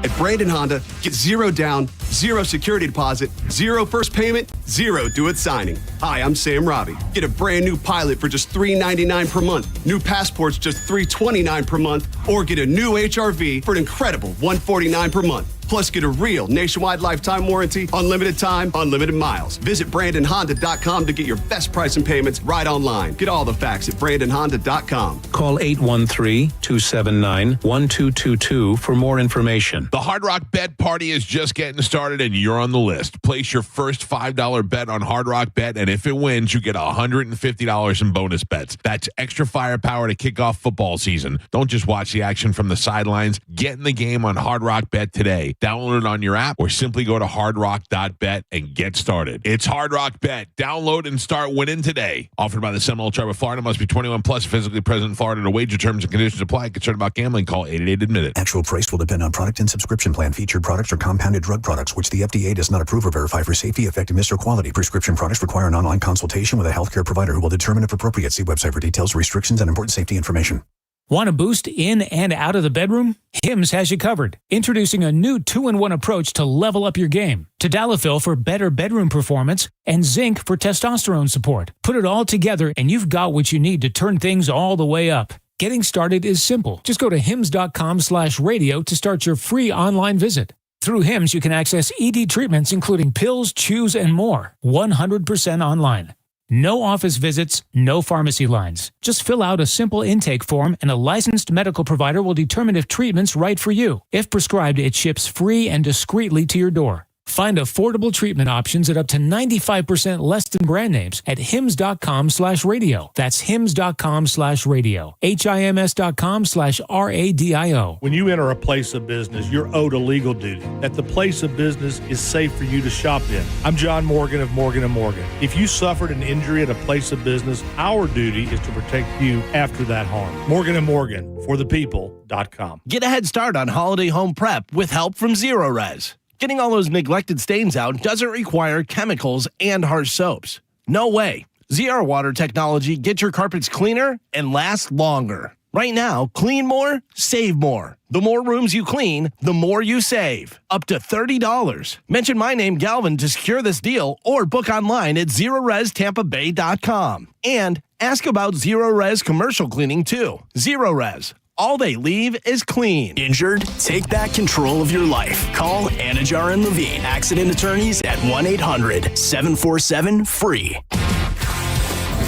At Brandon Honda, get 0 down, 0 security deposit, 0 first payment, 0 do-it signing. Hi, I'm Sam Robbie. Get a brand new Pilot for just $399 per month, new Passports just $329 per month, or get a new HRV for an incredible $149 per month. Plus, get a real nationwide lifetime warranty, unlimited time, unlimited miles. Visit BrandonHonda.com to get your best price and payments right online. Get all the facts at BrandonHonda.com. Call 813-279-1222 for more information. The Hard Rock Bet Party is just getting started, and you're on the list. Place your first $5 bet on Hard Rock Bet, and if it wins, you get $150 in bonus bets. That's extra firepower to kick off football season. Don't just watch the action from the sidelines. Get in the game on Hard Rock Bet today. Download it on your app or simply go to hardrock.bet and get started. It's Hard Rock Bet. Download and start winning today. Offered by the Seminole Tribe of Florida. Must be 21 plus, physically present in Florida. To wager terms and conditions apply. Concerned about gambling? Call 888-ADMIT-IT. Actual price will depend on product and subscription plan. Featured products or compounded drug products, which the FDA does not approve or verify for safety, effectiveness, or quality. Prescription products require an online consultation with a healthcare provider who will determine if appropriate. See website for details, restrictions, and important safety information. Want to boost in and out of the bedroom? Hims has you covered. Introducing a new 2-in-1 approach to level up your game. Tadalafil for better bedroom performance and zinc for testosterone support. Put it all together and you've got what you need to turn things all the way up. Getting started is simple. Just go to hims.com/radio to start your free online visit. Through Hims, you can access ED treatments including pills, chews, and more. 100% online. No office visits, no pharmacy lines. Just fill out a simple intake form and a licensed medical provider will determine if treatment's right for you. If prescribed, it ships free and discreetly to your door. Find affordable treatment options at up to 95% less than brand names at hims.com/radio. That's hims.com/radio. HIMS.com/RADIO. When you enter a place of business, you're owed a legal duty that the place of business is safe for you to shop in. I'm John Morgan of Morgan & Morgan. If you suffered an injury at a place of business, our duty is to protect you after that harm. Morgan & Morgan, for the people.com. Get a head start on holiday home prep with help from Zero Res. Getting all those neglected stains out doesn't require chemicals and harsh soaps. No way. Zero Water technology gets your carpets cleaner and last longer. Right now, clean more, save more. The more rooms you clean, the more you save. Up to $30. Mention my name, Galvin, to secure this deal or book online at ZeroResTampaBay.com. And ask about Zero Res commercial cleaning too. Zero Res. All they leave is clean. Injured? Take back control of your life. Call Anajar and Levine Accident Attorneys at 1-800-747-FREE.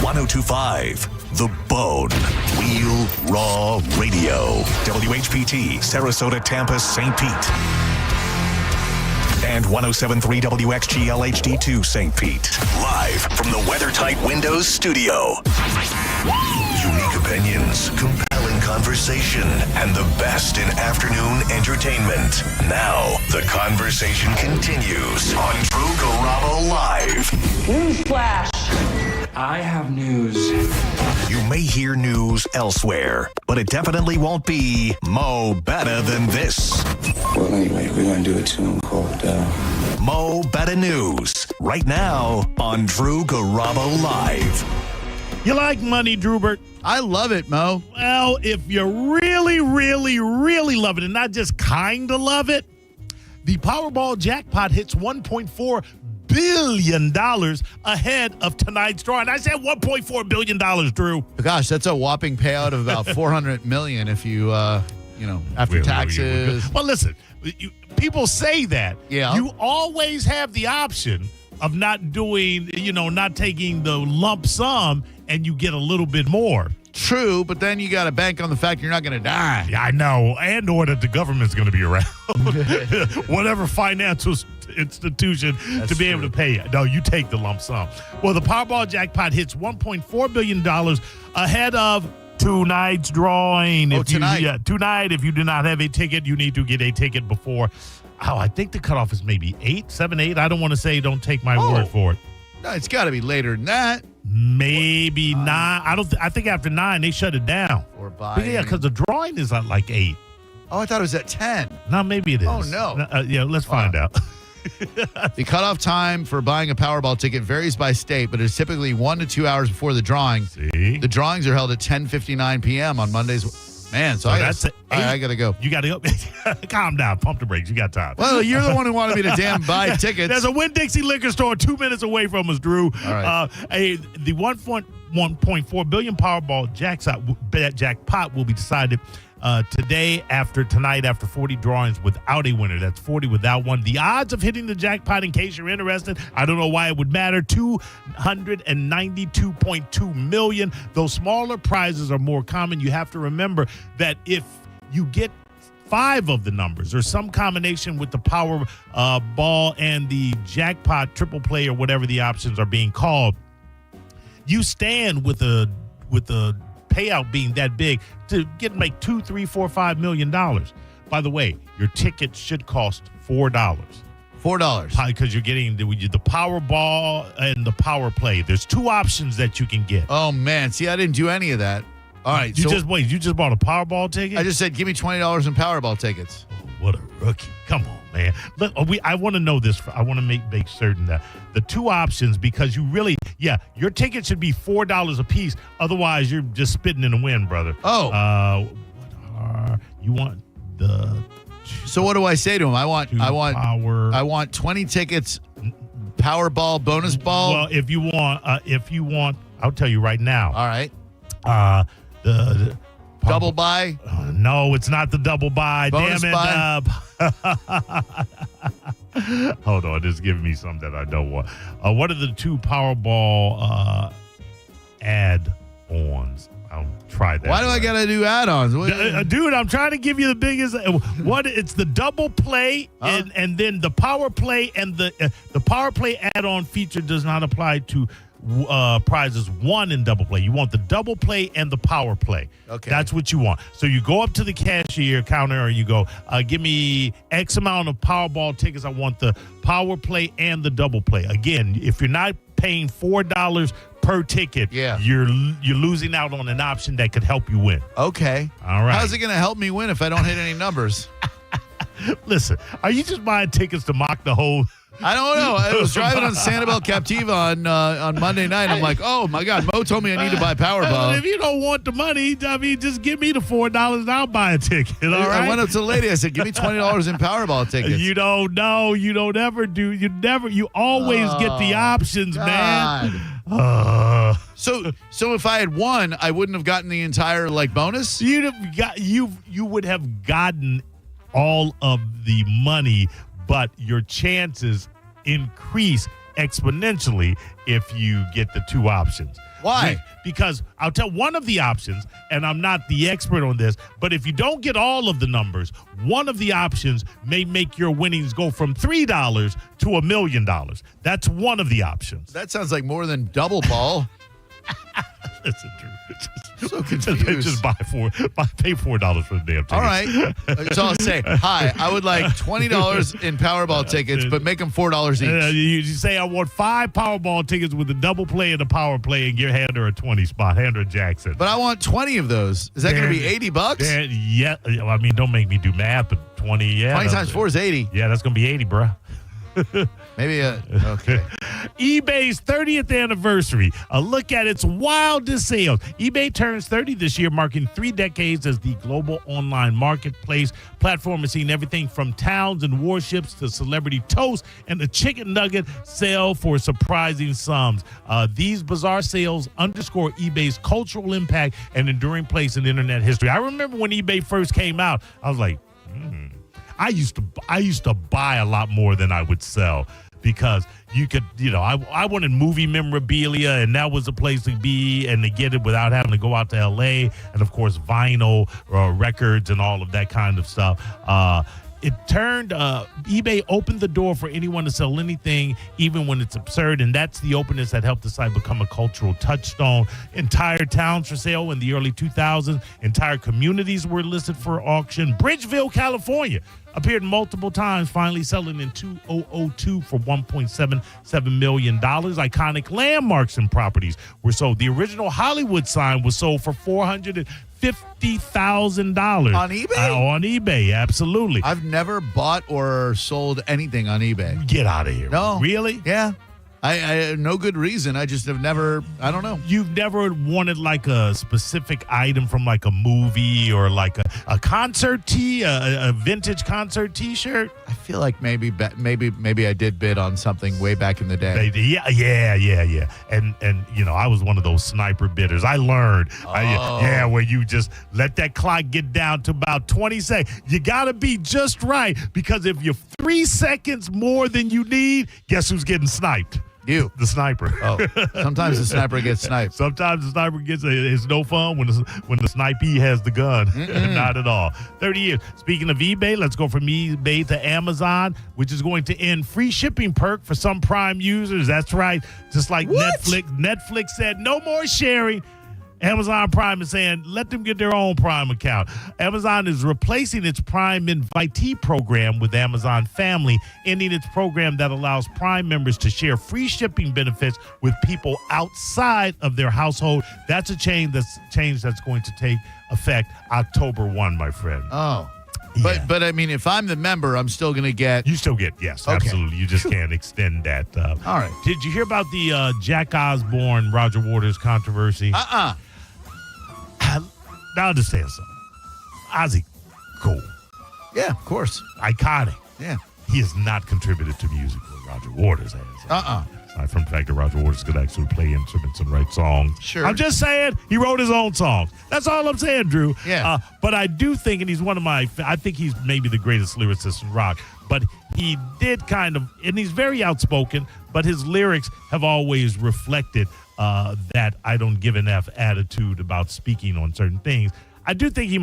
1025 The Bone. Real Raw Radio. WHPT, Sarasota, Tampa, St. Pete. And 107.3 WXGL HD2 St. Pete. Live from the WeatherTight Windows studio. Unique opinions, compelling conversation, and the best in afternoon entertainment. Now, the conversation continues on Drew Garabo Live. Newsflash! I have news. You may hear news elsewhere, but it definitely won't be Mo Better Than This. Well, anyway, we're going to do a tune called Mo Better News, right now on Drew Garabo Live. You like money, Drewbert? I love it, Mo. Well, if you really, really, really love it, and not just kind of love it, the Powerball jackpot hits $1.4 billion ahead of tonight's draw. And I said $1.4 billion, Drew. Gosh, that's a whopping payout of about $400 million if you, after taxes. Well, listen, people say that. Yeah. You always have the option of not doing, not taking the lump sum and you get a little bit more. True, but then you got to bank on the fact you're not going to die. Yeah, I know. And or that the government's going to be around. Whatever financial institution That's to be true. able to pay you. No, you take the lump sum. Well, the Powerball jackpot hits $1.4 billion ahead of tonight's drawing. Tonight. Tonight, if you do not have a ticket, you need to get a ticket before. I think the cutoff is maybe 7, 8. I don't want to say, don't take my word for it. No, it's got to be later than that. Maybe 9. I think after 9 they shut it down. Or But yeah, because the drawing is at like 8. Oh, I thought it was at 10. No, maybe it is. Oh, no. Yeah, let's find out. The cutoff time for buying a Powerball ticket varies by state, but it's typically 1 to 2 hours before the drawing. See? The drawings are held at 10:59 p.m. on Mondays. Man, so I got to go. You got to go. Calm down. Pump the brakes. You got time. Well, you're the one who wanted me to damn buy tickets. There's a Winn-Dixie liquor store 2 minutes away from us, Drew. All right. The $1.4 billion Powerball jackpot will be decided tonight after 40 drawings without a winner. That's 40 without one. The odds of hitting the jackpot, in case you're interested, I don't know why it would matter, 292.2 million. Those smaller prizes are more common. You have to remember that if you get 5 of the numbers or some combination with the power ball and the jackpot triple play or whatever the options are being called, you stand with a payout being that big to make $2, $3, $4, $5 million. By the way, your ticket should cost $4. $4 because you're getting the Powerball and the Power Play. There's 2 options that you can get. Oh man, see, I didn't do any of that. All right, You just bought a Powerball ticket? I just said, give me $20 in Powerball tickets. Oh, what a rookie! Come on, man. Look, I want to know this. I want to make certain that the 2 options, because you really, your ticket should be $4 a piece. Otherwise, you're just spitting in the wind, brother. Oh, you want the? So what do I say to him? I want 20 tickets, Powerball, bonus ball. Well, if you want, I'll tell you right now. All right. The double buy? No, it's not the double buy. Bonus Damn it. Hold on, it's giving me something that I don't want. What are the 2 Powerball add-ons? I'll try that. Why do I got to do add-ons? Dude, I'm trying to give you the biggest. It's the double play and then the power play, and the power play add-on feature does not apply to prizes 1 in double play. You want the double play and the power play. Okay. That's what you want. So you go up to the cashier counter or you go, give me X amount of Powerball tickets. I want the power play and the double play. Again, if you're not paying $4 per ticket, you're losing out on an option that could help you win. Okay. All right. How's it going to help me win if I don't hit any numbers? Listen, are you just buying tickets to mock the whole? I don't know. I was driving on Sanibel Captiva on Monday night. I'm like, oh my God, Mo told me I need to buy Powerball. If you don't want the money, I mean, just give me the $4 and I'll buy a ticket. All right. I went up to the lady. I said, give me $20 in Powerball tickets. You don't know. You don't ever do. You always get the options, God. man. So if I had won, I wouldn't have gotten the entire bonus? You would have gotten all of the money, but your chances increase exponentially if you get the 2 options. Why? Because I'll tell one of the options, and I'm not the expert on this, but if you don't get all of the numbers, one of the options may make your winnings go from $3 to $1 million. That's one of the options. That sounds like more than double ball. Listen, Drew. So confused. Just pay $4 for the damn ticket. All right. So I'll say, hi, I would like $20 in Powerball tickets, but make them $4 each. You say, I want 5 Powerball tickets with the double play and the power play, and hand her a 20 spot. Hand her Jackson. But I want 20 of those. Is that going to be $80? Yeah. I mean, don't make me do math, but 20, 20 times 4 is 80. Yeah, that's going to be 80, bro. Maybe okay. eBay's 30th anniversary. A look at its wildest sales. eBay turns 30 this year, marking 3 decades as the global online marketplace. Platform has seen everything from towns and warships to celebrity toast and a chicken nugget sell for surprising sums. These bizarre sales underscore eBay's cultural impact and enduring place in internet history. I remember when eBay first came out, I was like, I used to buy a lot more than I would sell. because you could, I wanted movie memorabilia, and that was a place to be and to get it without having to go out to L.A. and, of course, vinyl records and all of that kind of stuff. eBay opened the door for anyone to sell anything, even when it's absurd, and that's the openness that helped the site become a cultural touchstone. Entire towns for sale in the early 2000s. Entire communities were listed for auction. Bridgeville, California, appeared multiple times, finally selling in 2002 for $1.77 million. Iconic landmarks and properties were sold. The original Hollywood sign was sold for $450,000 on eBay. On eBay, absolutely. I've never bought or sold anything on eBay. Get out of here! No, really? Yeah. I no good reason. I just have never, I don't know. You've never wanted like a specific item from like a movie or like a concert tee, a vintage concert T-shirt? I feel like maybe I did bid on something way back in the day. Yeah. And I was one of those sniper bidders. I learned. Where you just let that clock get down to about 20 seconds. You got to be just right, because if you're 3 seconds more than you need, guess who's getting sniped? You. The sniper. Oh, sometimes the sniper gets sniped. Sometimes the sniper it's no fun when the snipee has the gun. Not at all. 30 years. Speaking of eBay, let's go from eBay to Amazon, which is going to end free shipping perk for some Prime users. That's right. Just like Netflix. Netflix said no more sharing. Amazon Prime is saying let them get their own Prime account. Amazon is replacing its Prime Invitee program with Amazon Family, ending its program that allows Prime members to share free shipping benefits with people outside of their household. That's a change that's going to take effect October 1, my friend. Oh. But I mean, if I'm the member, I'm still going to get... You still get, yes, okay. Absolutely. You just can't extend that. All right. Did you hear about the Jack Osbourne, Roger Waters controversy? Now understand something. Ozzy, cool. Yeah, of course. Iconic. Yeah. He has not contributed to music what Roger Waters has. Aside from the fact that Roger Waters could actually play instruments and write songs. Sure. I'm just saying he wrote his own songs. That's all I'm saying, Drew. Yeah. But I do think, and he's I think he's maybe the greatest lyricist in rock, but he did kind of, and he's very outspoken, but his lyrics have always reflected that I don't give an F attitude about speaking on certain things. I do think he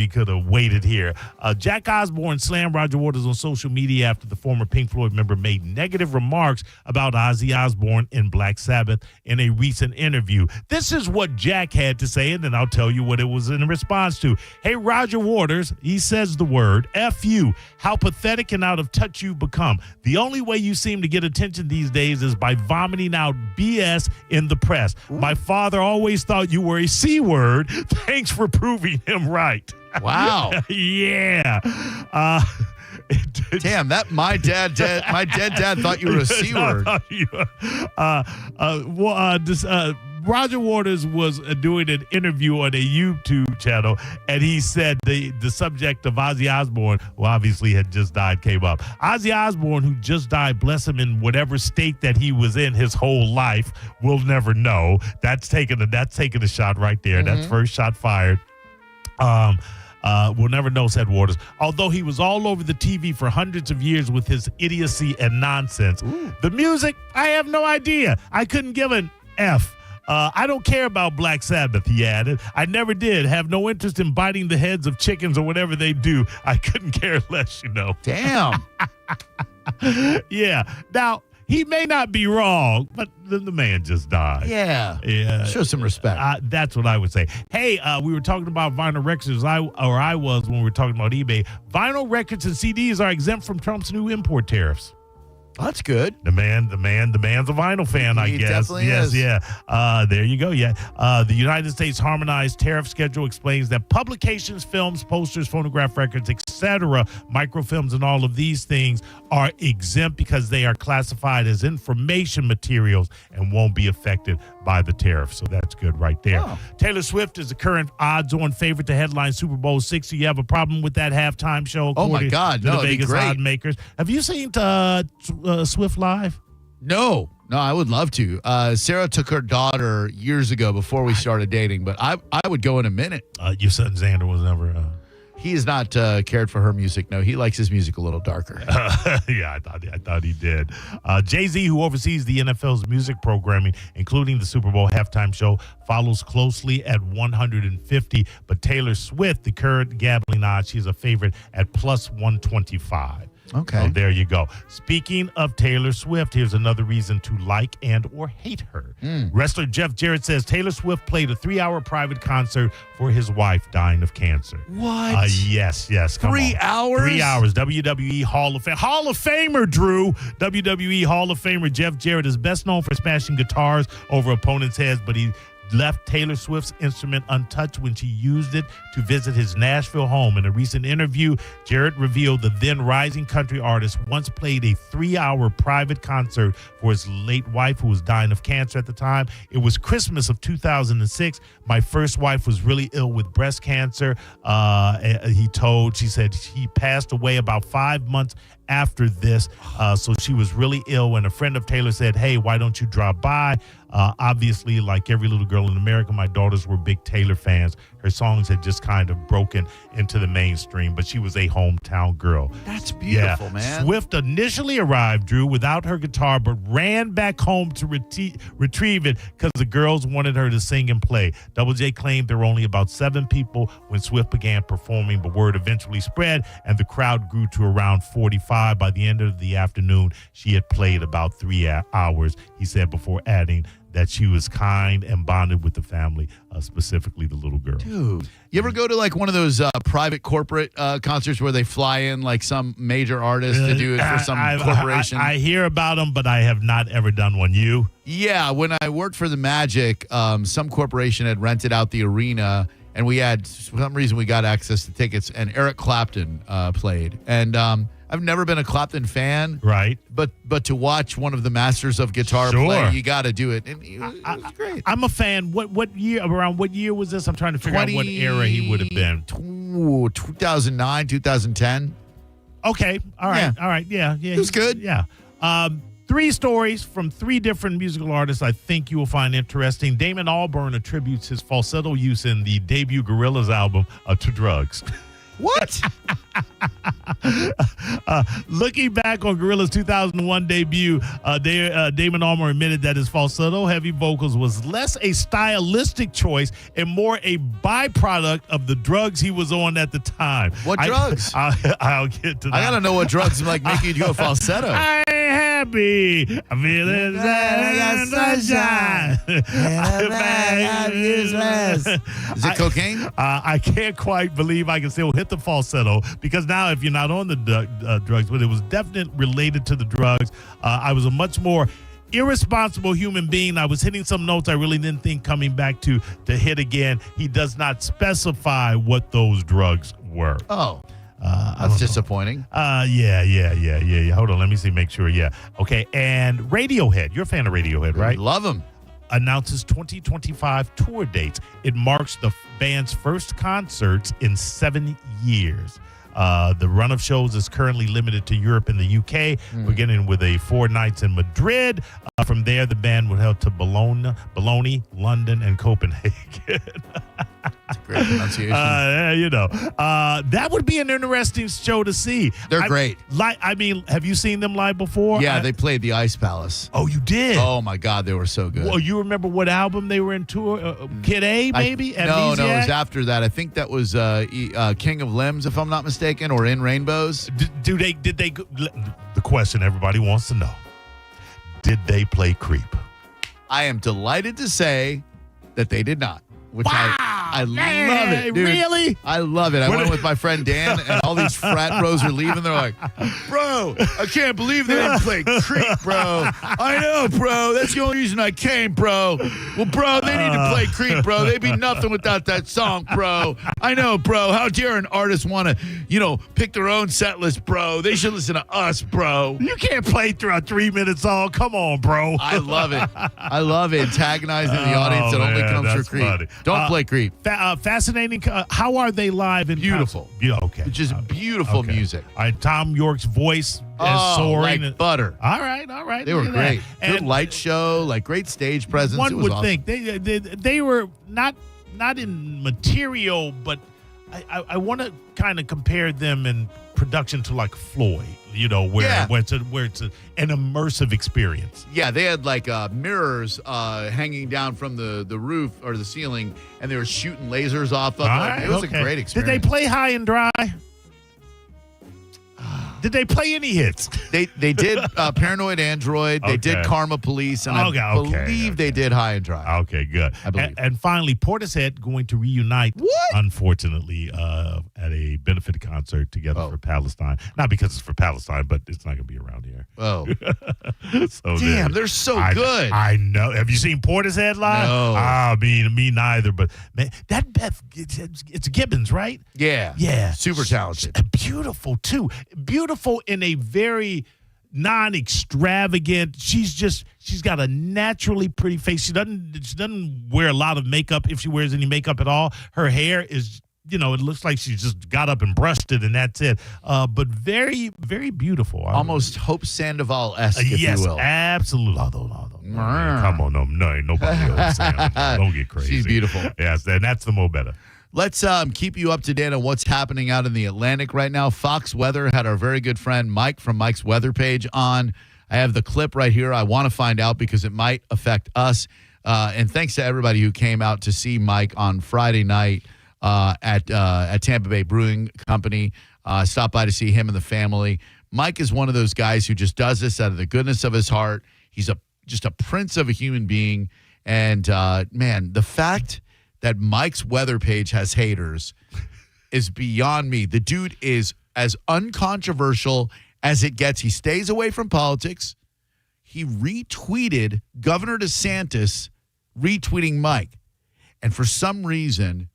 could have waited here. Jack Osbourne slammed Roger Waters on social media after the former Pink Floyd member made negative remarks about Ozzy Osbourne and Black Sabbath in a recent interview. This is what Jack had to say, and then I'll tell you what it was in response to. Hey, Roger Waters, he says the word, F you. How pathetic and out of touch you've become. The only way you seem to get attention these days is by vomiting out BS in the press. Ooh. My father always thought you were a C word. Thanks for proving him right. Wow. Yeah. Damn, that my dead dad thought you were a C word. Roger Waters was doing an interview on a YouTube channel, and he said the subject of Ozzy Osbourne, who obviously had just died, came up. Ozzy Osbourne, who just died, bless him, in whatever state that he was in his whole life, we'll never know. That's taking a shot right there. Mm-hmm. That's first shot fired. We'll never know, said Waters. Although he was all over the TV for hundreds of years with his idiocy and nonsense. Ooh. The music, I have no idea. I couldn't give an F. I don't care about Black Sabbath, he added. I never did. Have no interest in biting the heads of chickens or whatever they do. I couldn't care less, Damn. Yeah. Now, he may not be wrong, but the man just died. Yeah. Show some respect. That's what I would say. Hey, we were talking about vinyl records, I was when we were talking about eBay. Vinyl records and CDs are exempt from Trump's new import tariffs. That's good. The man's a vinyl fan, I guess. He definitely is. Yeah. There you go. Yeah. The United States harmonized tariff schedule explains that publications, films, posters, phonograph records, etc., microfilms, and all of these things are exempt because they are classified as information materials and won't be affected by the tariff. So that's good right there. Oh. Taylor Swift is the current odds-on favorite to headline Super Bowl 60. You have a problem with that halftime show? Oh my God! To the Vegas odd makers. Have you seen Swift live? No, I would love to. Sarah took her daughter years ago before we started dating, but I would go in a minute. Your son Xander was never. He has not cared for her music. No, he likes his music a little darker. Yeah, I thought he did. Jay-Z, who oversees the NFL's music programming, including the Super Bowl halftime show, follows closely at 150. But Taylor Swift, the current gambling odds, she's a favorite at plus 125. Okay. So there you go. Speaking of Taylor Swift, here's another reason to like and or hate her. Wrestler Jeff Jarrett says Taylor Swift played a 3-hour private concert for his wife dying of cancer. What? Yes. Come 3 on. hours? 3 hours. WWE Hall of Famer, Drew. WWE Hall of Famer Jeff Jarrett is best known for smashing guitars over opponents' heads, but he left Taylor Swift's instrument untouched when she used it to visit his Nashville home. In a recent interview, Jarrett revealed the then rising country artist once played a 3-hour private concert for his late wife, who was dying of cancer at the time. It was Christmas of 2006. My first wife was really ill with breast cancer. She said he passed away about 5 months after this. So she was really ill, and a friend of Taylor said, hey, why don't you drop by? Obviously, like every little girl in America, my daughters were big Taylor fans. Her songs had just kind of broken into the mainstream, but she was a hometown girl. That's beautiful, man. Swift initially arrived, Drew, without her guitar, but ran back home to retrieve it because the girls wanted her to sing and play. Double J claimed there were only about 7 people when Swift began performing, but word eventually spread, and the crowd grew to around 45. By the end of the afternoon, she had played about 3 hours, he said, before adding that she was kind and bonded with the family, specifically the little girl. Dude, you ever go to like one of those private corporate concerts where they fly in like some major artist to do it for some corporation? I hear about them, but I have not ever done one. You? Yeah, when I worked for the Magic, some corporation had rented out the arena, and we had, for some reason, we got access to tickets, and Eric Clapton played. And I've never been a Clapton fan, right? But to watch one of the masters of guitar play, you got to do it. And it was great. I'm a fan. What year? Around what year was this? I'm trying to figure out what era he would have been. 2009, 2010. Okay. All right. Yeah. It was good. Yeah. 3 stories from 3 different musical artists I think you will find interesting. Damon Albarn attributes his falsetto use in the debut Gorillaz album to drugs. What? Looking back on Gorillaz' 2001 debut, Damon Albarn admitted that his falsetto-heavy vocals was less a stylistic choice and more a byproduct of the drugs he was on at the time. What drugs? I'll get to that. I gotta know what drugs make you go falsetto. I ain't happy. I'm feeling sad. Sunshine. Is it cocaine? I can't quite believe I can still hit the falsetto, because now if you're not on the drugs, but it was definitely related to the drugs. I was a much more irresponsible human being. I was hitting some notes I really didn't think coming back to hit again. He does not specify what those drugs were. Oh. That's disappointing. Yeah. Hold on, let me see, make sure. Yeah. Okay, and Radiohead. You're a fan of Radiohead, right? Love them. Announces 2025 tour dates. It marks the band's first concerts in 7 years. The run of shows is currently limited to Europe and the UK, beginning with 4 nights in Madrid. From there, the band would head to Bologna, London, and Copenhagen. That's a great pronunciation. That would be an interesting show to see. They're great. Have you seen them live before? Yeah, they played the Ice Palace. Oh, you did? Oh, my God, they were so good. Well, you remember what album they were in tour? Kid A, maybe? No, it was after that. I think that was King of Limbs, if I'm not mistaken, or In Rainbows. The question everybody wants to know. Did they play Creep? I am delighted to say that they did not. Which I love it, dude. Really? I love it. I went with my friend Dan, and all these frat bros are leaving. They're like, bro, I can't believe they didn't play Creep, bro. I know, bro. That's the only reason I came, bro. Well, bro, they need to play Creep, bro. They'd be nothing without that song, bro. I know, bro. How dare an artist want to, pick their own set list, bro? They should listen to us, bro. You can't play through a 3-minute song. Come on, bro. I love it. I love antagonizing the audience that only comes for Creep. Funny. Don't play Creep. Fascinating. How are they live in beautiful? Okay. Just beautiful music. All right, Tom York's voice is soaring. Like butter. All right. They were great. Good light show, great stage presence. One it was would awesome. think they were not in material, but I want to kind of compare them in production to like Floyd, where it's an immersive experience. Yeah, they had like mirrors hanging down from the roof or the ceiling, and they were shooting lasers off of them. It was a great experience. Did they play High and Dry? Did they play any hits? They did Paranoid Android. They did Karma Police, and I believe they did High and Dry. Okay, good. I believe. And finally, Portishead going to reunite, unfortunately, at a benefit concert together for Palestine. Not because it's for Palestine, but it's not going to be around here. Oh. So damn, they're so good. I know. Have you seen Portishead live? No. Me neither. But man, that Beth, it's Gibbons, right? Yeah. Yeah. Super talented. Beautiful, too. Beautiful in a very non-extravagant. She's got a naturally pretty face. She doesn't wear a lot of makeup, if she wears any makeup at all. Her hair is, it looks like she just got up and brushed it and that's it. But very, very beautiful. Almost Hope Sandoval-esque, if yes, you will. Absolutely. Come on, no, ain't nobody else. Don't get crazy. She's beautiful. Yes, and that's the more better. Let's keep you up to date on what's happening out in the Atlantic right now. Fox Weather had our very good friend Mike from Mike's Weather Page on. I have the clip right here. I want to find out because it might affect us. And thanks to everybody who came out to see Mike on Friday night at Tampa Bay Brewing Company. Stopped by to see him and the family. Mike is one of those guys who just does this out of the goodness of his heart. He's just a prince of a human being. And, man, the fact that Mike's Weather Page has haters is beyond me. The dude is as uncontroversial as it gets. He stays away from politics. He retweeted Governor DeSantis retweeting Mike. And for some reason,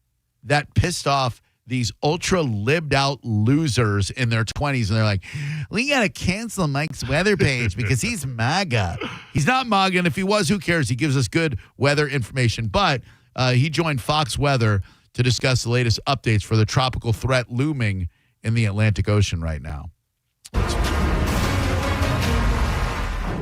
that pissed off these ultra libbed out losers in their 20s. And they're like, we got to cancel Mike's Weather Page because he's MAGA. He's not MAGA. And if he was, who cares? He gives us good weather information. But he joined Fox Weather to discuss the latest updates for the tropical threat looming in the Atlantic Ocean right now. All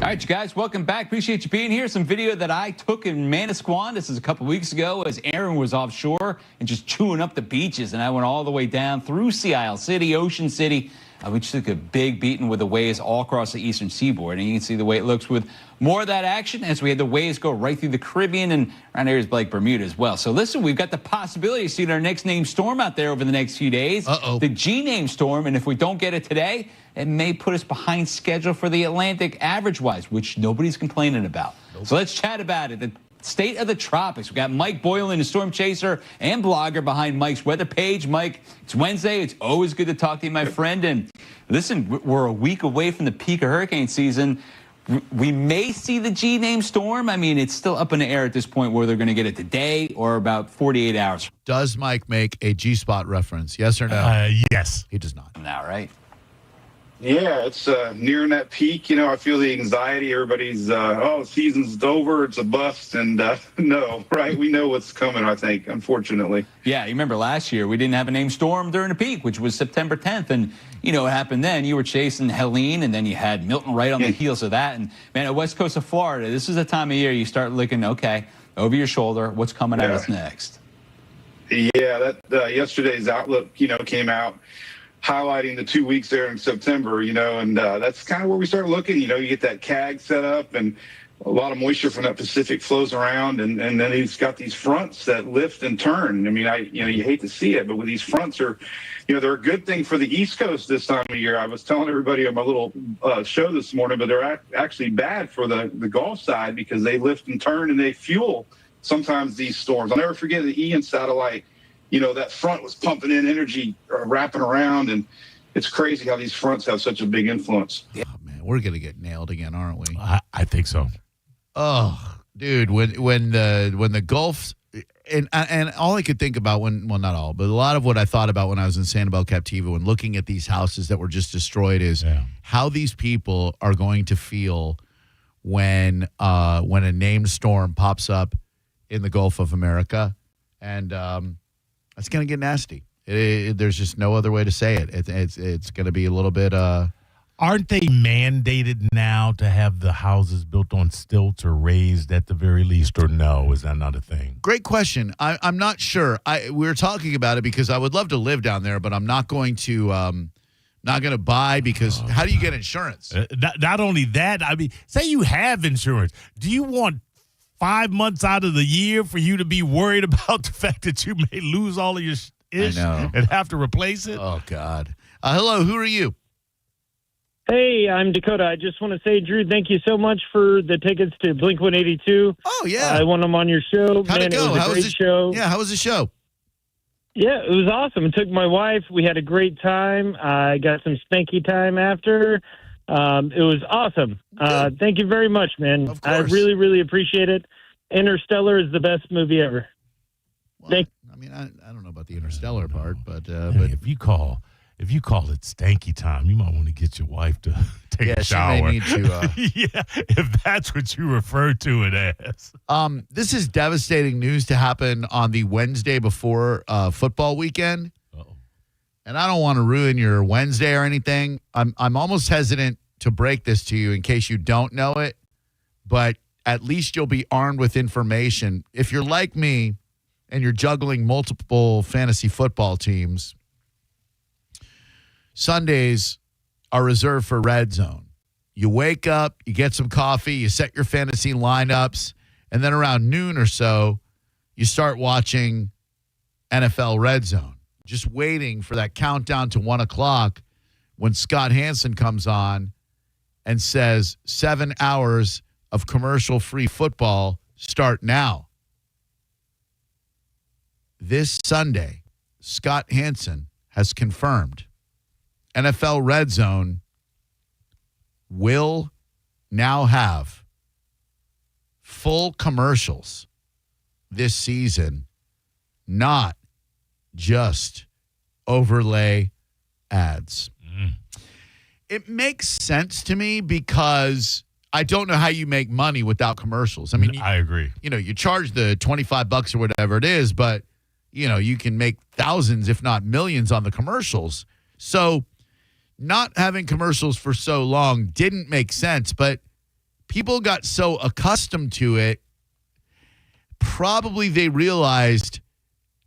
right, you guys, welcome back. Appreciate you being here. Some video that I took in Manasquan. This is a couple weeks ago as Aaron was offshore and just chewing up the beaches. And I went all the way down through Sea Isle City, Ocean City. We just took a big beating with the waves all across the eastern seaboard. And you can see the way it looks with more of that action as we had the waves go right through the Caribbean and around areas like Bermuda as well. So listen, we've got the possibility of seeing our next named storm out there over the next few days. The G-named storm. And if we don't get it today, it may put us behind schedule for the Atlantic average-wise, which nobody's complaining about. So let's chat about it. The state of the tropics. We got Mike Boylan, a storm chaser and blogger behind Mike's Weather Page. Mike, it's Wednesday. It's always good to talk to you, my friend. And listen, we're a week away from the peak of hurricane season. We may see the G-name storm. I mean, it's still up in the air at this point where they're going to get it today or about 48 hours. Does Mike make a G-spot reference? Yes or no? Yes. He does not. Now, right? Yeah, it's nearing that peak. I feel the anxiety. Everybody's, season's over. It's a bust. And no, right? We know what's coming, I think, unfortunately. Yeah, you remember last year we didn't have a named storm during the peak, which was September 10th. And you know what happened then? You were chasing Helene, and then you had Milton right on the heels of that. And, man, at west coast of Florida, this is the time of year you start looking, okay, over your shoulder, what's coming at us next? Yeah, that yesterday's outlook, came out, highlighting the 2 weeks there in September, and that's kind of where we start looking. You get that CAG set up, and a lot of moisture from that Pacific flows around, and then he's got these fronts that lift and turn. I mean, you hate to see it, but with these fronts are, they're a good thing for the East Coast this time of year. I was telling everybody on my little show this morning, but they're actually bad for the Gulf side because they lift and turn and they fuel sometimes these storms. I'll never forget the Ian satellite. That front was pumping in energy, wrapping around, and it's crazy how these fronts have such a big influence. Oh, man, we're going to get nailed again, aren't we? I think so. Oh, dude, when the Gulf, and all I could think about not all, but a lot of what I thought about when I was in Sanibel Captiva when looking at these houses that were just destroyed is how these people are going to feel when a named storm pops up in the Gulf of America, and it's going to get nasty. There's just no other way to say it. It's going to be a little bit Aren't they mandated now to have the houses built on stilts or raised at the very least, or no? Is that not a thing? Great question. I'm not sure. We were talking about it because I would love to live down there, but I'm not going to buy because how do you get insurance? Not only that, I mean, say you have insurance. Do you want 5 months out of the year for you to be worried about the fact that you may lose all of your ish and have to replace it? Oh, God. Hello, who are you? Hey, I'm Dakota. I just want to say, Drew, thank you so much for the tickets to Blink 182. Oh, yeah. I won them on your show. How'd it go? It was a great show. Yeah, how was the show? Yeah, it was awesome. I took my wife. We had a great time. I got some spanky time after. It was awesome. Thank you very much, man. Of course. I really, really appreciate it. Interstellar is the best movie ever. I mean, I don't know about the Interstellar part, but if you call it stanky time, you might want to get your wife to take a shower. She may need to. Yeah, if that's what you refer to it as. This is devastating news to happen on the Wednesday before football weekend. And I don't want to ruin your Wednesday or anything. I'm almost hesitant to break this to you in case you don't know it, but at least you'll be armed with information. If you're like me and you're juggling multiple fantasy football teams, Sundays are reserved for Red Zone. You wake up, you get some coffee, you set your fantasy lineups, and then around noon or so, you start watching NFL Red Zone, just waiting for that countdown to 1 o'clock when Scott Hansen comes on and says 7 hours of commercial-free football start now. This Sunday, Scott Hansen has confirmed NFL Red Zone will now have full commercials this season, not just overlay ads. It makes sense to me because I don't know how you make money without commercials. I mean, I agree. You charge the $25 or whatever it is, but you can make thousands, if not millions, on the commercials. So not having commercials for so long didn't make sense, but people got so accustomed to it, probably they realized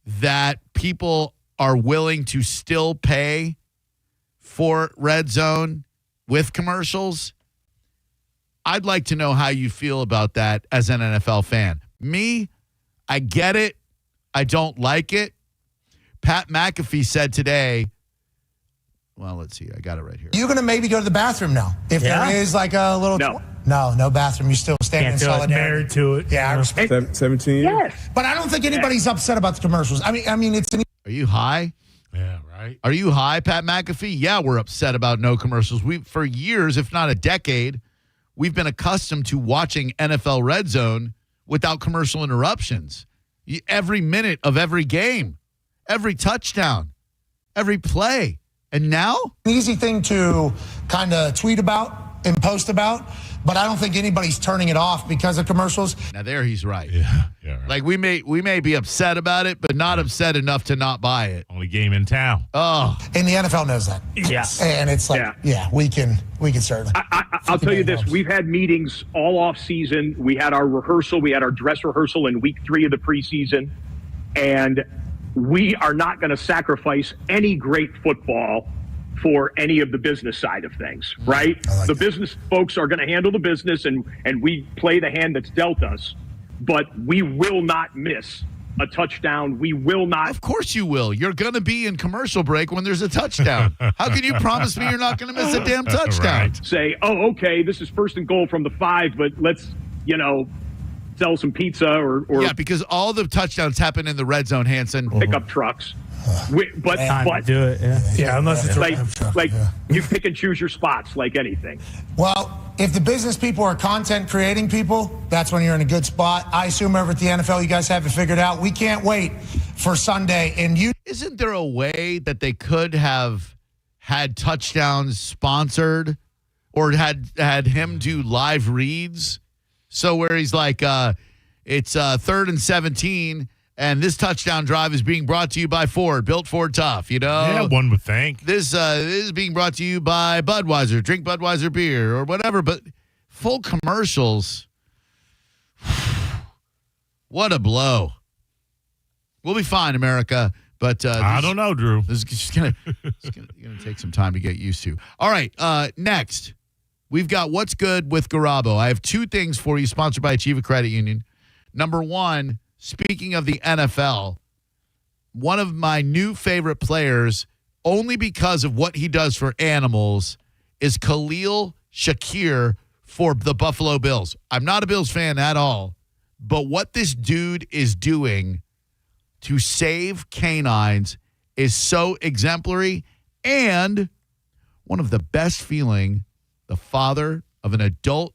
that people are willing to still pay for Red Zone with commercials. I'd like to know how you feel about that as an NFL fan. Me, I get it. I don't like it. Pat McAfee said today, well, let's see. I got it right here. You're going to maybe go to the bathroom now. If there is like a little... No bathroom. You still standing in solidarity. Married to it. Yeah, I respect it. 17 Yes. But I don't think anybody's upset about the commercials. I mean, it's... Are you high? Yeah, right. Are you high, Pat McAfee? Yeah, we're upset about no commercials. For years, if not a decade, we've been accustomed to watching NFL Red Zone without commercial interruptions. Every minute of every game, every touchdown, every play. And now? An easy thing to kind of tweet about and post about, but I don't think anybody's turning it off because of commercials. Now there he's right. Yeah, right. Like we may be upset about it, but not upset enough to not buy it. Only game in town. Oh. And the NFL knows that. Yes. And it's like, we can certainly. I'll tell you this. We've had meetings all off season. We had our rehearsal. We had our dress rehearsal in week 3 of the preseason. And we are not going to sacrifice any great football for any of the business side of things, right? The business folks are going to handle the business, and we play the hand that's dealt us. But we will not miss a touchdown. We will not. Of course you will. You're going to be in commercial break when there's a touchdown. How can you promise me you're not going to miss a damn touchdown? Right. Say, okay, this is 1st and goal from the 5, but let's, sell some pizza or yeah, because all the touchdowns happen in the red zone, Hansen. Pickup trucks. But do it. Yeah, unless it's like you pick and choose your spots like anything. Well, if the business people are content creating people, that's when you're in a good spot. I assume over at the NFL, you guys have it figured out. We can't wait for Sunday. And isn't there a way that they could have had touchdowns sponsored or had him do live reads? So where he's like, it's 3rd and 17, And this touchdown drive is being brought to you by Ford, built Ford tough, Yeah, one would think. This is being brought to you by Budweiser. Drink Budweiser beer or whatever, but full commercials. What a blow. We'll be fine, America, but I don't know, Drew. This is just gonna take some time to get used to. All right, next, we've got What's Good with Garabo. I have two things for you, sponsored by Achieva Credit Union. Number one, speaking of the NFL, one of my new favorite players, only because of what he does for animals, is Khalil Shakir for the Buffalo Bills. I'm not a Bills fan at all, but what this dude is doing to save canines is so exemplary and one of the best feeling the father of an adult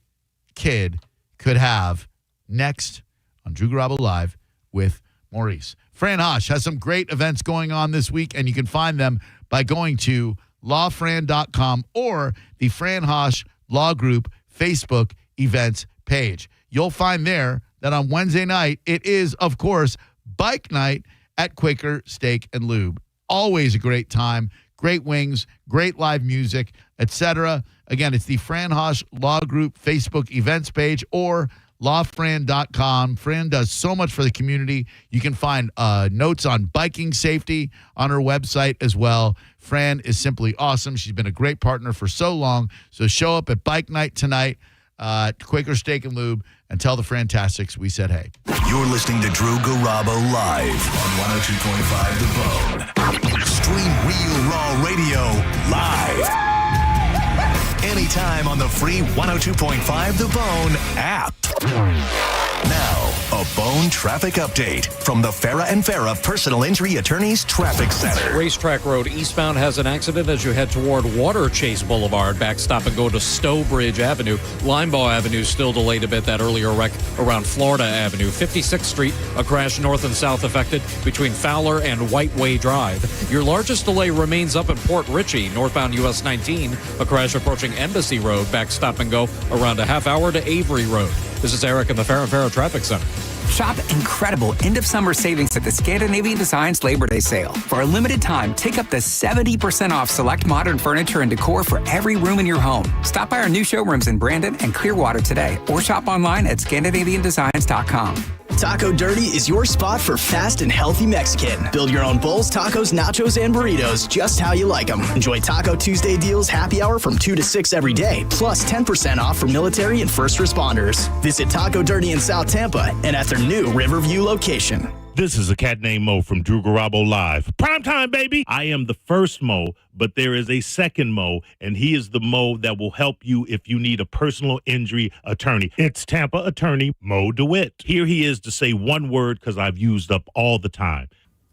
kid could have. Next on Drew Garabo Live with Maurice. Fran Hosh has some great events going on this week, and you can find them by going to lawfran.com or the Fran Hosh Law Group Facebook events page. You'll find there that on Wednesday night, it is, of course, bike night at Quaker Steak and Lube. Always a great time, great wings, great live music, etc. Again, it's the Fran Hosh Law Group Facebook events page or lawfran.com. Fran does so much for the community. You can find notes on biking safety on her website as well. Fran is simply awesome. She's been a great partner for so long. So show up at bike night tonight at Quaker Steak and Lube and tell the Frantastics we said hey. You're listening to Drew Garabo live on 102.5 The Bone. Stream Real Raw Radio live. Anytime on the free 102.5 The Bone app. Now, a Bone traffic update from the Farah and Farah Personal Injury Attorneys Traffic Center. Racetrack Road eastbound has an accident as you head toward Water Chase Boulevard. Back stop and go to Stowbridge Avenue. Limbaugh Avenue still delayed a bit. That earlier wreck around Florida Avenue. 56th Street, a crash north and south affected between Fowler and White Way Drive. Your largest delay remains up in Port Richey, northbound US 19. A crash approaching Embassy Road. Back stop and go around a half hour to Avery Road. This is Eric in the Farah and Farah Traffic Center. Shop incredible end-of-summer savings at the Scandinavian Designs Labor Day sale. For a limited time, take up to 70% off select modern furniture and decor for every room in your home. Stop by our new showrooms in Brandon and Clearwater today or shop online at ScandinavianDesigns.com. Taco Dirty is your spot for fast and healthy Mexican. Build your own bowls, tacos, nachos, and burritos just how you like them. Enjoy Taco Tuesday deals happy hour from 2 to 6 every day, plus 10% off for military and first responders. Visit Taco Dirty in South Tampa and at their new Riverview location. This is a cat named Mo from Drew Garabo Live. Prime time, baby! I am the first Mo, but there is a second Mo, and he is the Mo that will help you if you need a personal injury attorney. It's Tampa attorney Mo DeWitt. Here he is to say one word because I've used up all the time.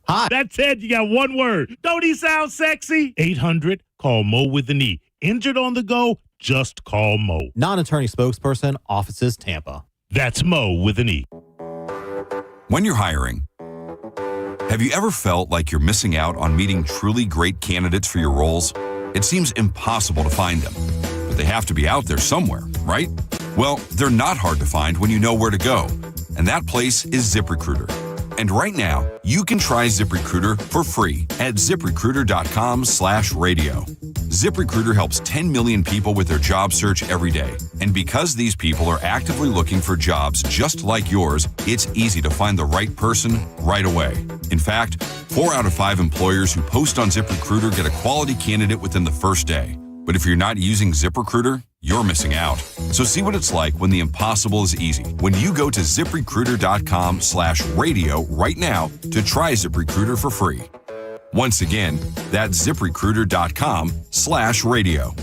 Hi. That's it. You got one word. Don't he sound sexy? 800, call Mo with an E. Injured on the go? Just call Mo. Non-attorney spokesperson, offices Tampa. That's Mo with an E. When you're hiring, have you ever felt like you're missing out on meeting truly great candidates for your roles? It seems impossible to find them, but they have to be out there somewhere, right? Well, they're not hard to find when you know where to go, and that place is ZipRecruiter. And right now, you can try ZipRecruiter for free at ZipRecruiter.com/radio. ZipRecruiter helps 10 million people with their job search every day. And because these people are actively looking for jobs just like yours, it's easy to find the right person right away. In fact, 4 out of 5 employers who post on ZipRecruiter get a quality candidate within the first day. But if you're not using ZipRecruiter, you're missing out. So see what it's like when the impossible is easy. When you go to ZipRecruiter.com/radio right now to try ZipRecruiter for free. Once again, that's ZipRecruiter.com/radio.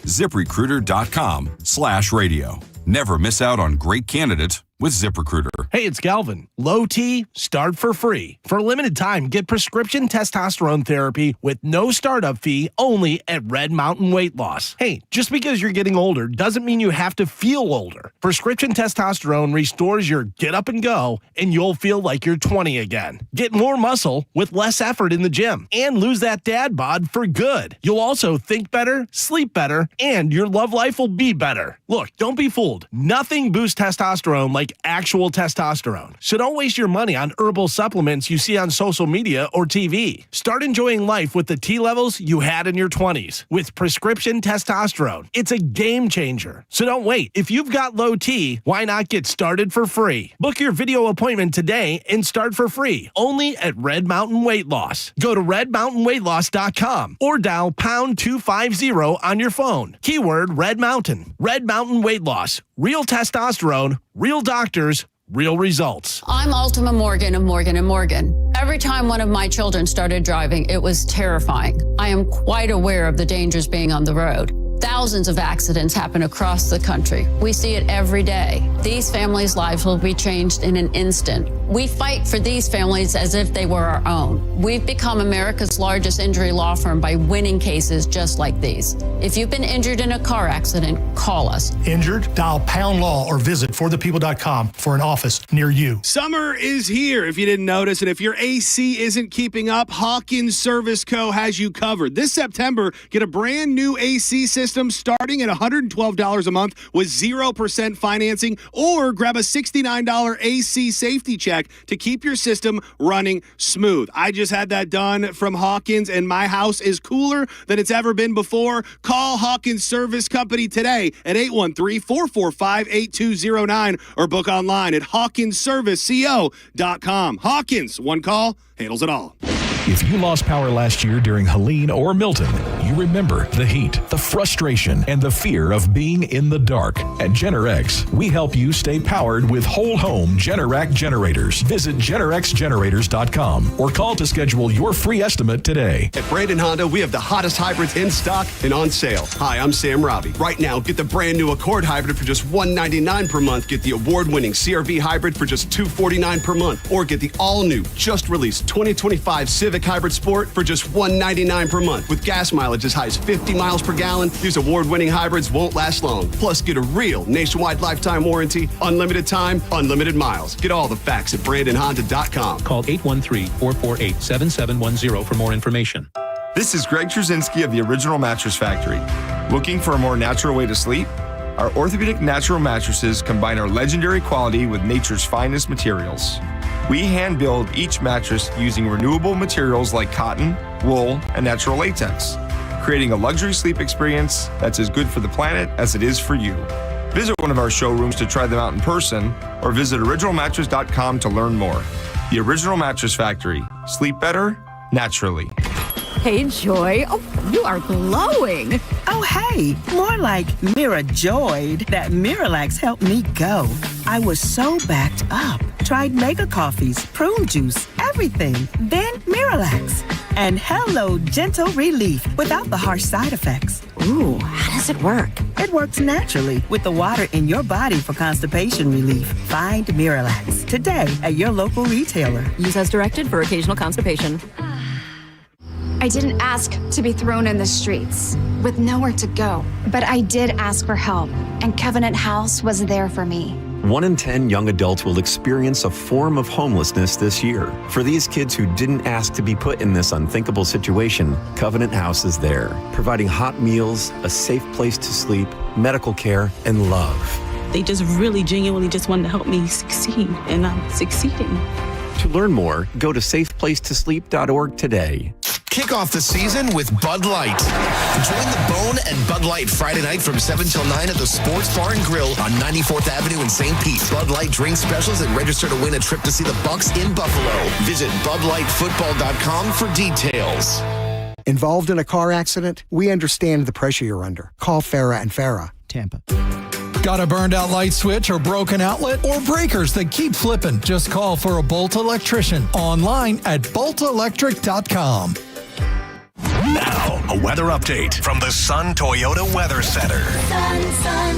ZipRecruiter.com/radio. Never miss out on great candidates with ZipRecruiter. Hey, it's Galvin. Low T, start for free. For a limited time, get prescription testosterone therapy with no startup fee only at Red Mountain Weight Loss. Hey, just because you're getting older doesn't mean you have to feel older. Prescription testosterone restores your get up and go, and you'll feel like you're 20 again. Get more muscle with less effort in the gym and lose that dad bod for good. You'll also think better, sleep better, and your love life will be better. Look, don't be fooled. Nothing boosts testosterone like like actual testosterone. So don't waste your money on herbal supplements you see on social media or TV. Start enjoying life with the T levels you had in your 20s with prescription testosterone. It's a game changer. So don't wait. If you've got low T, why not get started for free? Book your video appointment today and start for free only at Red Mountain Weight Loss. Go to redmountainweightloss.com or dial pound 250 on your phone. Keyword Red Mountain. Red Mountain Weight Loss. Real testosterone, real doctors, real results. I'm Ultima Morgan of Morgan & Morgan. Every time one of my children started driving, it was terrifying. I am quite aware of the dangers being on the road. Thousands of accidents happen across the country. We see it every day. These families' lives will be changed in an instant. We fight for these families as if they were our own. We've become America's largest injury law firm by winning cases just like these. If you've been injured in a car accident, call us. Injured? Dial pound law or visit forthepeople.com for an office near you. Summer is here, if you didn't notice, and if your AC isn't keeping up, Hawkins Service Co. has you covered. This September, get a brand new AC system starting at $112 a month with 0% financing, or grab a $69 AC safety check to keep your system running smooth. I just had that done from Hawkins, and my house is cooler than it's ever been before. Call Hawkins Service Company today at 813-445-8209 or book online at hawkinsserviceco.com. Hawkins, one call, handles it all. If you lost power last year during Helene or Milton, you remember the heat, the frustration, and the fear of being in the dark. At Generx, we help you stay powered with whole home Generac generators. Visit GenerXGenerators.com or call to schedule your free estimate today. At Brandon Honda, we have the hottest hybrids in stock and on sale. Hi, I'm Sam Robbie. Right now, get the brand new Accord hybrid for just $199 per month. Get the award-winning CR-V hybrid for just $249 per month. Or get the all-new, just released 2025 Civic Hybrid Sport for just $199 per month. With gas mileage as high as 50 miles per gallon, these award-winning hybrids won't last long. Plus, get a real nationwide lifetime warranty, unlimited time, unlimited miles. Get all the facts at BrandonHonda.com. Call 813-448-7710 for more information. This is Greg Trzynski of the Original Mattress Factory. Looking for a more natural way to sleep? Our orthopedic natural mattresses combine our legendary quality with nature's finest materials. We hand build each mattress using renewable materials like cotton, wool, and natural latex, creating a luxury sleep experience that's as good for the planet as it is for you. Visit one of our showrooms to try them out in person or visit originalmattress.com to learn more. The Original Mattress Factory. Sleep better, naturally. Hey, Joy. Oh, you are glowing. Oh, hey. More like Mirajoyed. That Miralax helped me go. I was so backed up. Tried mega coffees, prune juice, everything. Then Miralax. And hello, gentle relief without the harsh side effects. Ooh, how does it work? It works naturally with the water in your body for constipation relief. Find Miralax today at your local retailer. Use as directed for occasional constipation. I didn't ask to be thrown in the streets with nowhere to go, but I did ask for help, and Covenant House was there for me. 1 in 10 young adults will experience a form of homelessness this year. For these kids who didn't ask to be put in this unthinkable situation, Covenant House is there, providing hot meals, a safe place to sleep, medical care, and love. They just really genuinely just wanted to help me succeed, and I'm succeeding. To learn more, go to safeplacetosleep.org today. Kick off the season with Bud Light. Join the Bone and Bud Light Friday night from 7 till 9 at the Sports Bar and Grill on 94th Avenue in St. Pete. Bud Light drink specials and register to win a trip to see the Bucks in Buffalo. Visit BudLightFootball.com for details. Involved in a car accident? We understand the pressure you're under. Call Farah and Farah, Tampa. Got a burned out light switch or broken outlet or breakers that keep flipping? Just call for a Bolt electrician online at boltelectric.com. Now, a weather update from the Sun Toyota Weather Center. Sun,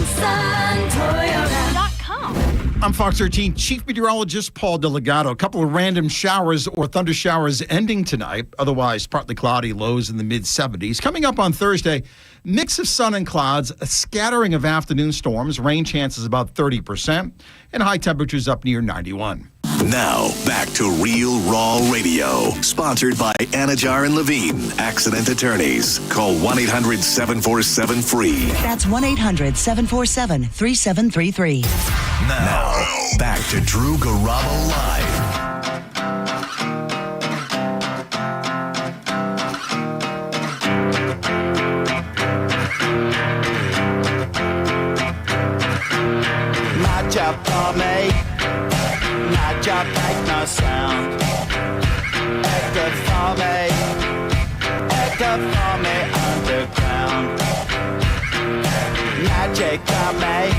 Toyota.com. I'm Fox 13 Chief Meteorologist Paul Delegato. A couple of random showers or thunder showers ending tonight. Otherwise, partly cloudy, lows in the mid-70s. Coming up on Thursday, mix of sun and clouds, a scattering of afternoon storms, rain chances about 30%, and high temperatures up near 91. Now, back to Real Raw Radio. Sponsored by Anajar and Levine, Accident Attorneys. Call 1-800-747-FREE. That's 1-800-747-3733. Now, back to Drew Garabo Live. My job for me, my job make no sound. Echo for me underground. Magic on me,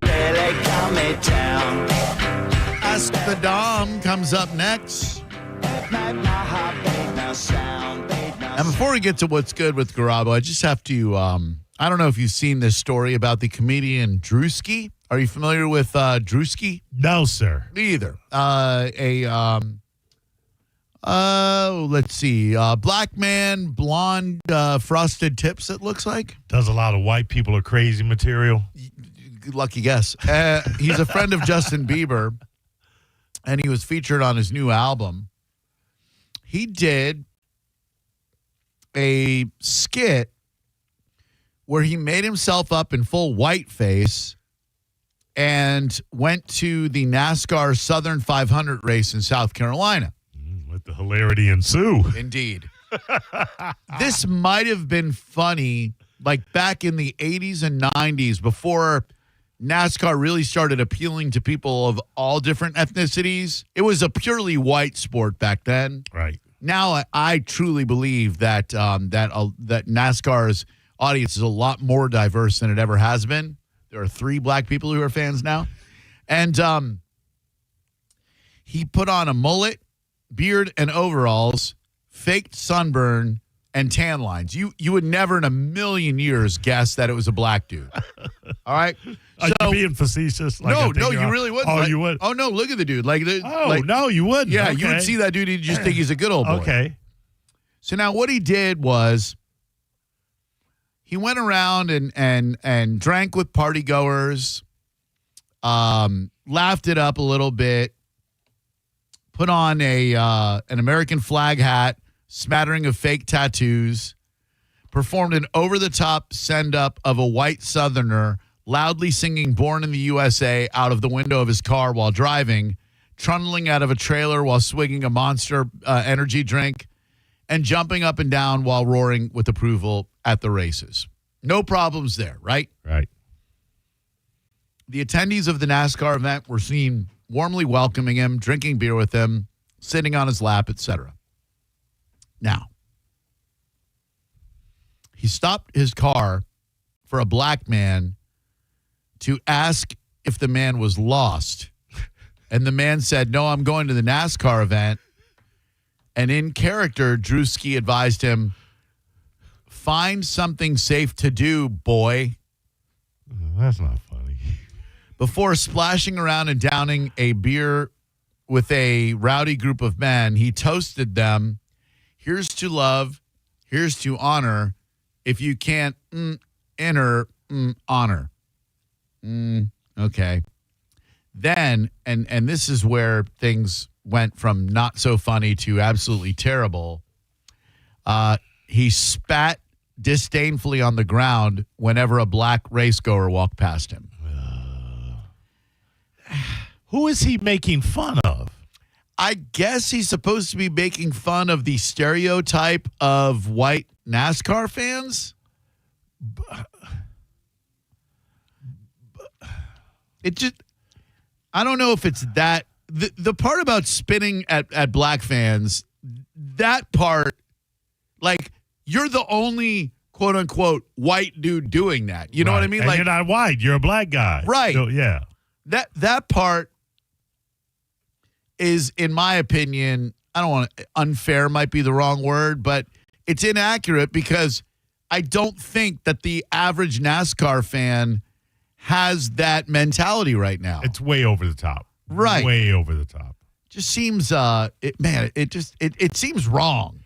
really calm me down. Ask the Dom comes up next. Make my heart beat no sound, beat no And before we get to what's good with Garabo, I just have to, I don't know if you've seen this story about the comedian Drewski. Are you familiar with Drewski? No, sir. Me either. Let's see. Black man, blonde, frosted tips, it looks like. Does a lot of white people are crazy material. Lucky guess. He's a friend of Justin Bieber, and he was featured on his new album. He did a skit where he made himself up in full whiteface and went to the NASCAR Southern 500 race in South Carolina. Let the hilarity ensue. Indeed. This might have been funny like back in the 80s and 90s before NASCAR really started appealing to people of all different ethnicities. It was a purely white sport back then. Right. Now I truly believe that that NASCAR's audience is a lot more diverse than it ever has been. There are 3 black people who are fans now. And he put on a mullet, beard, and overalls, faked sunburn, and tan lines. You would never in a million years guess that it was a black dude. All right? Are you being facetious? No, you really wouldn't. Oh, you would? Oh, no, look at the dude. No, you wouldn't. Yeah, Okay. you would see that dude, you'd just think he's a good old boy. Okay. So now what he did was he went around and drank with party goers, laughed it up a little bit, put on an American flag hat, smattering of fake tattoos, performed an over-the-top send-up of a white Southerner loudly singing Born in the USA out of the window of his car while driving, trundling out of a trailer while swigging a Monster energy drink, and jumping up and down while roaring with approval at the races. No problems there, right? Right. The attendees of the NASCAR event were seen warmly welcoming him, drinking beer with him, sitting on his lap, etc. Now, he stopped his car for a black man to ask if the man was lost. And the man said, "No, I'm going to the NASCAR event." And in character, Drewski advised him, "Find something safe to do, boy." That's not funny. Before splashing around and downing a beer with a rowdy group of men, he toasted them. "Here's to love. Here's to honor. If you can't enter, honor." Okay. Then, and this is where things went from not so funny to absolutely terrible. He spat disdainfully on the ground whenever a black racegoer walked past him. Who is he making fun of? I guess he's supposed to be making fun of the stereotype of white NASCAR fans. It just, I don't know if it's that. The part about spitting at black fans, that part, like, you're the only quote unquote white dude doing that. You know what I mean? And like, you're not white. You're a black guy. Right. So, yeah. That part is, in my opinion, I don't want to, unfair might be the wrong word, but it's inaccurate because I don't think that the average NASCAR fan has that mentality right now. It's way over the top. Right. Way over the top. Just seems, it seems wrong.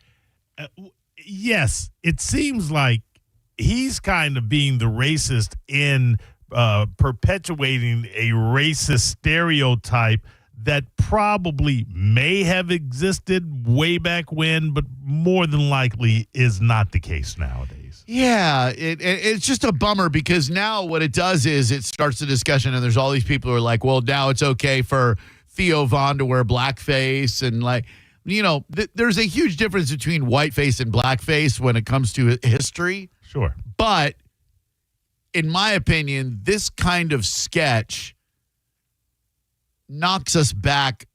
Yes, it seems like he's kind of being the racist in perpetuating a racist stereotype that probably may have existed way back when, but more than likely is not the case nowadays. Yeah, it's just a bummer because now what it does is it starts the discussion, and there's all these people who are like, well, now it's okay for Theo Von to wear blackface, and like, you know, there's a huge difference between whiteface and blackface when it comes to history. Sure. But in my opinion, this kind of sketch knocks us back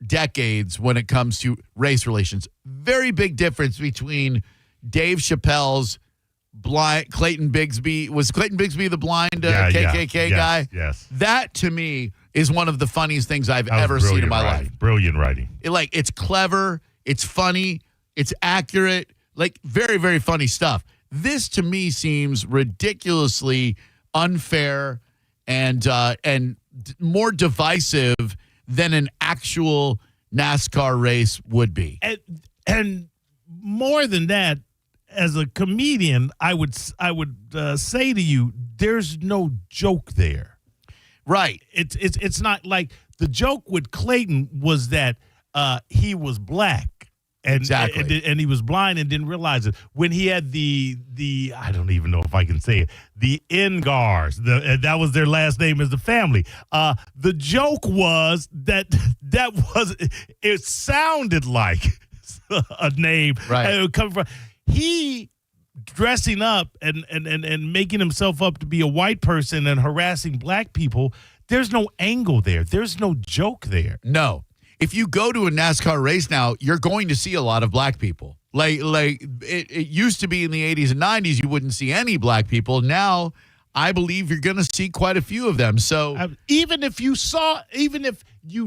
decades when it comes to race relations. Very big difference between Dave Chappelle's blind Clayton Bigsby. Was Clayton Bigsby the blind KKK guy? Yes. That to me is one of the funniest things I've ever seen in my life. Brilliant writing. It's clever, it's funny, it's accurate, like very, very funny stuff. This to me seems ridiculously unfair and more divisive than an actual NASCAR race would be. And more than that, as a comedian, I would say to you, there's no joke there. Right. It's not like the joke with Clayton was that he was black. Exactly. And he was blind and didn't realize it. When he had the I don't even know if I can say it, the Ngars, that was their last name as the family. The joke was that it sounded like a name. Right. It would come from he dressing up and making himself up to be a white person and harassing black people. There's no angle there. There's no joke there. No. If you go to a NASCAR race now, you're going to see a lot of black people. Like it used to be in the 80s and 90s, you wouldn't see any black people. Now, I believe you're going to see quite a few of them. So even if you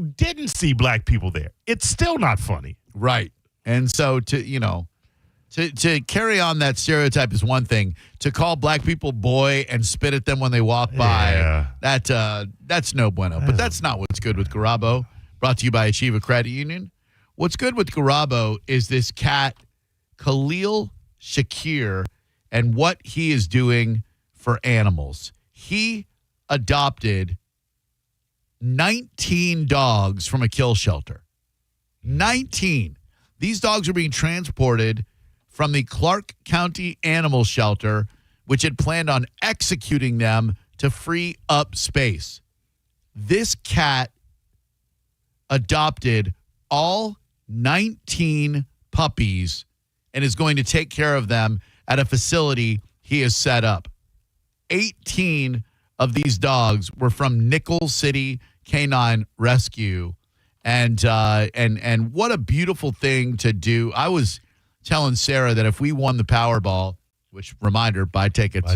didn't see black people there, it's still not funny. Right. And so to carry on that stereotype is one thing. To call black people boy and spit at them when they walk by, that's no bueno. But that's not what's good with Garabo. Brought to you by Achieva Credit Union. What's good with Garabo is this cat, Khalil Shakir, and what he is doing for animals. He adopted 19 dogs from a kill shelter. 19. These dogs are being transported from the Clark County Animal Shelter, which had planned on executing them to free up space. This cat adopted all 19 puppies and is going to take care of them at a facility he has set up. 18 of these dogs were from Nickel City Canine Rescue. And what a beautiful thing to do. I was telling Sarah that if we won the Powerball, which, reminder, buy tickets.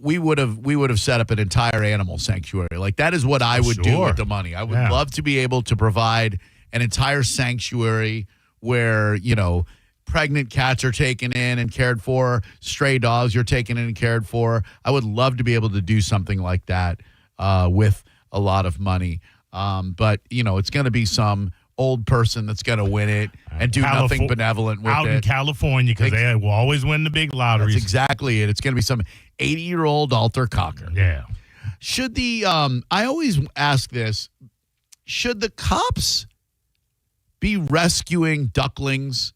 We would have set up an entire animal sanctuary. Like, that is what I would do with the money. I would love to be able to provide an entire sanctuary where, pregnant cats are taken in and cared for, stray dogs are taken in and cared for. I would love to be able to do something like that with a lot of money. But, it's going to be some old person that's going to win it and do nothing benevolent with it. Out in California, because they will always win the big lotteries. That's exactly it. It's going to be some 80-year-old altar cocker. Yeah. Should I always ask this, should the cops be rescuing ducklings?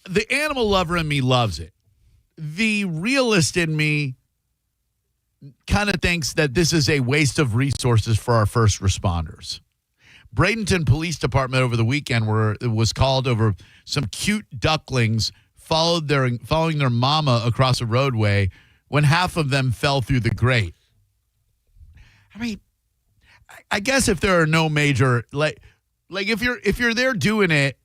The animal lover in me loves it. The realist in me kind of thinks that this is a waste of resources for our first responders. Bradenton Police Department over the weekend was called over some cute ducklings following their mama across a roadway when half of them fell through the grate. I mean, I guess if there are no major like if you're there doing it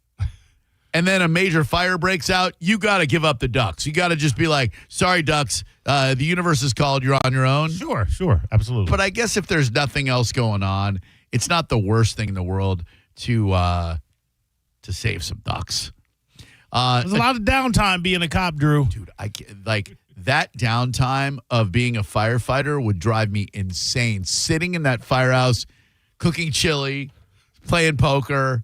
and then a major fire breaks out, you got to give up the ducks. You got to just be like, sorry, ducks, the universe has called, you're on your own. Sure, absolutely. But I guess if there's nothing else going on, it's not the worst thing in the world to save some ducks. There's a lot of downtime being a cop, Drew. Dude, that downtime of being a firefighter would drive me insane. Sitting in that firehouse, cooking chili, playing poker,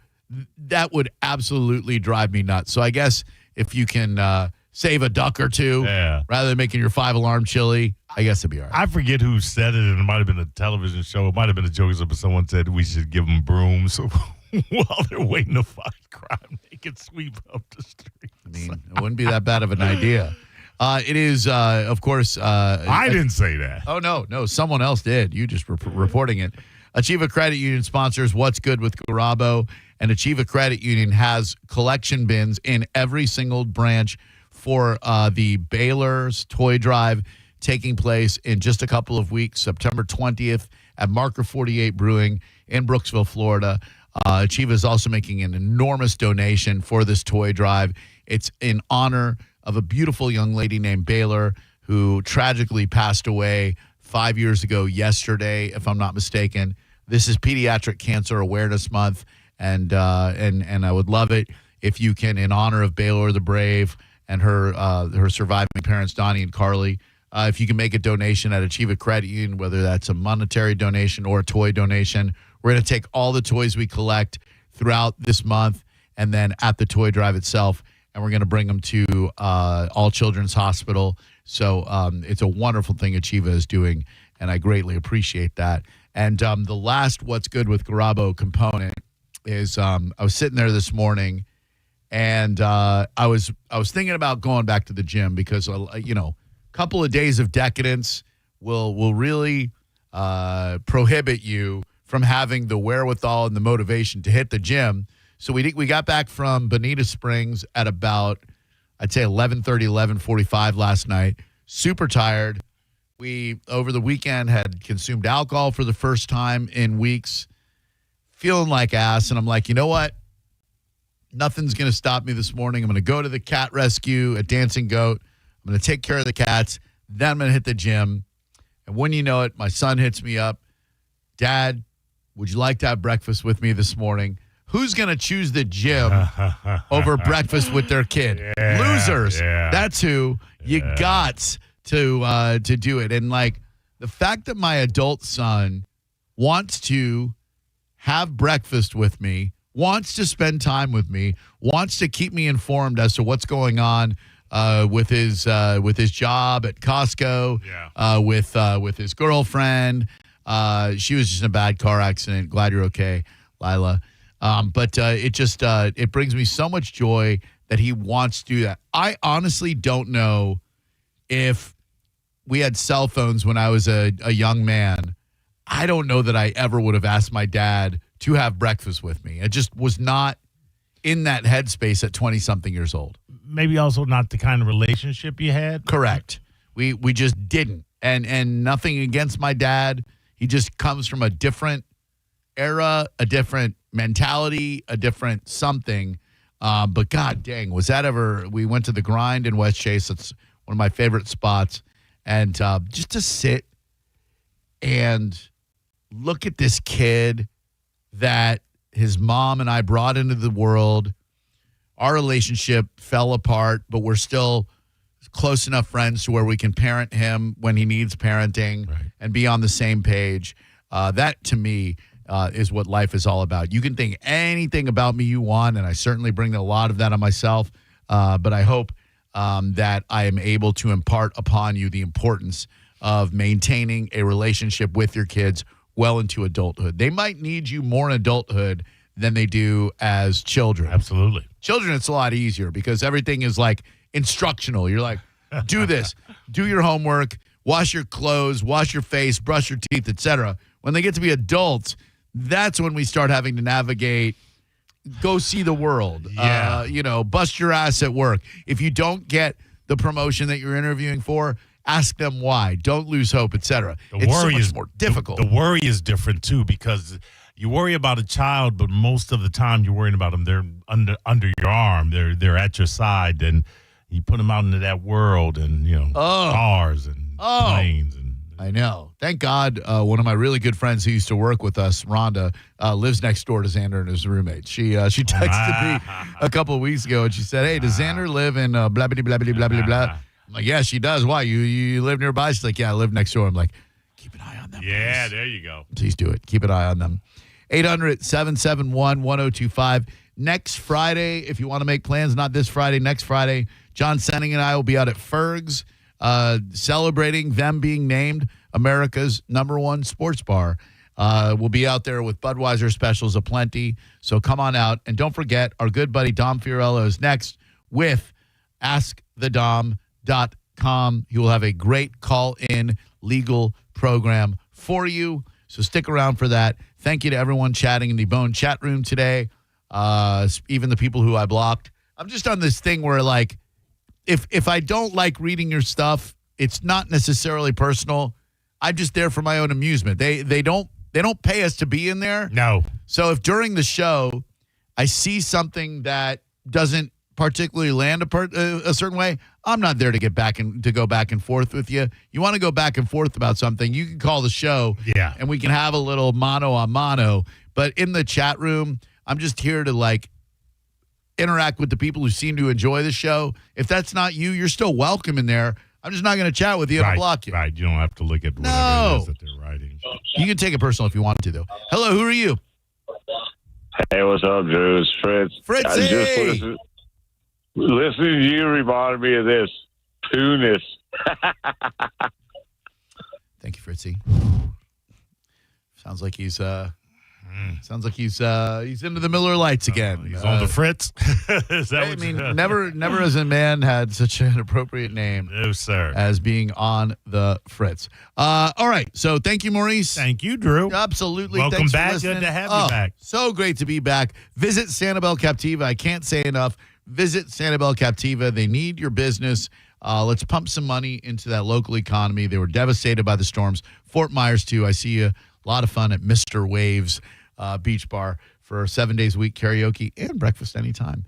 that would absolutely drive me nuts. So I guess if you can save a duck or two rather than making your 5-alarm chili, I guess it'd be all right. I forget who said it, and it might have been a television show. It might have been a joke, but someone said we should give them brooms while they're waiting to fight crime. They can sweep up the streets. I mean, it wouldn't be that bad of an idea. It is, of course. I didn't say that. Oh, no. Someone else did. You just reporting it. Achieva Credit Union sponsors What's Good with Garabo, and Achieva Credit Union has collection bins in every single branch for the Baylor's Toy Drive taking place in just a couple of weeks, September 20th at Marker 48 Brewing in Brooksville, Florida. Achieva is also making an enormous donation for this toy drive. It's in honor of a beautiful young lady named Baylor who tragically passed away 5 years ago yesterday, if I'm not mistaken. This is Pediatric Cancer Awareness Month, and I would love it if you can, in honor of Baylor the Brave and her surviving parents, Donnie and Carly, if you can make a donation at Achieva Credit Union, whether that's a monetary donation or a toy donation. We're going to take all the toys we collect throughout this month and then at the toy drive itself, and we're going to bring them to All Children's Hospital. So it's a wonderful thing Achieva is doing, and I greatly appreciate that. And the last What's Good with Garabo component is I was sitting there this morning, and I was thinking about going back to the gym because, couple of days of decadence will really prohibit you from having the wherewithal and the motivation to hit the gym. So we got back from Bonita Springs at about, I'd say 11:30, 11:45 last night. Super tired. We, over the weekend, had consumed alcohol for the first time in weeks, feeling like ass. And I'm like, you know what? Nothing's going to stop me this morning. I'm going to go to the cat rescue at Dancing Goat. I'm going to take care of the cats. Then I'm going to hit the gym. And when you know it, my son hits me up. Dad, would you like to have breakfast with me this morning? Who's going to choose the gym over breakfast with their kid? Yeah, Losers. yeah. That's who. You got to do it. And, like, the fact that my adult son wants to have breakfast with me, wants to spend time with me, wants to keep me informed as to what's going on with his job at Costco, with his girlfriend. She was just in a bad car accident. Glad you're okay, Lila. But it brings me so much joy that he wants to do that. I honestly don't know if we had cell phones when I was a young man. I don't know that I ever would have asked my dad to have breakfast with me. It just was not in that headspace at 20-something years old. Maybe also not the kind of relationship you had. Correct. We just didn't. And nothing against my dad. He just comes from a different era, a different mentality, a different something. But God dang, was that ever? We went to the Grind in West Chase. It's one of my favorite spots. And just to sit and look at this kid that his mom and I brought into the world. Our relationship fell apart, but we're still close enough friends to where we can parent him when he needs parenting and be on the same page. That, to me, is what life is all about. You can think anything about me you want, and I certainly bring a lot of that on myself, but I hope that I am able to impart upon you the importance of maintaining a relationship with your kids well into adulthood. They might need you more in adulthood than they do as children. Absolutely. Children, it's a lot easier because everything is like instructional. You're like, do this, do your homework, wash your clothes, wash your face, brush your teeth, etc. When they get to be adults, that's when we start having to navigate, go see the world, bust your ass at work. If you don't get the promotion that you're interviewing for, ask them why. Don't lose hope, etc. It's so much more difficult. The worry is different, too, because you worry about a child, but most of the time you're worrying about them. They're under your arm. They're at your side, and you put them out into that world and, cars and planes. I know. Thank God one of my really good friends who used to work with us, Rhonda, lives next door to Xander and his roommate. She texted me a couple of weeks ago, and she said, hey, does Xander live in blah, blah, blah, blah, blah, blah, blah? I'm like, yeah, she does. Why? You live nearby? She's like, yeah, I live next door. I'm like, keep an eye on them. Yeah, please. There you go. Please do it. Keep an eye on them. 800-771-1025. Next Friday, if you want to make plans, not this Friday, next Friday, John Senning and I will be out at Ferg's celebrating them being named America's #1 sports bar. We'll be out there with Budweiser specials aplenty. So come on out. And don't forget, our good buddy Dom Fiorello is next with AskTheDom.com. He will have a great call-in legal program for you. So stick around for that. Thank you to everyone chatting in the Bone chat room today, even the people who I blocked. I'm just on this thing where, like, if I don't like reading your stuff, it's not necessarily personal. I'm just there for my own amusement. They don't pay us to be in there. No. So if during the show I see something that doesn't particularly land a certain way, I'm not there to go back and forth with you. You want to go back and forth about something, you can call the show, and we can have a little mano a mano. But in the chat room, I'm just here to, like, interact with the people who seem to enjoy the show. If that's not you, you're still welcome in there. I'm just not going to chat with you and block you. Right. You don't have to look at whatever it is that they're writing. You can take it personal if you want to, though. Hello, who are you? Hey, what's up, Drew? It's Fritz. Fritzy! I just listening to you reminded me of this. Tunis. Thank you, Fritzy. Sounds like he's into the Miller Lights again. He's on the Fritz. Is that what never has a man had such an appropriate name. No, sir. As being on the Fritz. All right. So thank you, Maurice. Thank you, Drew. Absolutely. Welcome Thanks back. For listening. Good to have you back. So great to be back. Visit Sanibel Captiva. I can't say enough. Visit Sanibel Captiva. They need your business. Let's pump some money into that local economy. They were devastated by the storms. Fort Myers, too. I see you. A lot of fun at Mr. Waves Beach Bar for 7 days a week karaoke and breakfast anytime.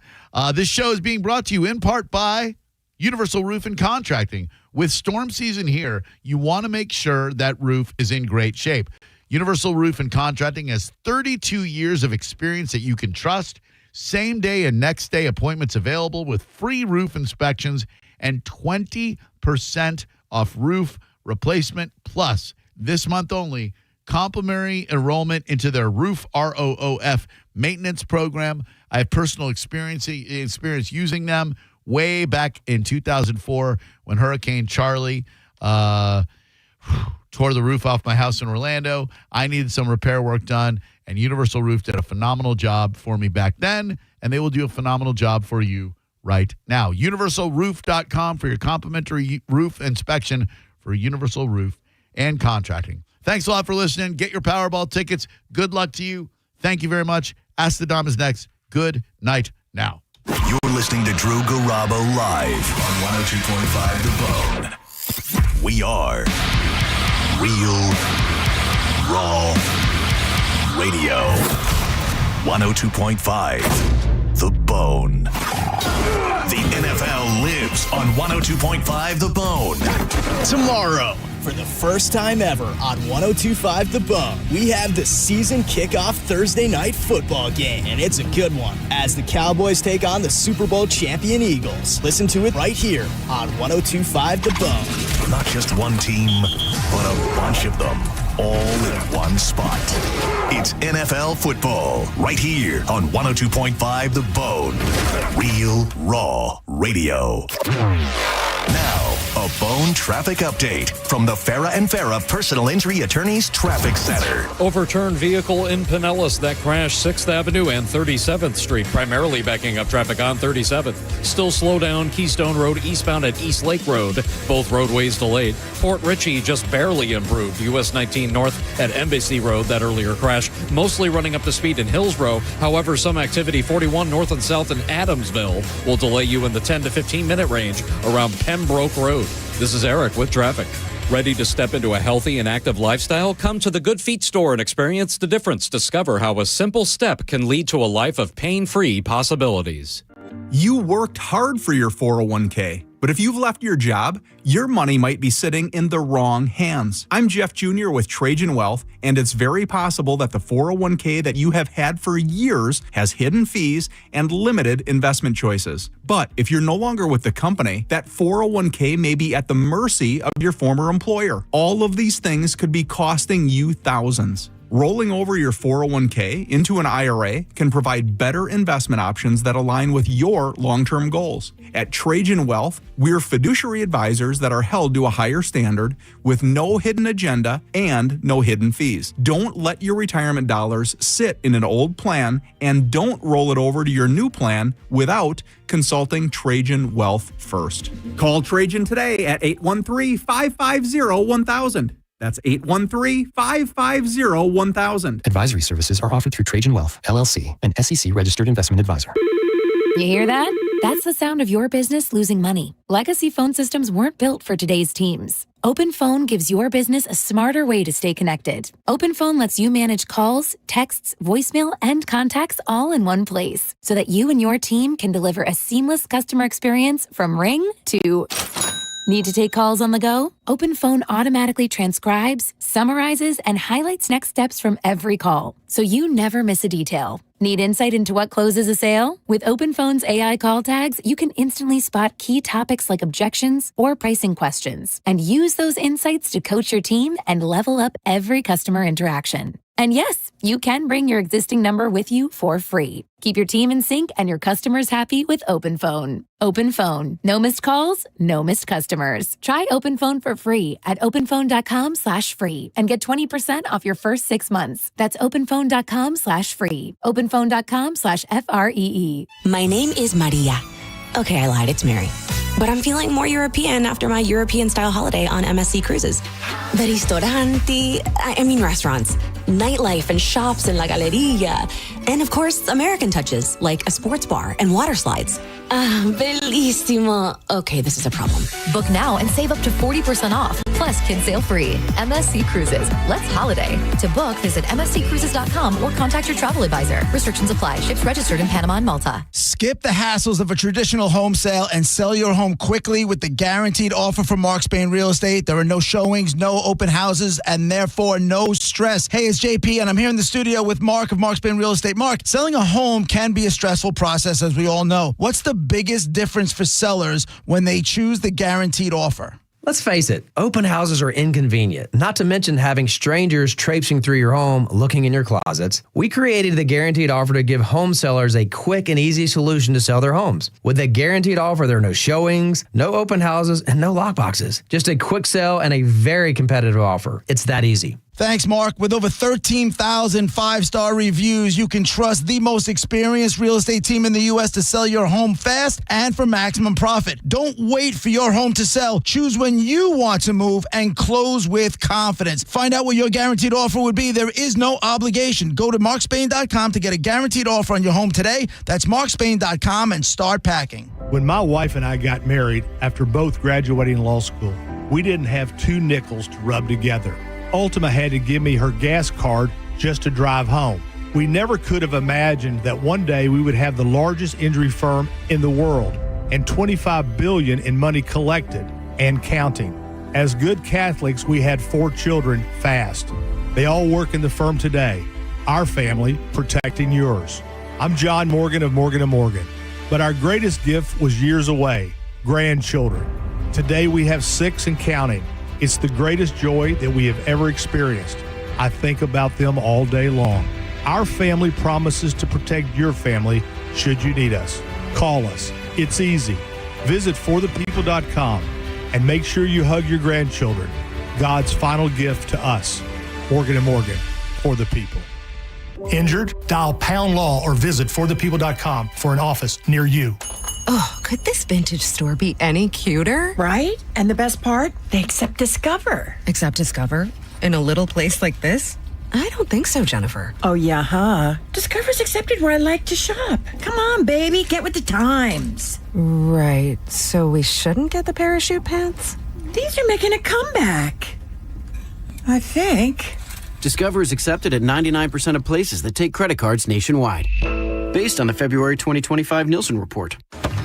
This show is being brought to you in part by Universal Roof and Contracting. With storm season here, you want to make sure that roof is in great shape. Universal Roof and Contracting has 32 years of experience that you can trust. Same day and next day appointments available with free roof inspections and 20% off roof replacement. Plus, this month only, complimentary enrollment into their Roof ROOF maintenance program. I have personal experience using them way back in 2004 when Hurricane Charlie tore the roof off my house in Orlando. I needed some repair work done, and Universal Roof did a phenomenal job for me back then, and they will do a phenomenal job for you right now. UniversalRoof.com for your complimentary roof inspection for Universal Roof and Contracting. Thanks a lot for listening. Get your Powerball tickets. Good luck to you. Thank you very much. Ask the Dom is next. Good night now. You're listening to Drew Garabo live on 102.5 The Bone. We are Real Raw Radio. 102.5 The Bone. The NFL lives on 102.5 The Bone. Tomorrow, for the first time ever on 102.5 The Bone, we have the season kickoff Thursday night football game, and it's a good one as the Cowboys take on the Super Bowl champion Eagles. Listen to it right here on 102.5 The Bone. Not just one team, but a bunch of them, all in one spot. It's NFL football right here on 102.5 The Bone. Real Raw Radio. Now, a Bone traffic update from the Farah and Farah Personal Injury Attorneys Traffic Center. Overturned vehicle in Pinellas that crashed 6th Avenue and 37th Street, primarily backing up traffic on 37th. Still slow down Keystone Road eastbound at East Lake Road. Both roadways delayed. Port Richey just barely improved. US 19 north at Embassy Road, that earlier crash, mostly running up to speed in Hillsborough. However, some activity 41 north and south in Adamsville will delay you in the 10 to 15 minute range around Pembroke Road. This is Eric with traffic. Ready to step into a healthy and active lifestyle? Come to the Good Feet store and experience the difference. Discover how a simple step can lead to a life of pain-free possibilities. You worked hard for your 401k, but if you've left your job, your money might be sitting in the wrong hands. I'm Jeff Jr. with Trajan Wealth, and it's very possible that the 401k that you have had for years has hidden fees and limited investment choices. But if you're no longer with the company, that 401k may be at the mercy of your former employer. All of these things could be costing you thousands. Rolling over your 401k into an IRA can provide better investment options that align with your long-term goals. At Trajan Wealth, we're fiduciary advisors that are held to a higher standard with no hidden agenda and no hidden fees. Don't let your retirement dollars sit in an old plan, and don't roll it over to your new plan without consulting Trajan Wealth first. Call Trajan today at 813-550-1000. That's 813-550-1000. Advisory services are offered through Trajan Wealth, LLC, an SEC-registered investment advisor. You hear that? That's the sound of your business losing money. Legacy phone systems weren't built for today's teams. Open Phone gives your business a smarter way to stay connected. Open Phone lets you manage calls, texts, voicemail, and contacts all in one place so that you and your team can deliver a seamless customer experience from ring to... Need to take calls on the go? Open Phone automatically transcribes, summarizes, and highlights next steps from every call, so you never miss a detail. Need insight into what closes a sale? With Open Phone's AI call tags, you can instantly spot key topics like objections or pricing questions, and use those insights to coach your team and level up every customer interaction. And yes, you can bring your existing number with you for free. Keep your team in sync and your customers happy with Open Phone. Open Phone. No missed calls, no missed customers. Try Open Phone for free at openphone.com/free and get 20% off your first 6 months. That's openphone.com/free. openphone.com/FREE. My name is Maria. Okay, I lied. It's Mary. But I'm feeling more European after my European-style holiday on MSC Cruises. The ristoranti, I mean restaurants, nightlife and shops in La Galleria, and of course, American touches like a sports bar and water slides. Bellissimo. Okay, this is a problem. Book now and save up to 40% off, plus kids sail free. MSC Cruises. Let's holiday. To book, visit msccruises.com or contact your travel advisor. Restrictions apply. Ships registered in Panama and Malta. Skip the hassles of a traditional home sale and sell your home quickly with the guaranteed offer from Mark Spain Real Estate. There are no showings, no open houses, and therefore no stress. Hey, it's JP, and I'm here in the studio with Mark of Mark Spain Real Estate. Mark, selling a home can be a stressful process, as we all know. What's the biggest difference for sellers when they choose the guaranteed offer? Let's face it, open houses are inconvenient, not to mention having strangers traipsing through your home looking in your closets. We created the guaranteed offer to give home sellers a quick and easy solution to sell their homes. With a guaranteed offer, there are no showings, no open houses, and no lockboxes. Just a quick sell and a very competitive offer. It's that easy. Thanks, Mark. With over 13,000 five-star reviews, you can trust the most experienced real estate team in the U.S. to sell your home fast and for maximum profit. Don't wait for your home to sell. Choose when you want to move and close with confidence. Find out what your guaranteed offer would be. There is no obligation. Go to markspain.com to get a guaranteed offer on your home today. That's markspain.com and start packing. When my wife and I got married after both graduating law school, we didn't have 2 nickels to rub together. Ultima had to give me her gas card just to drive home. We never could have imagined that one day we would have the largest injury firm in the world and $25 billion in money collected and counting. As good Catholics, we had 4 children fast. They all work in the firm today. Our family protecting yours. I'm John Morgan of Morgan & Morgan, but our greatest gift was years away, grandchildren. Today we have 6 and counting. It's the greatest joy that we have ever experienced. I think about them all day long. Our family promises to protect your family should you need us. Call us. It's easy. Visit forthepeople.com and make sure you hug your grandchildren. God's final gift to us. Morgan & Morgan, for the people. Injured? Dial #law or visit forthepeople.com for an office near you. Oh, could this vintage store be any cuter? Right? And the best part? They accept Discover. Accept Discover? In a little place like this? I don't think so, Jennifer. Oh, yeah, huh? Discover's accepted where I like to shop. Come on, baby, get with the times. Right. So we shouldn't get the parachute pants? These are making a comeback. I think. Discover is accepted at 99% of places that take credit cards nationwide. Based on the February 2025 Nielsen report.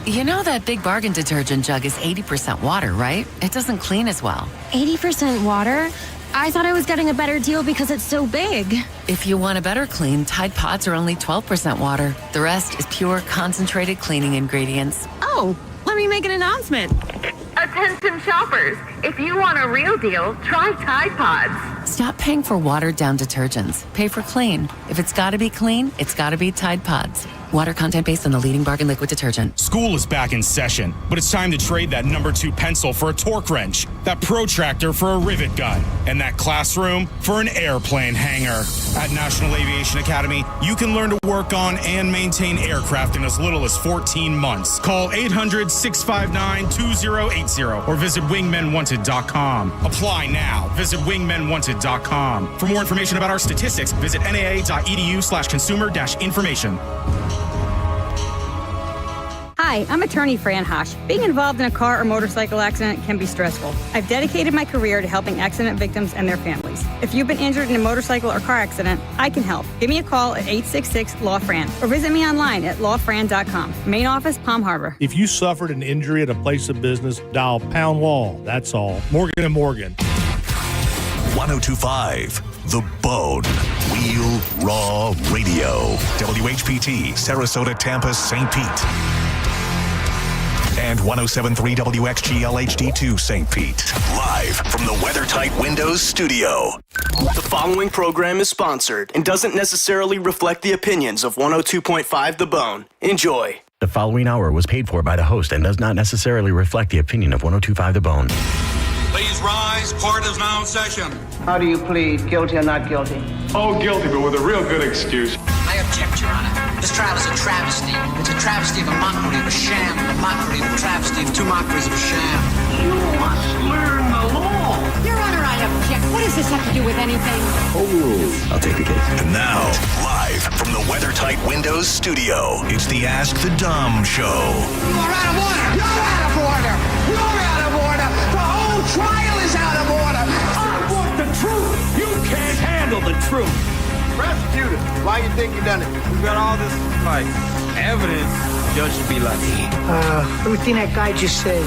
You know that Big Bargain detergent jug is 80% water, right? It doesn't clean as well. 80% water? I thought I was getting a better deal because it's so big. If you want a better clean, Tide Pods are only 12% water. The rest is pure, concentrated cleaning ingredients. Oh, let me make an announcement. Attention shoppers, if you want a real deal, try Tide Pods. Stop paying for watered-down detergents. Pay for clean. If it's got to be clean, it's got to be Tide Pods. Water content based on the leading bargain liquid detergent. School is back in session, but it's time to trade that number 2 pencil for a torque wrench, that protractor for a rivet gun, and that classroom for an airplane hangar. At National Aviation Academy, you can learn to work on and maintain aircraft in as little as 14 months. Call 800-659-2080 or visit wingmenwanted.com. Apply now. Visit wingmenwanted.com. For more information about our statistics, visit naa.edu/consumer-information. Hi, I'm attorney Fran Hosh. Being involved in a car or motorcycle accident can be stressful. I've dedicated my career to helping accident victims and their families. If you've been injured in a motorcycle or car accident, I can help. Give me a call at 866-LAW-FRAN or visit me online at lawfran.com. Main office, Palm Harbor. If you suffered an injury at a place of business, dial Pound Law. That's all. Morgan & Morgan. 1025 The Bone. Real Raw Radio. WHPT, Sarasota, Tampa, St. Pete. And 107.3 WXGL HD2 St. Pete. Live from the WeatherTight Windows studio. The following program is sponsored and doesn't necessarily reflect the opinions of 102.5 The Bone. Enjoy. The following hour was paid for by the host and does not necessarily reflect the opinion of 102.5 The Bone. Please rise. Court is now in session. How do you plead, guilty or not guilty? Oh, guilty, but with a real good excuse. I object, Your Honor. This trial is a travesty. It's a travesty of a mockery of a sham. A mockery of a travesty of 2 mockeries of a sham. You must learn the law. Your Honor, I object. What does this have to do with anything? Oh, I'll take the case. And now, live from the WeatherTight Windows studio, it's the Ask the Dom Show. You are out of order. You're out of order. You're out of order. The whole trial is out of order. I want the truth. You can't handle the truth. Prosecutor, why you think you done it? We got all this, evidence. Judge should be lucky. Everything that guy just says.